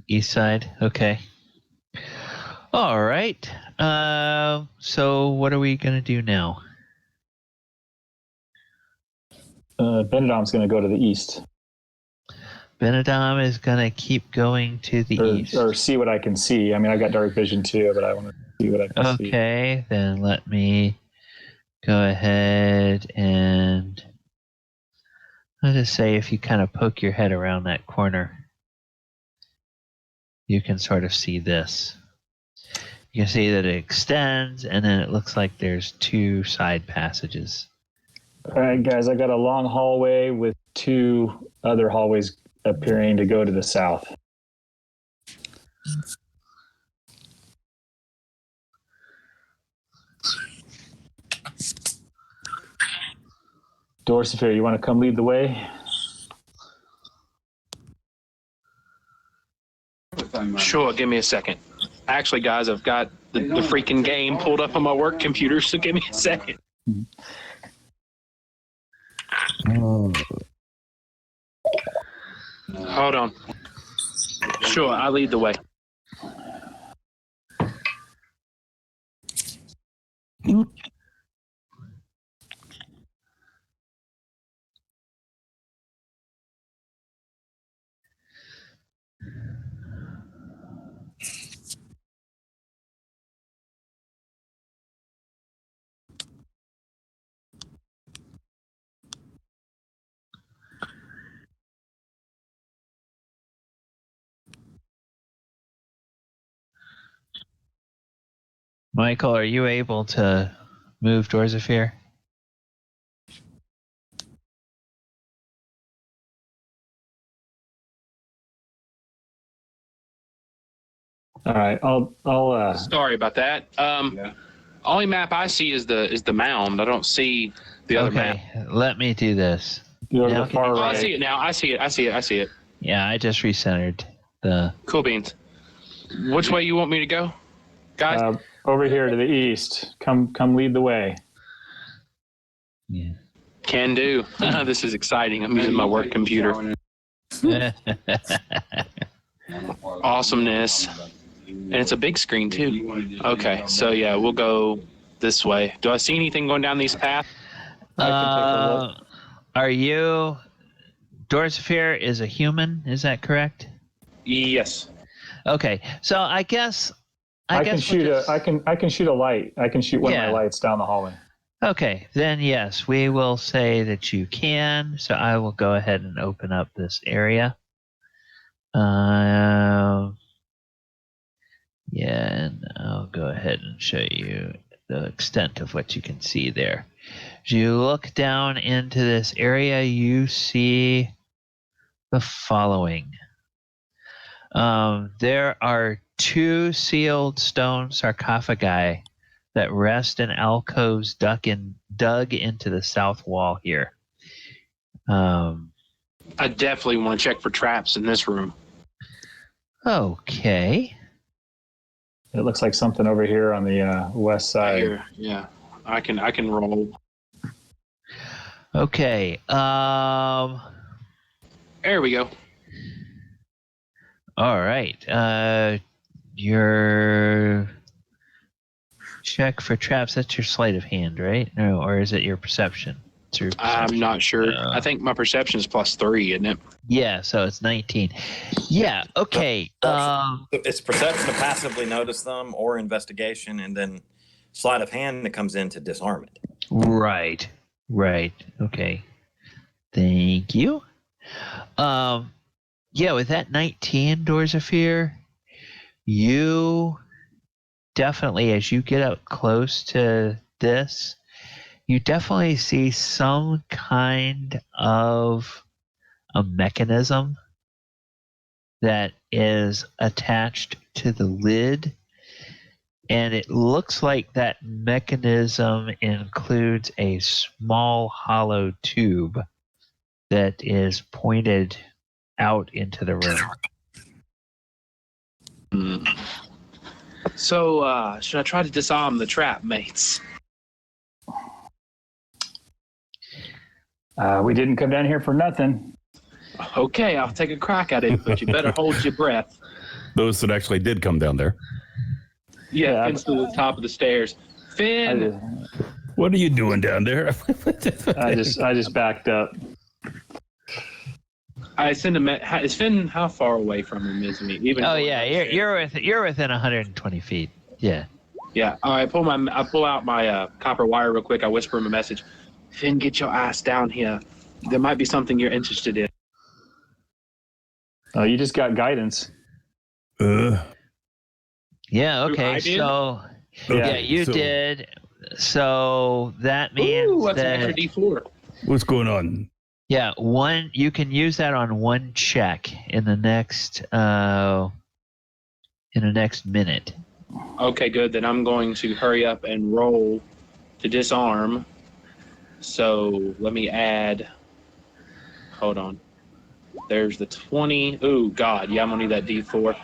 East side. Okay. All right. So what are we going to do now? Abinadom's going to go to the east. Abinadom is going to keep going to the east. Or see what I can see. I mean, I got dark vision too, but I want to see what I can see. Okay, then let me go ahead and I'll just say if you kind of poke your head around that corner, you can sort of see this. You can see that it extends, and then it looks like there's 2 side passages. All right, guys, I got a long hallway with 2 other hallways appearing to go to the south. Dorzaphir, you want to come lead the way? Sure, give me a second. Actually, guys, I've got the freaking game pulled up on my work computer, so give me a second. Hold on. Sure, I lead the way. Michael, are you able to move Dorzaphir? All right, I'll Sorry about that. Only map I see is the mound. I don't see the other map. Okay, let me do this. go to Now the far Oh, right. I see it now. I see it. Yeah, I just recentered the... Cool beans. Which way you want me to go, guys? Over here to the east. Come lead the way. Yeah. Can do. This is exciting. I'm using my work computer. Awesomeness. And it's a big screen too. Okay, so yeah, we'll go this way. Do I see anything going down these paths? I can take a look. Are you... Dorzaphir is a human, is that correct? Yes. Okay, so I guess I can shoot a light. I can shoot one of my lights down the hallway. Okay, then yes, we will say that you can. So I will go ahead and open up this area. And I'll go ahead and show you the extent of what you can see there. As you look down into this area, you see the following. There are 2 sealed stone sarcophagi that rest in alcoves dug into the south wall here. I definitely want to check for traps in this room. Okay. It looks like something over here on the west side. Here, yeah. I can roll. Okay. There we go. All right. Your check for traps, that's your sleight of hand, right? No, or is it your perception? It's your perception. I'm not sure. I think my perception is +3, isn't it? Yeah, so it's 19. Yeah, okay. It's perception to passively notice them or investigation, and then sleight of hand that comes in to disarm it. Right. Okay. Thank you. Yeah, with that 19, Dorzaphir, you definitely, as you get up close to this, you definitely see some kind of a mechanism that is attached to the lid And it looks like that mechanism includes a small hollow tube that is pointed out into the room. So, should I try to disarm the trap, mates? We didn't come down here for nothing. Okay, I'll take a crack at it, but you better hold your breath. Those that actually did come down there. Yeah, Finn's to the top of the stairs. Finn! What are you doing down there? I just backed up. I send him. Is Finn how far away from him is me? Even you're within 120 feet. Yeah. Yeah. All right. I pull out my copper wire real quick. I whisper him a message. Finn, get your ass down here. There might be something you're interested in. Oh, you just got guidance. Yeah. Okay. So. Yeah, you did. So that means what's that an extra D4? What's going on? Yeah, you can use that on one check in the next minute. Okay, good. Then I'm going to hurry up and roll to disarm. So let me add. Hold on. There's the 20. Oh God, yeah, I'm gonna need that D4.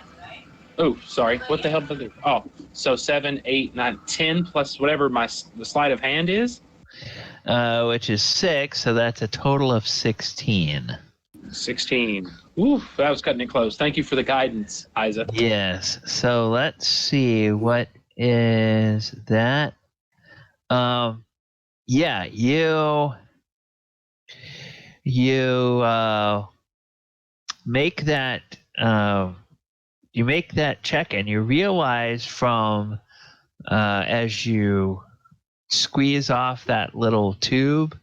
Oh, sorry. What the hell did I do? Oh, so 7, 8, 9, 10 plus whatever the sleight of hand is. Which is 6, so that's a total of 16. 16. Ooh, that was cutting it close. Thank you for the guidance, Hyza. Yes. So let's see, what is that? Yeah, you make that check, and you realize from as you squeeze off that little tube,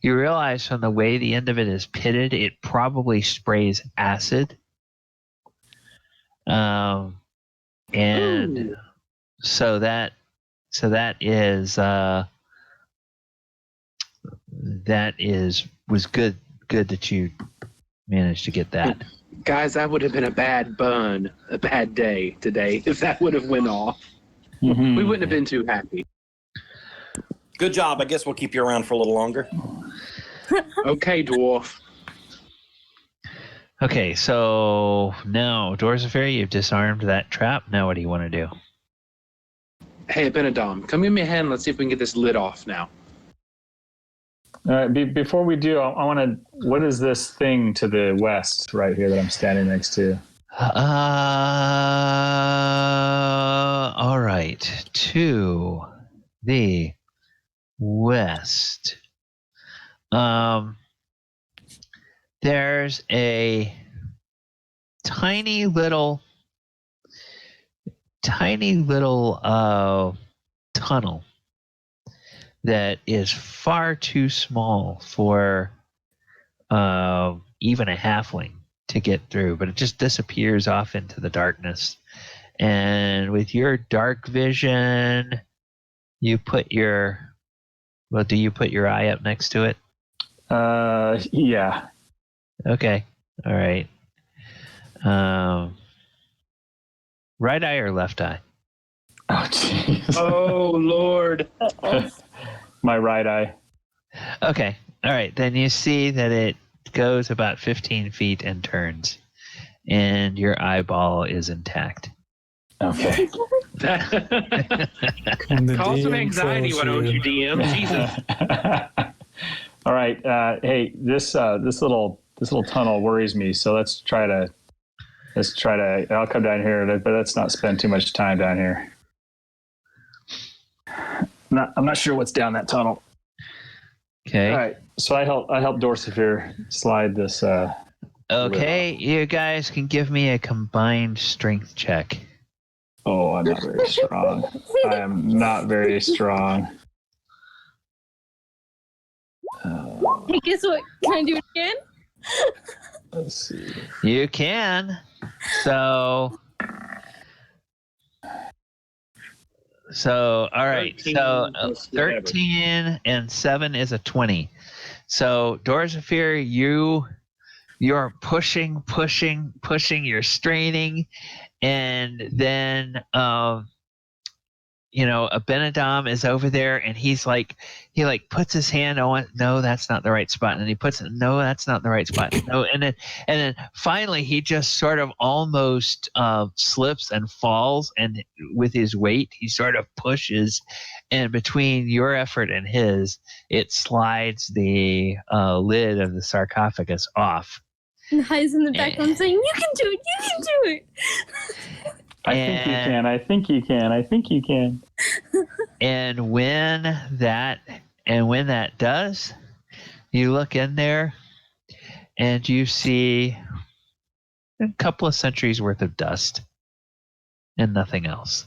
you realize from the way the end of it is pitted, it probably sprays acid. And Ooh. so that was good that you managed to get that. Guys, that would have been a bad day today if that would have went off. Mm-hmm. We wouldn't have been too happy. Good job. I guess we'll keep you around for a little longer. Okay, dwarf. Okay, so now, Dorzaphir, you've disarmed that trap. Now what do you want to do? Hey, Abinadom, come give me a hand. Let's see if we can get this lid off now. All right. Before we do, I want to. What is this thing to the west right here that I'm standing next to? All right. To the west. There's a tiny little tunnel that is far too small for even a halfling to get through, but it just disappears off into the darkness. And with your dark vision, do you put your eye up next to it? Yeah. Okay. All right. Right eye or left eye? Oh, jeez. Oh, Lord. My right eye. Okay. All right. Then you see that it goes about 15 feet and turns, and your eyeball is intact. Okay. Cause some anxiety, why don't you, DM? Jesus. All right. Hey, this little tunnel worries me. So let's try to. I'll come down here, but let's not spend too much time down here. I'm not sure what's down that tunnel. Okay. All right. So I help Dorzaphir slide this. Okay, you guys can give me a combined strength check. Oh, I'm not very strong. I am not very strong. Hey, guess what? Can I do it again? Let's see. You can. So all right. 13 So plus 13 and 7 is a 20. So Dorzaphir, you're pushing, you're straining, and then Abinadom is over there, and he puts his hand on, no, that's not the right spot, and he puts it, no, that's not the right spot, no, and then finally he just sort of almost slips and falls, and with his weight he sort of pushes, and between your effort and his, it slides the lid of the sarcophagus off. And Hyza's in the background saying, "You can do it! You can do it!" I think you can. I think you can. I think you can. And when that does, you look in there and you see a couple of centuries worth of dust and nothing else.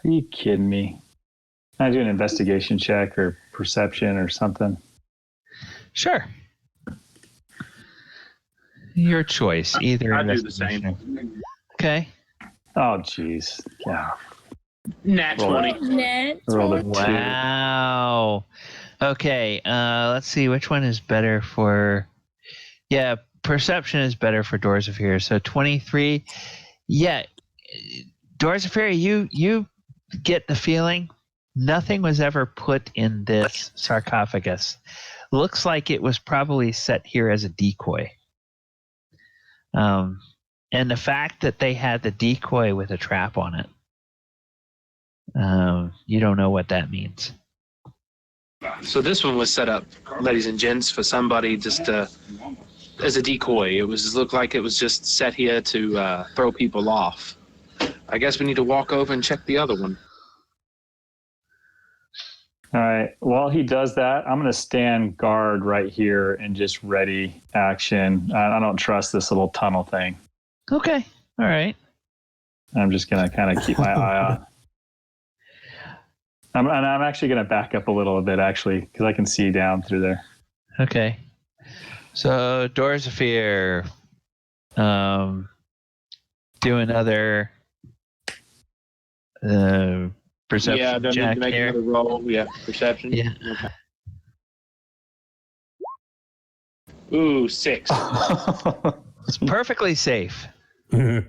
Are you kidding me? I do an investigation check or perception or something. Sure. Your choice. Either I do the same. Okay. Oh, jeez. Yeah. Nat 20. Roll a 2. Wow. Okay. Let's see which one is better for. Yeah, perception is better for Dorzaphir. So 23. Yeah, Dorzaphir, you get the feeling nothing was ever put in this sarcophagus. Looks like it was probably set here as a decoy. And the fact that they had the decoy with a trap on it, you don't know what that means. So this one was set up, ladies and gents, for somebody just as a decoy. It looked like it was just set here to throw people off. I guess we need to walk over and check the other one. All right. While he does that, I'm going to stand guard right here and just ready action. I don't trust this little tunnel thing. Okay. All right. I'm just going to kind of keep my eye on. I'm actually going to back up a little bit, actually, because I can see down through there. Okay. So, Dorzaphir, do another perception Yeah, don't need check to make here. another roll. Yeah, perception. Yeah. Okay. Ooh, 6. It's perfectly safe. Hmm.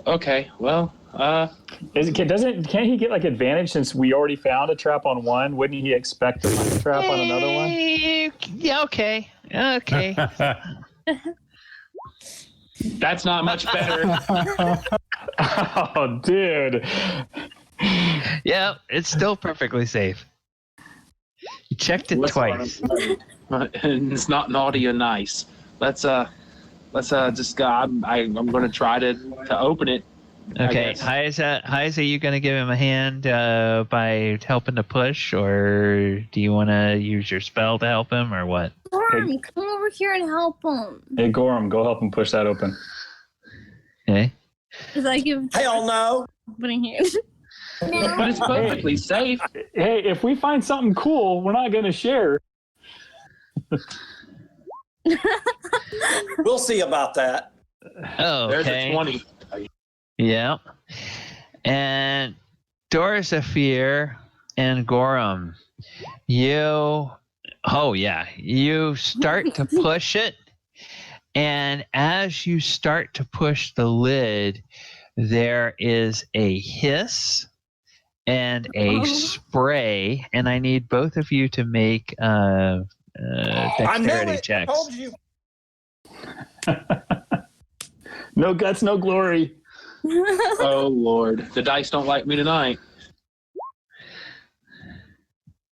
Okay, well, Can't he get like advantage since we already found a trap on one? Wouldn't he expect to find a trap on another one? Yeah, okay. Okay. that's not much better. Oh, dude. Yeah, it's still perfectly safe. You checked it twice. It's not naughty or nice. Let's just go. I'm going to try to open it. Okay, Hyza, you going to give him a hand by helping to push, or do you want to use your spell to help him, or what? Gorrim, come over here and help him. Hey, Gorrim, go help him push that open. Okay. Because I give Hell no. opening hand. But it's perfectly safe. Hey, if we find something cool, we're not going to share. We'll see about that. Oh, There's okay. a 20. Yeah. And Dorzaphir and Gorrim, you start to push it, and as you start to push the lid, there is a hiss and a spray, and I need both of you to make dexterity checks. I told you. No guts, no glory. Oh, Lord. The dice don't like me tonight.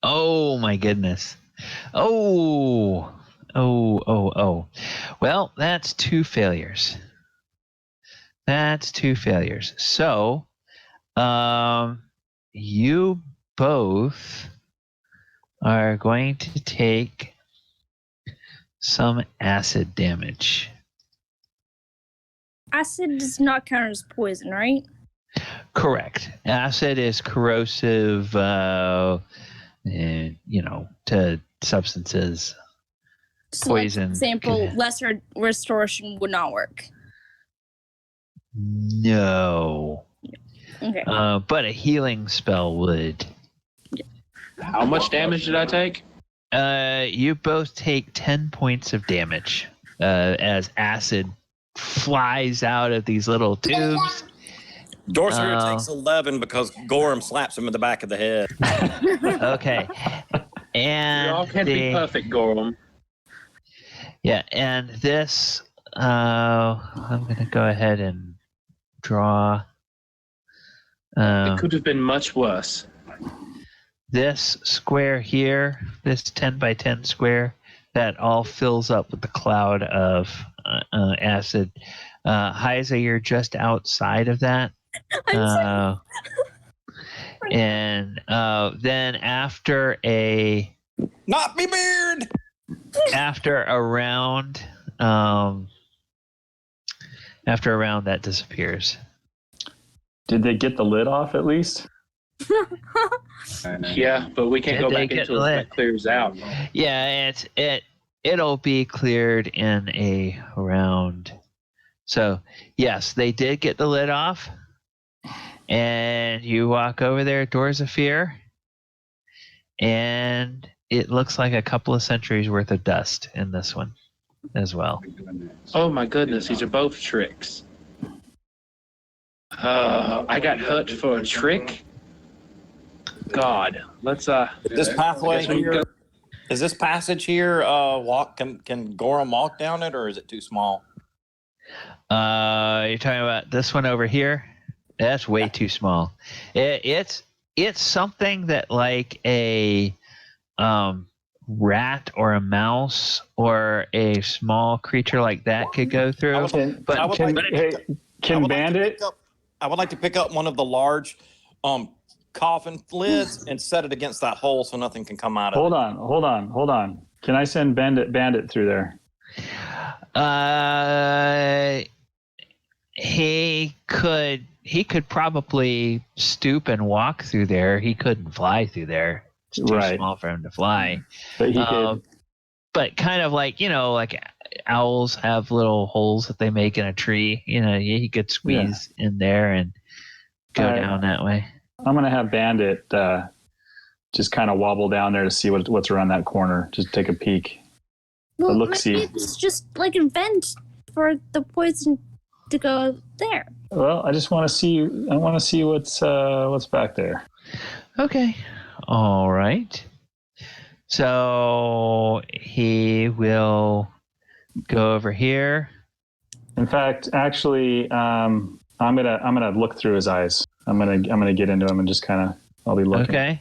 Oh, my goodness. Oh. Well, that's 2 failures. So, you both are going to take some acid damage. Acid does not count as poison, right? Correct. Acid is corrosive, to substances. So Poison. Like, example, lesser restoration would not work. No. Okay. But a healing spell would. How much damage did I take? You both take 10 points of damage as acid flies out of these little tubes. Dorzaphir takes 11 because Gorrim slaps him in the back of the head. Okay. And You all can't be perfect, Gorrim. Yeah, and this, I'm going to go ahead and draw. It could have been much worse. This square here, this 10 by 10 square, that all fills up with the cloud of acid. Hyza, you're just outside of that. And then after Not me beard! After a round, that disappears. Did they get the lid off at least? Yeah, but we can't go back until it clears out. Yeah, it'll be cleared in a round. So yes, they did get the lid off, and you walk over there, Dorzaphir, and it looks like a couple of centuries worth of dust in this one as well. Oh my goodness, these are both tricks. I got hurt for a trick? God, let's This pathway here, is this passage here can Gorrim walk down it, or is it too small? You're talking about this one over here? That's way too small. It's something that like a rat or a mouse or a small creature like that could go through. Can Bandit? I would like to pick up one of the large coffin lids and set it against that hole so nothing can come out of it. Hold on. Can I send Bandit through there? He could probably stoop and walk through there. He couldn't fly through there. It's too small for him to fly. But he could. But kind of like, like owls have little holes that they make in a tree. He could squeeze in there and go down that way. I'm going to have Bandit just kind of wobble down there to see what's around that corner. Just take a peek. Well, maybe it's just like a vent for the poison to go there. Well, I just want to see. I want to see what's back there. Okay. All right. So he will go over here. In fact, actually, I'm gonna look through his eyes. I'm gonna get into him and just kind of I'll be looking. Okay.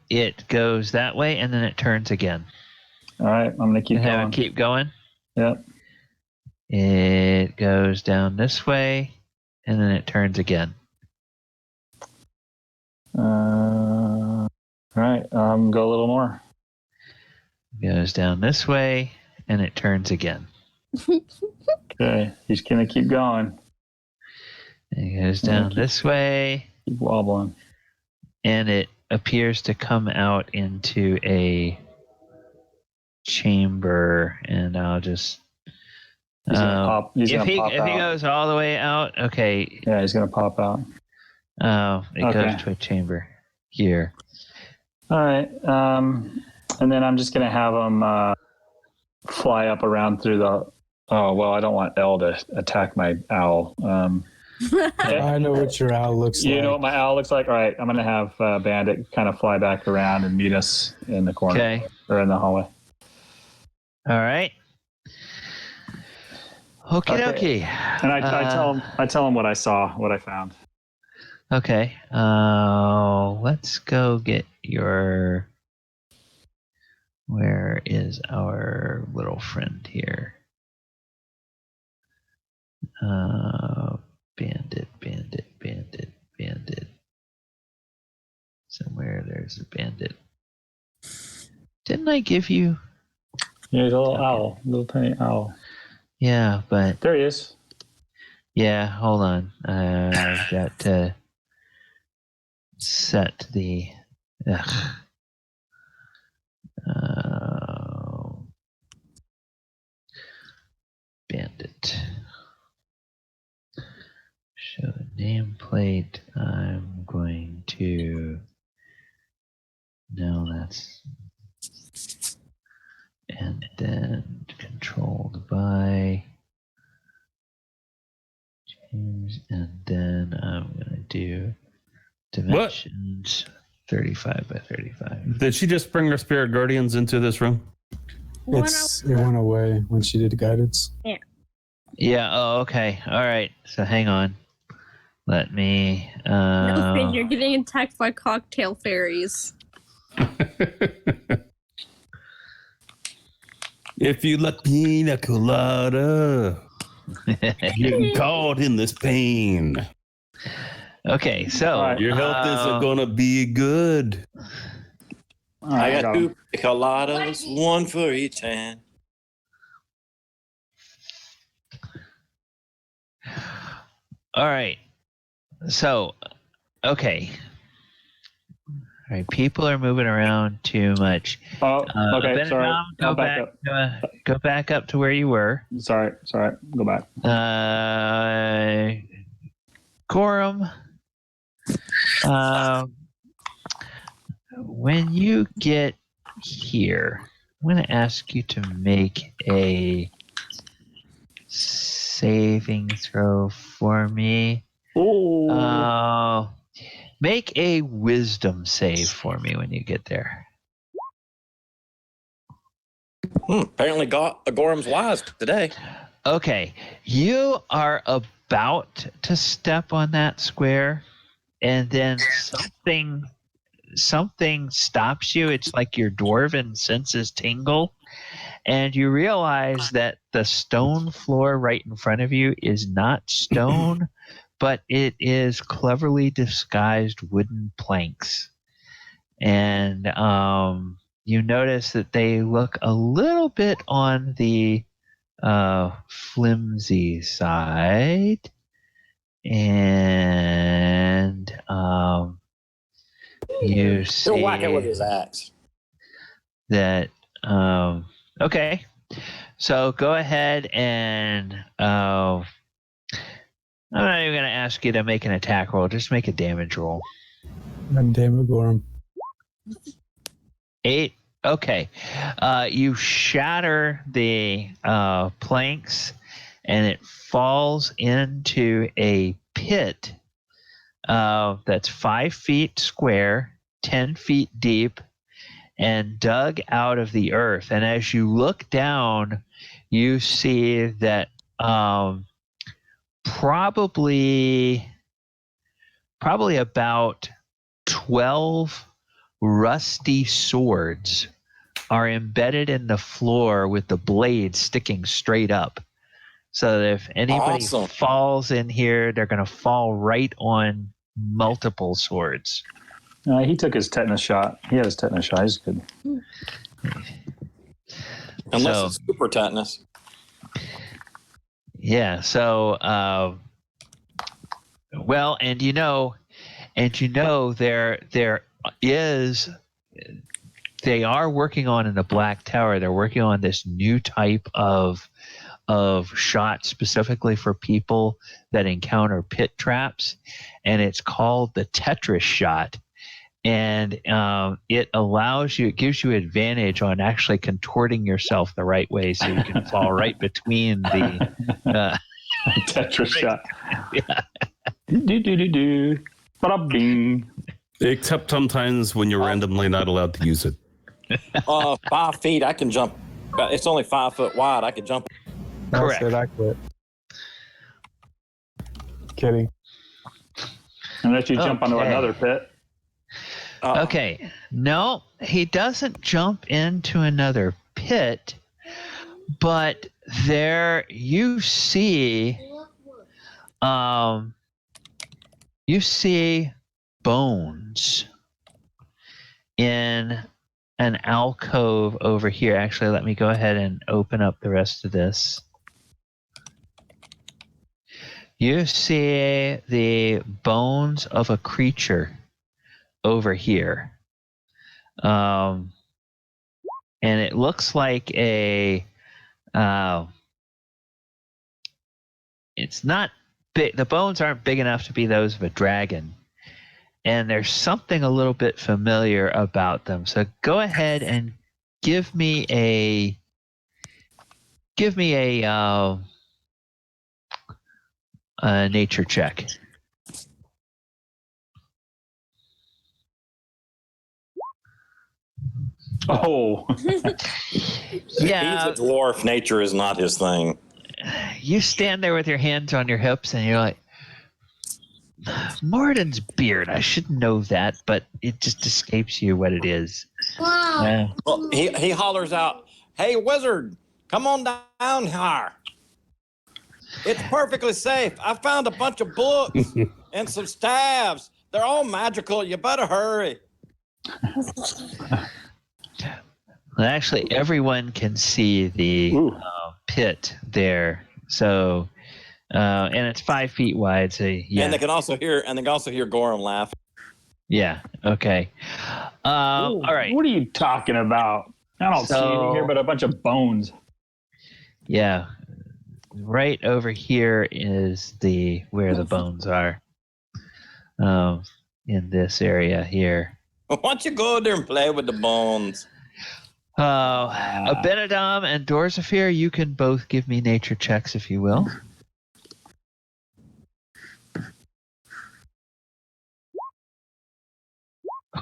It goes that way and then it turns again. All right, I'm gonna keep going. Keep going. Yep. It goes down this way and then it turns again. All right, go a little more. Goes down this way and it turns again. Okay, he's gonna keep going. And it goes down this way. Keep wobbling. And it appears to come out into a chamber. And I'll just... He's gonna pop. If he goes all the way out, okay. Yeah, he's gonna pop out. Oh, it goes to a chamber here. All right, and then I'm just gonna have him fly up around through the. Oh well, I don't want Elle to attack my owl. I know what your owl looks like. You know what my owl looks like? All right, I'm gonna have Bandit kind of fly back around and meet us in the corner or in the hallway. All right. Okie dokie. And I tell him what I saw, what I found. Okay. Let's go get your... Where is our little friend here? Bandit. Somewhere there's a bandit. Didn't I give you... Yeah, he's a little owl. Little tiny owl. Yeah, but... There he is. Yeah, hold on. I've got to set the... Bandit. Show nameplate. I'm going to... No, that's... and then controlled by James, and then I'm gonna do dimensions 35 by 35. Did she just bring her spirit guardians into this room? It went away when she did guidance. Yeah. Oh, okay. All right. So hang on. Let me. No, Finn, you're getting attacked by cocktail fairies. If you like pina colada, getting caught in this pain. Okay. So Your health isn't gonna be good. I got 2 coladas, 1 for each hand. All right. So, okay. All right. People are moving around too much. Oh, okay. Abinadom, Sorry. Go I'll back. back up. Go back up to where you were. Sorry. Go back. Gorrim. When you get here, I'm going to ask you to make a saving throw for me. Oh. Make a wisdom save for me when you get there. Apparently Gorham's wise today. Okay, you are about to step on that square, and then something stops you. It's like your dwarven senses tingle, and you realize that the stone floor right in front of you is not stone, but it is cleverly disguised wooden planks. And you notice that they look a little bit on the flimsy side. And you see He'll whack it with his axe. that okay, so go ahead and I'm not even going to ask you to make an attack roll, just make a damage roll. God damn it, Gorrim. 8. Okay, you shatter the planks and it falls into a pit that's 5 feet square, 10 feet deep, and dug out of the earth. And as you look down, you see that probably about 12 rusty swords are embedded in the floor with the blades sticking straight up. So that if anybody falls in here, they're going to fall right on multiple swords. He took his tetanus shot. He had his tetanus shot. He's good. Unless it's super tetanus. Yeah. So, well, and you know, there is. They are working on in the Black Tower. They're working on this new type of shot specifically for people that encounter pit traps, and it's called the Tetris shot. And it gives you advantage on actually contorting yourself the right way so you can fall right between the Tetris shot. Yeah. Do. Ba-da-bing. Except sometimes when you're randomly not allowed to use it. 5 feet, I can jump. It's only 5 foot wide. I could jump. Correct. I quit. Kidding. Unless you jump onto another pit. Okay. No, he doesn't jump into another pit, but there you see bones in an alcove over here. Actually, let me go ahead and open up the rest of this. You see the bones of a creature over here. And it looks like it's not big. The bones aren't big enough to be those of a dragon. And there's something a little bit familiar about them. So go ahead and give me a give me a nature check. Oh, Yeah, He's a dwarf. Nature is not his thing. you stand there with your hands on your hips, and you're like, Morden's beard. I should know that, but it just escapes you what it is. Wow. Well, he hollers out, "Hey, wizard, come on down here. It's perfectly safe. I found a bunch of books and some staves. They're all magical. You better hurry." Well, actually, everyone can see the pit there. So, and it's 5 feet wide. So yeah, And they can also hear Gorrim laugh. yeah, okay. All right. What are you talking about? I don't see anything here but a bunch of bones. Yeah, right over here is where the bones are. In this area here. Why don't you go there and play with the bones? Abinadom and Dorzaphir, you can both give me nature checks if you will.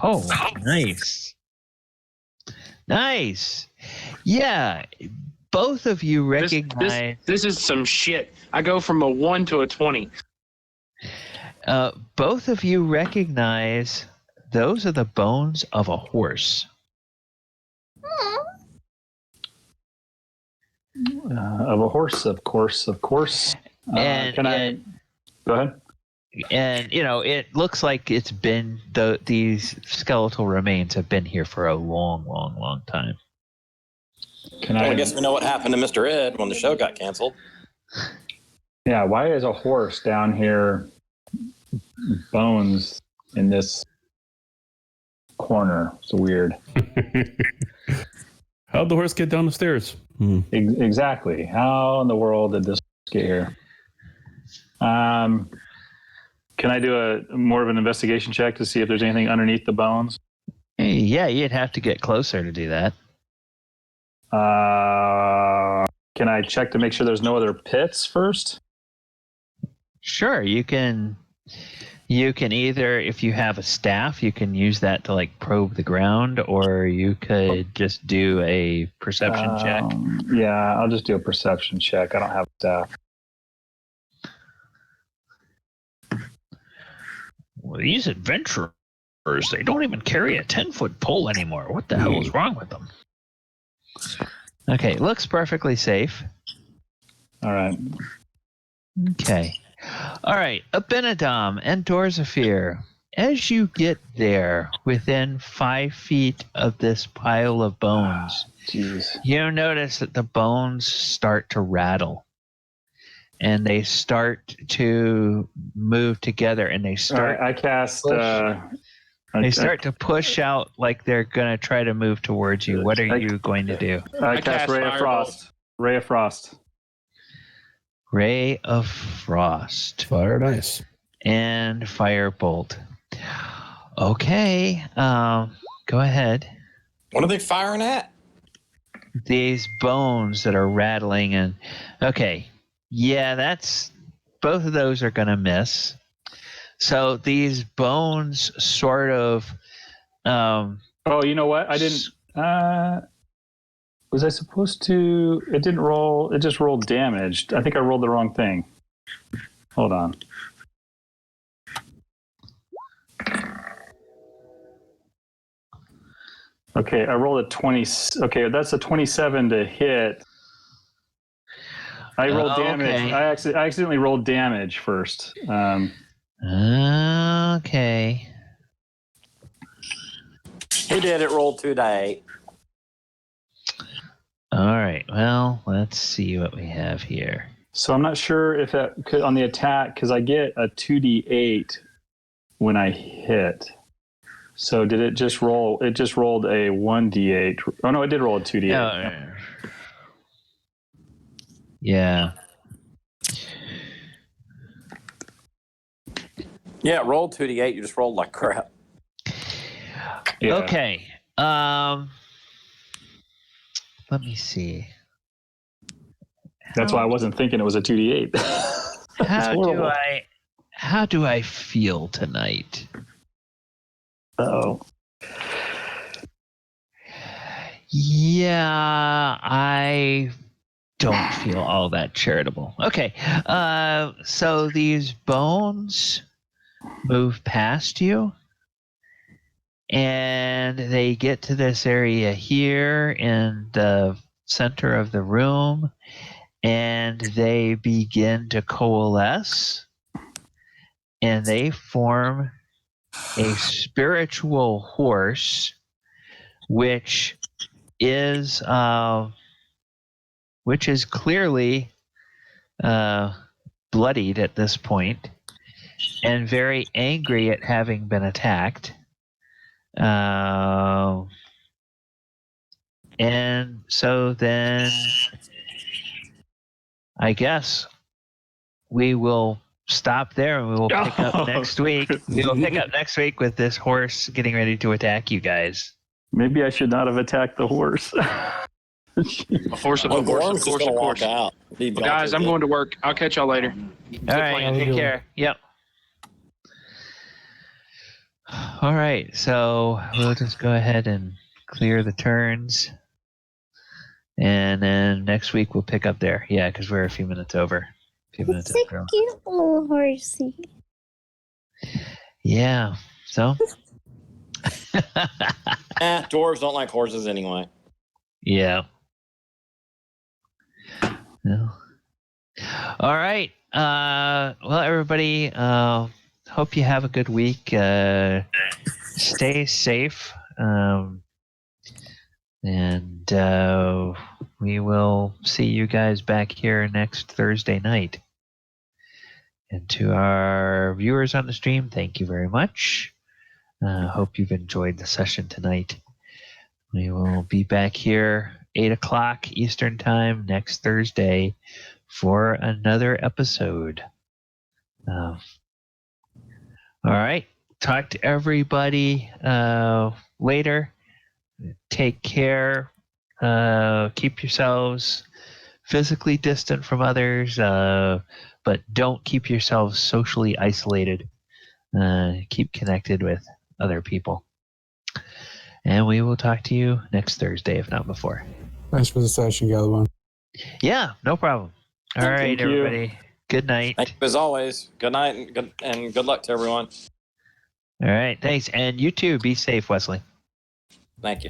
Oh, nice. Nice. Yeah, both of you recognize... This is some shit. I go from a 1 to a 20. Both of you recognize those are the bones of a horse. Of a horse, of course. And Go ahead. And it looks like it's been these skeletal remains have been here for a long, long, long time. I guess we know what happened to Mr. Ed when the show got canceled. Yeah, why is a horse down here? Bones in this corner. It's weird. How'd the horse get down the stairs? Exactly. How in the world did this get here? Can I do more of an investigation check to see if there's anything underneath the bones? Yeah, you'd have to get closer to do that. Can I check to make sure there's no other pits first? Sure, you can either, if you have a staff, you can use that to probe the ground, or you could just do a perception check. Yeah, I'll just do a perception check. I don't have a staff. Well, these adventurers, they don't even carry a 10-foot pole anymore. What the hell is wrong with them? Okay, looks perfectly safe. All right. Okay. All right, Abinadom and Dorzaphir, as you get there within 5 feet of this pile of bones, you notice that the bones start to rattle. And they start to move together, and they start. I cast. They start to push out like they're going to try to move towards you. What are you going to do? I cast Ray of Frost. Ray of Frost. Ray of Frost. Fire and ice. And Firebolt. Okay. Go ahead. What are they firing at? These bones that are rattling and... Okay. Yeah, both of those are going to miss. So these bones sort of... oh, you know what? I didn't... was I supposed to... It didn't roll... It just rolled damage. I think I rolled the wrong thing. Hold on. Okay, I rolled a 20... Okay, that's a 27 to hit. I rolled damage. I accidentally rolled damage first. Okay. He did it. Rolled 2 to 8. All right. Well, let's see what we have here. So I'm not sure if that could on the attack because I get a 2d8 when I hit. So did it just roll? It just rolled a 1d8. Oh no, it did roll a 2d8. Oh, yeah. Yeah, it rolled 2d8. You just rolled like crap. Yeah. Okay. Let me see. That's why I wasn't thinking it was a 2d8. horrible. How do I feel tonight? Oh. Yeah, I don't feel all that charitable. Okay, so these bones move past you, and they get to this area here in the center of the room, and they begin to coalesce, and they form a spiritual horse, which is clearly bloodied at this point and very angry at having been attacked. And so then I guess we will stop there and we will pick up next week. We will pick up next week with this horse getting ready to attack you guys. Maybe I should not have attacked the horse. A horse, of course. Out. Well, guys, I'm going to work. I'll catch y'all later. All right, take care. Yep. All right, so we'll just go ahead and clear the turns. And then next week we'll pick up there. Yeah, because we're a few minutes over. It's a cute little horsey. Yeah, so? Dwarves don't like horses anyway. Yeah. No. All right. Well, everybody, hope you have a good week. Stay safe. And we will see you guys back here next Thursday night. And to our viewers on the stream, thank you very much. Hope you've enjoyed the session tonight. We will be back here 8 o'clock Eastern Time next Thursday for another episode. All right. Talk to everybody later. Take care. Keep yourselves physically distant from others, but don't keep yourselves socially isolated. Keep connected with other people. And we will talk to you next Thursday, if not before. Thanks for the session, Gallibond. Yeah, no problem. All right, everybody. Good night. Thank you as always. Good night and good luck to everyone. All right, thanks. And you too. Be safe, Wesley. Thank you.